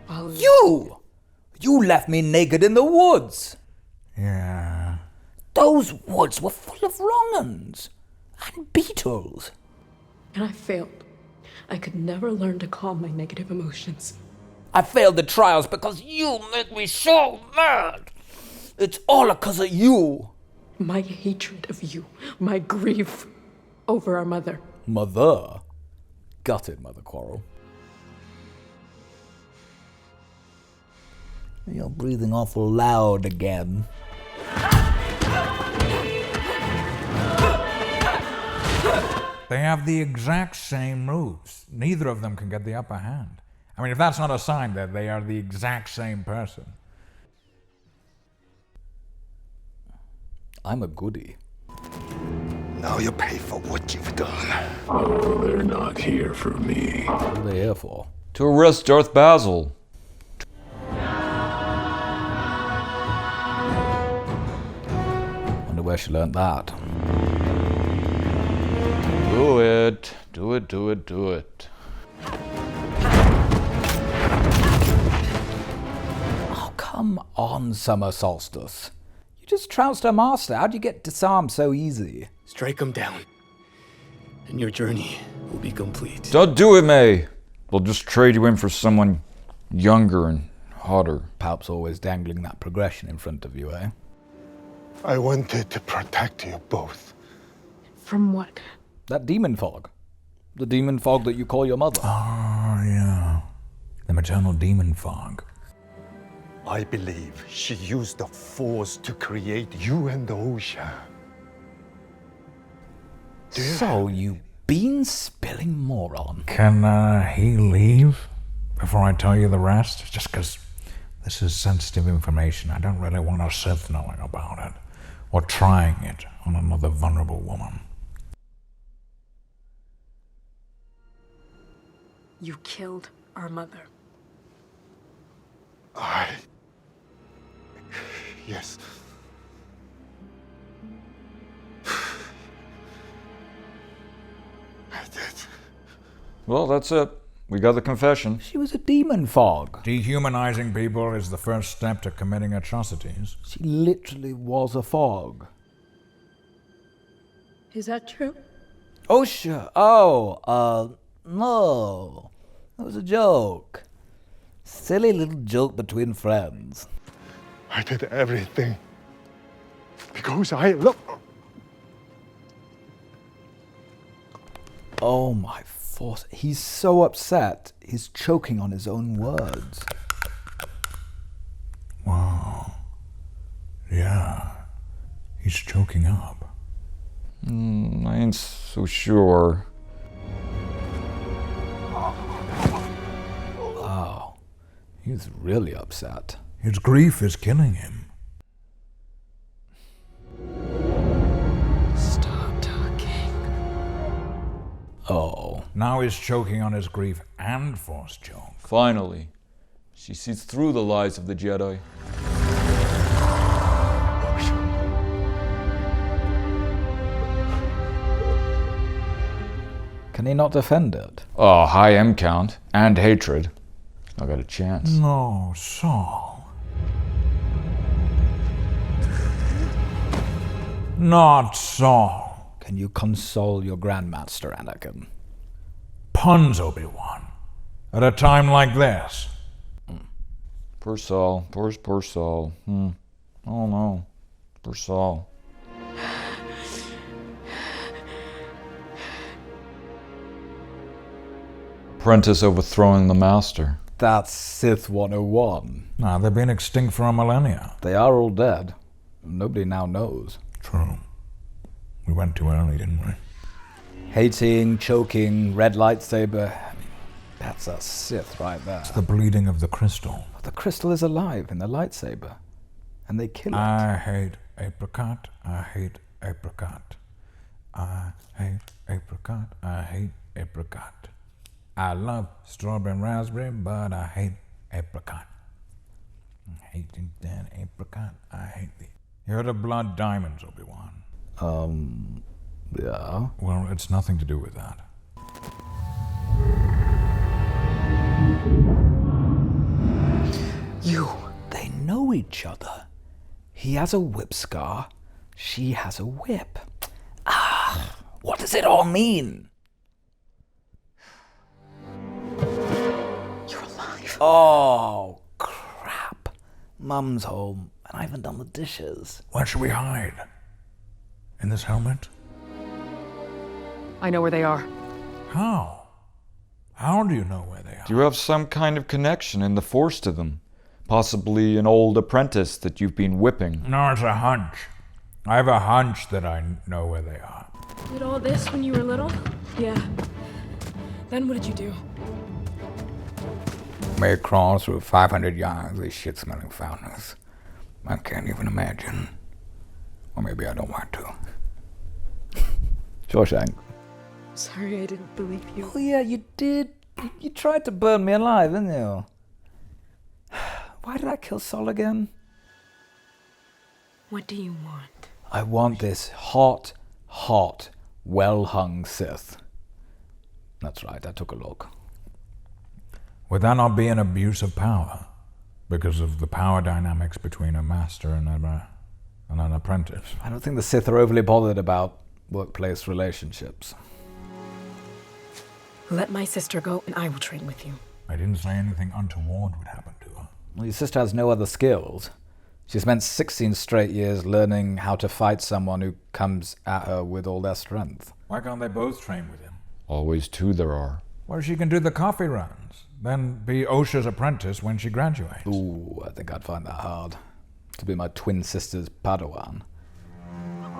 Follow me. You! You left me naked in the woods. Yeah. Those woods were full of wrong-uns and beetles. And I failed. I could never learn to calm my negative emotions. I failed the trials because you make me so mad. It's all because of you. My hatred of you, my grief over our mother. Mother? Gutted, Mother Quarrel. You're breathing awful loud again. They have the exact same moves. Neither of them can get the upper hand. I mean, if that's not a sign that they are the exact same person. I'm a goodie. Now you pay for what you've done. Oh, they're not here for me. What are they here for? To arrest Darth Basil. Wonder where she learned that. Do it. Do it, do it, do it. Oh, come on, Summer Solstice. You just trounced her master. How'd you get disarmed so easy? Strike him down, and your journey will be complete. Don't do it, May. We'll just trade you in for someone younger and hotter. Palp's always dangling that progression in front of you, eh? I wanted to protect you both. From what? That demon fog. The demon fog that you call your mother. Oh, yeah. The maternal demon fog. I believe she used the Force to create you and Osha. So you bean-spilling moron. Can he leave before I tell you the rest? Just because this is sensitive information. I don't really want a Sith knowing about it. Or trying it on another vulnerable woman. You killed our mother. Yes. I did. Well, that's it. We got the confession. She was a demon fog. Dehumanizing people is the first step to committing atrocities. She literally was a fog. Is that true? Osha! Oh, no. That was a joke. Silly little joke between friends. I did everything because I love. Oh my force. He's so upset, he's choking on his own words. Wow. Yeah. He's choking up. I ain't so sure. Wow. He's really upset. His grief is killing him. Stop talking. Oh. Now he's choking on his grief and Force choke. Finally, she sees through the lies of the Jedi. Can he not defend it? Oh, high M count and hatred. I got a chance. No, Saul. Not Saul. Can you console your Grandmaster, Anakin? Puns, Obi-Wan. At a time like this. Poor Saul. Poor Saul. Oh no. Poor Saul. Apprentice overthrowing the Master. That's Sith 101. Nah, they've been extinct for a millennia. They are all dead. Nobody now knows. True. We went too early, didn't we? Hating, choking, red lightsaber. I mean, that's a Sith right there. It's the bleeding of the crystal. The crystal is alive in the lightsaber. And they kill it. I hate apricot. I hate apricot. I hate apricot. I hate apricot. I love strawberry and raspberry, but I hate apricot. I hate that apricot. I hate the... You heard of blood diamonds, Obi-Wan? Yeah. Well, it's nothing to do with that. They know each other. He has a whip scar. She has a whip. What does it all mean? You're alive. Oh, crap. Mum's home, and I haven't done the dishes. Where should we hide? In this helmet? I know where they are. How? How do you know where they are? Do you have some kind of connection in the Force to them? Possibly an old apprentice that you've been whipping? No, it's a hunch. I have a hunch that I know where they are. Did all this when you were little? Yeah. Then what did you do? May crawl through 500 yards of shit-smelling foulness. I can't even imagine. Or maybe I don't want to. Shawshank. Sorry, I didn't believe you. Oh yeah, you did. You tried to burn me alive, didn't you? Why did I kill Sol again? What do you want? I want this hot, well-hung Sith. That's right, I took a look. Would that not be an abuse of power? Because of the power dynamics between a master and an apprentice? I don't think the Sith are overly bothered about workplace relationships. Let my sister go and I will train with you. I didn't say anything untoward would happen to her. Well, your sister has no other skills. She spent 16 straight years learning how to fight someone who comes at her with all their strength. Why can't they both train with him? Always two there are. Well, she can do the coffee runs, then be Osha's apprentice when she graduates. Ooh, I think I'd find that hard. To be my twin sister's Padawan.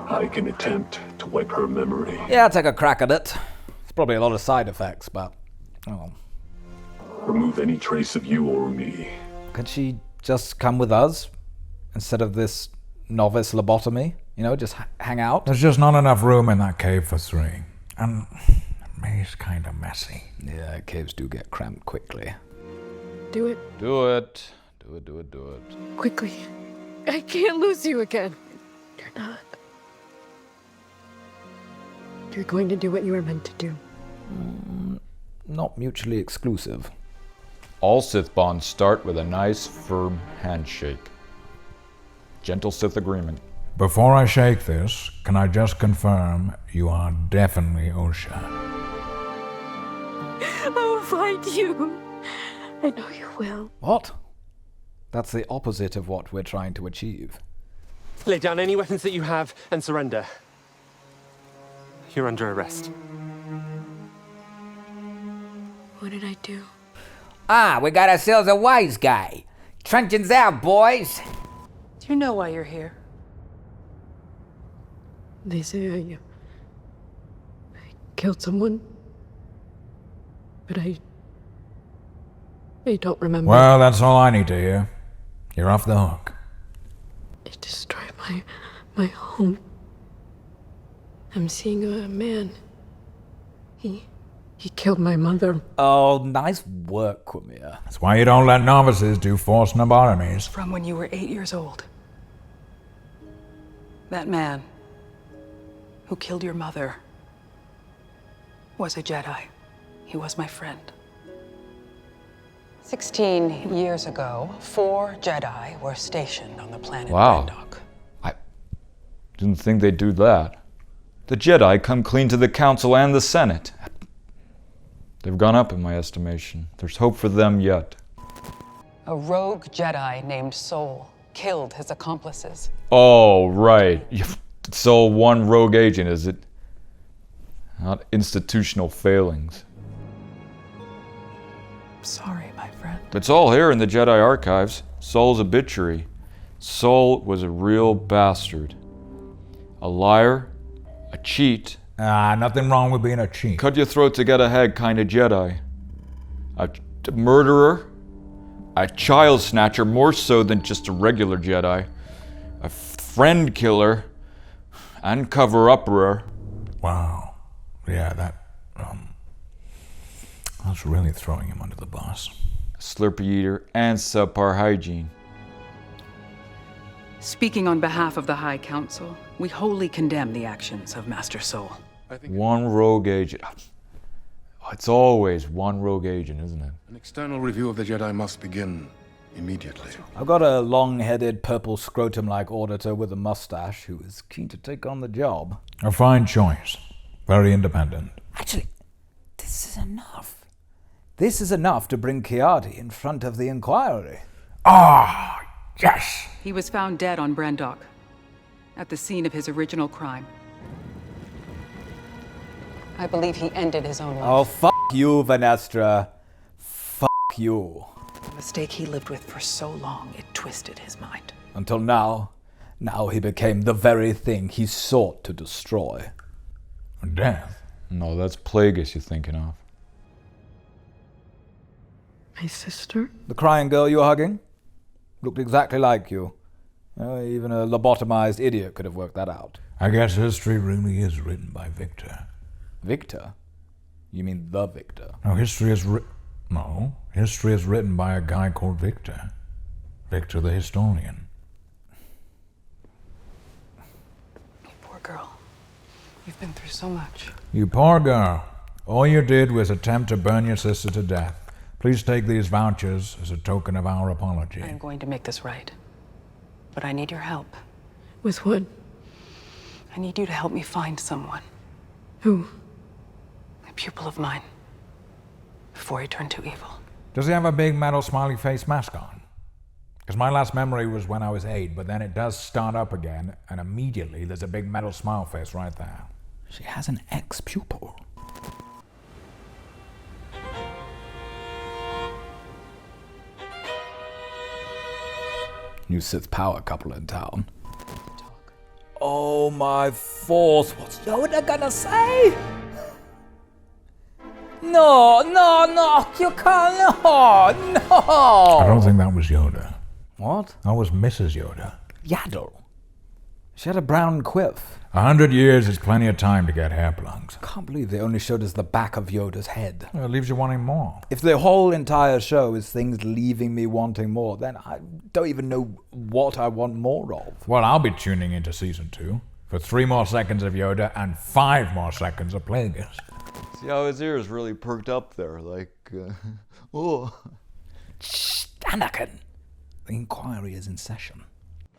I can attempt to wipe her memory. Yeah, I'll take a crack at it. It's probably a lot of side effects, but... oh. Remove any trace of you or me. Could she just come with us? Instead of this novice lobotomy? You know, just hang out? There's just not enough room in that cave for 3. And May's kind of messy. Yeah, caves do get cramped quickly. Do it. Do it. Do it, do it, do it. Quickly. I can't lose you again. You're not. You're going to do what you were meant to do. Not mutually exclusive. All Sith bonds start with a nice, firm handshake. Gentle Sith agreement. Before I shake this, can I just confirm you are definitely Osha? I'll find you. I know you will. What? That's the opposite of what we're trying to achieve. Lay down any weapons that you have and surrender. You're under arrest. What did I do? Ah, we got ourselves a wise guy. Truncheon's out, boys. Do you know why you're here? They say I killed someone, but I don't remember. Well, that's all I need to hear. You're off the hook. It destroyed my home. I'm seeing a man. He killed my mother. Oh, nice work, Quimia. That's why you don't let novices do forced lobotomies. From when you were 8 years old. That man who killed your mother was a Jedi. He was my friend. 16 years ago, 4 Jedi were stationed on the planet Wow. Brandok. I didn't think they'd do that. The Jedi come clean to the Council and the Senate. They've gone up in my estimation. There's hope for them yet. A rogue Jedi named Sol killed his accomplices. Oh, right. It's all one rogue agent, is it? Not institutional failings. Sorry, my friend. It's all here in the Jedi archives. Sol's obituary. Sol was a real bastard. A liar, a cheat. Nothing wrong with being a cheat. Cut your throat to get ahead kind of Jedi. A murderer, a child snatcher, more so than just a regular Jedi. A friend killer, and cover-upper. Wow. Yeah, that's really throwing him under the bus. A Slurpee eater and subpar hygiene. Speaking on behalf of the High Council, we wholly condemn the actions of Master Sol. One rogue agent. It's always one rogue agent, isn't it? An external review of the Jedi must begin immediately. I've got a long-headed, purple scrotum-like auditor with a mustache who is keen to take on the job. A fine choice. Very independent. Actually, this is enough. This is enough to bring Kiadi in front of the inquiry. Ah, yes! He was found dead on Brandok, at the scene of his original crime. I believe he ended his own life. Oh, fuck you, Vanestra. Fuck you. A mistake he lived with for so long, it twisted his mind. Until now. Now he became the very thing he sought to destroy. Death? No, that's Plagueis you're thinking of. My sister? The crying girl you were hugging? Looked exactly like you. Even a lobotomized idiot could have worked that out. I guess history really is written by Victor. Victor? You mean the Victor? No, history is written by a guy called Victor. Victor the historian. Poor girl. You've been through so much. You poor girl. All you did was attempt to burn your sister to death. Please take these vouchers as a token of our apology. I'm going to make this right. But I need your help. With what? I need you to help me find someone. Who? A pupil of mine. Before he turned too evil. Does he have a big metal smiley face mask on? Because my last memory was when I was 8, but then it does start up again, and immediately there's a big metal smile face right there. She has an ex-pupil. New Sith power couple in town. Oh my force, what's Yoda gonna say? No, you can't, no! I don't think that was Yoda. What? That was Mrs. Yoda. Yaddle. She had a brown quiff. 100 years is plenty of time to get hair plugs. Can't believe they only showed us the back of Yoda's head. Well, it leaves you wanting more. If the whole entire show is things leaving me wanting more, then I don't even know what I want more of. Well, I'll be tuning into season 2 for 3 more seconds of Yoda and 5 more seconds of Plagueis. See how his ears really perked up there, oh. Shh, Anakin. The inquiry is in session.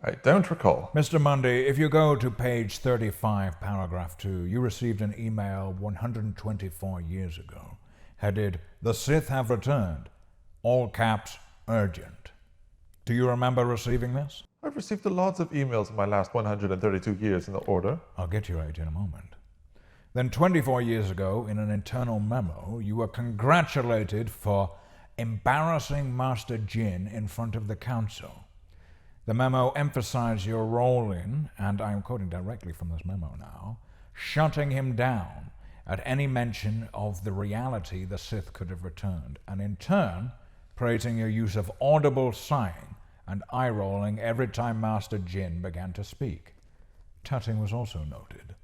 I don't recall. Mr. Mundy, if you go to page 35, paragraph 2, you received an email 124 years ago, headed, "The Sith have returned." All caps, urgent. Do you remember receiving this? I've received lots of emails in my last 132 years in the Order. I'll get your age in a moment. Then 24 years ago, in an internal memo, you were congratulated for embarrassing Master Jin in front of the Council. The memo emphasized your role in, and I'm quoting directly from this memo now, shutting him down at any mention of the reality the Sith could have returned, and in turn, praising your use of audible sighing and eye-rolling every time Master Jin began to speak. Tutting was also noted.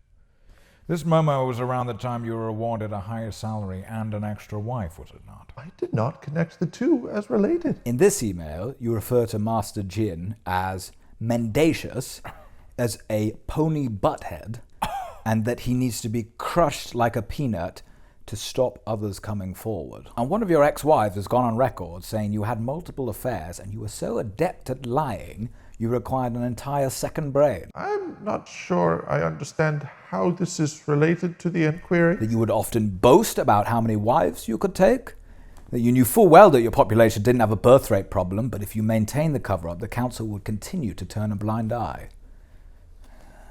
This memo was around the time you were awarded a higher salary and an extra wife, was it not? I did not connect the two as related. In this email, you refer to Master Jin as mendacious, as a pony butthead, and that he needs to be crushed like a peanut to stop others coming forward. And one of your ex-wives has gone on record saying you had multiple affairs and you were so adept at lying you required an entire second brain. I'm not sure I understand how this is related to the inquiry. That you would often boast about how many wives you could take. That you knew full well that your population didn't have a birth rate problem, but if you maintained the cover-up, the council would continue to turn a blind eye.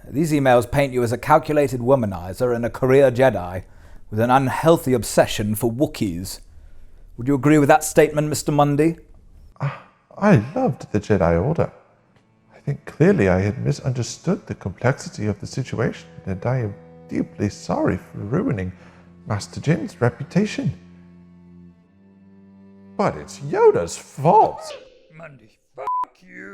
These emails paint you as a calculated womanizer and a career Jedi with an unhealthy obsession for Wookiees. Would you agree with that statement, Mr. Mundy? I loved the Jedi Order. I think clearly I had misunderstood the complexity of the situation, and I am deeply sorry for ruining Master Jin's reputation. But it's Yoda's fault. Mundy,